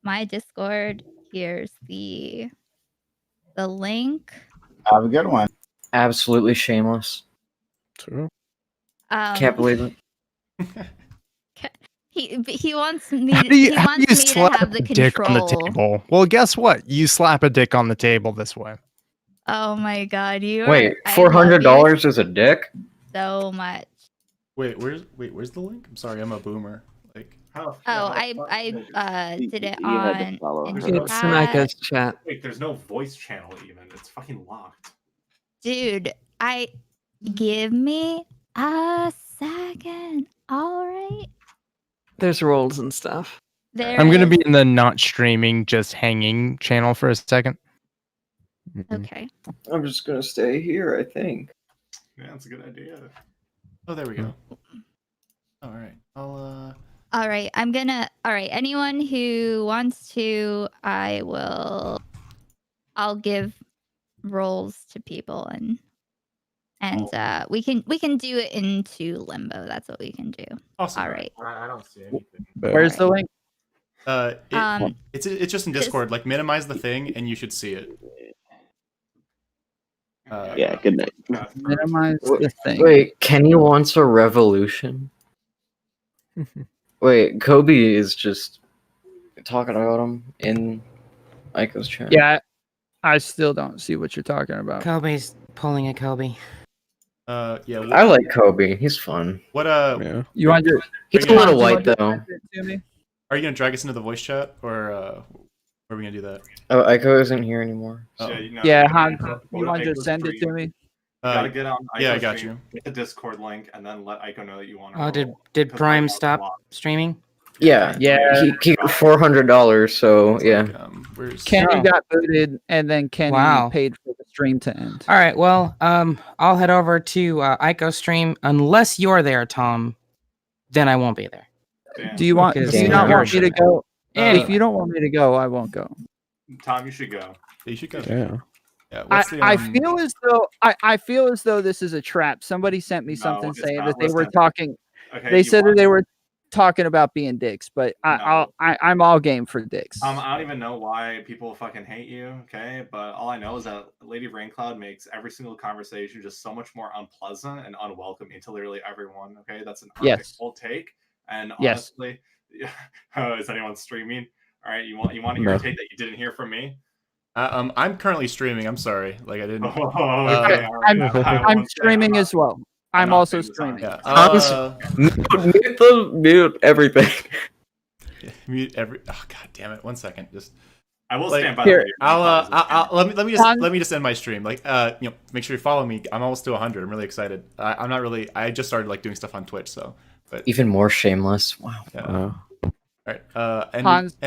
my Discord, here's the link. Have a good one. Absolutely shameless. True. Can't believe it. He wants me. How do you, he how do wants you me to slap have the a dick on the control. table? Well, guess what? You slap a dick on the table this way. Oh my god, you are. Wait, I love $400 is a dick? you so much. Wait, where's the link? I'm sorry, I'm a boomer. Like, I did it You had to on. follow in her. It's chat. Sanika's chat. Wait, there's no voice channel even. It's fucking locked. Dude, give me a second. All right. There's roles and stuff. I'm gonna be in the not streaming, just hanging channel for a second. Okay. I'm just gonna stay here, I think. Yeah, that's a good idea. oh, there we go. All right, I'll All right. All right. Anyone who wants to, I'll give roles to people and we can do it into limbo. That's what we can do. Awesome. All right. I don't see anything. Where's the link? it's just in Discord. Like, minimize the thing, and you should see it. Yeah, good night. Minimize the thing. Wait, Kenny wants a revolution? Wait, Kobe is just talking about him in Aiko's chat. Yeah, I still don't see what you're talking about. Kobe's pulling a Kobe. Yeah. I like Kobe. He's fun. What Yeah. You want to? He's a little white though. Are you gonna drag us into the voice chat, or are we gonna do that? Oh, Aiko isn't here anymore. Oh. Yeah, Han, you want to just send it to me? You gotta get on. Yeah, I Ico's got stream, get the Discord link, and then let Ico know that you want to. Oh, did Prime stop streaming? Yeah, Yeah. He $400. So yeah. Kenny got booted, and then Kenny Wow. paid for the stream to end. All right. Well, I'll head over to Ico stream unless you're there, Tom. Then I won't be there. Do you want? Because Do you not you're want me to shit. go? Anyway. If you don't want me to go, I won't go. Tom, you should go. You should go. Yeah. Yeah. I feel as though I feel as though this is a trap. Somebody sent me something it's saying not. that they were Listen. talking. Okay, They you said that want- they were talking about being dicks, but I'm all game for dicks. I don't even know why people fucking hate you, okay? But all I know is that Lady Raincloud makes every single conversation just so much more unpleasant and unwelcoming to literally everyone, okay? That's an Yes. whole take. And Yes. honestly, is anyone streaming? All right, you want to hear No. a take that you didn't hear from me? I'm currently streaming. I'm sorry. Like, I didn't. Oh, okay. all right. I'm streaming as well. I'm also streaming. Yeah. Mute everything. Mute every. Oh, god damn it! 1 second. Just. I will Like, stand by here, the I'll let me just end my stream. Like, make sure you follow me. I'm almost to 100. I'm really excited. I'm not really. I just started like doing stuff on Twitch, so. But Even more shameless. Wow. yeah. All right. And Hans,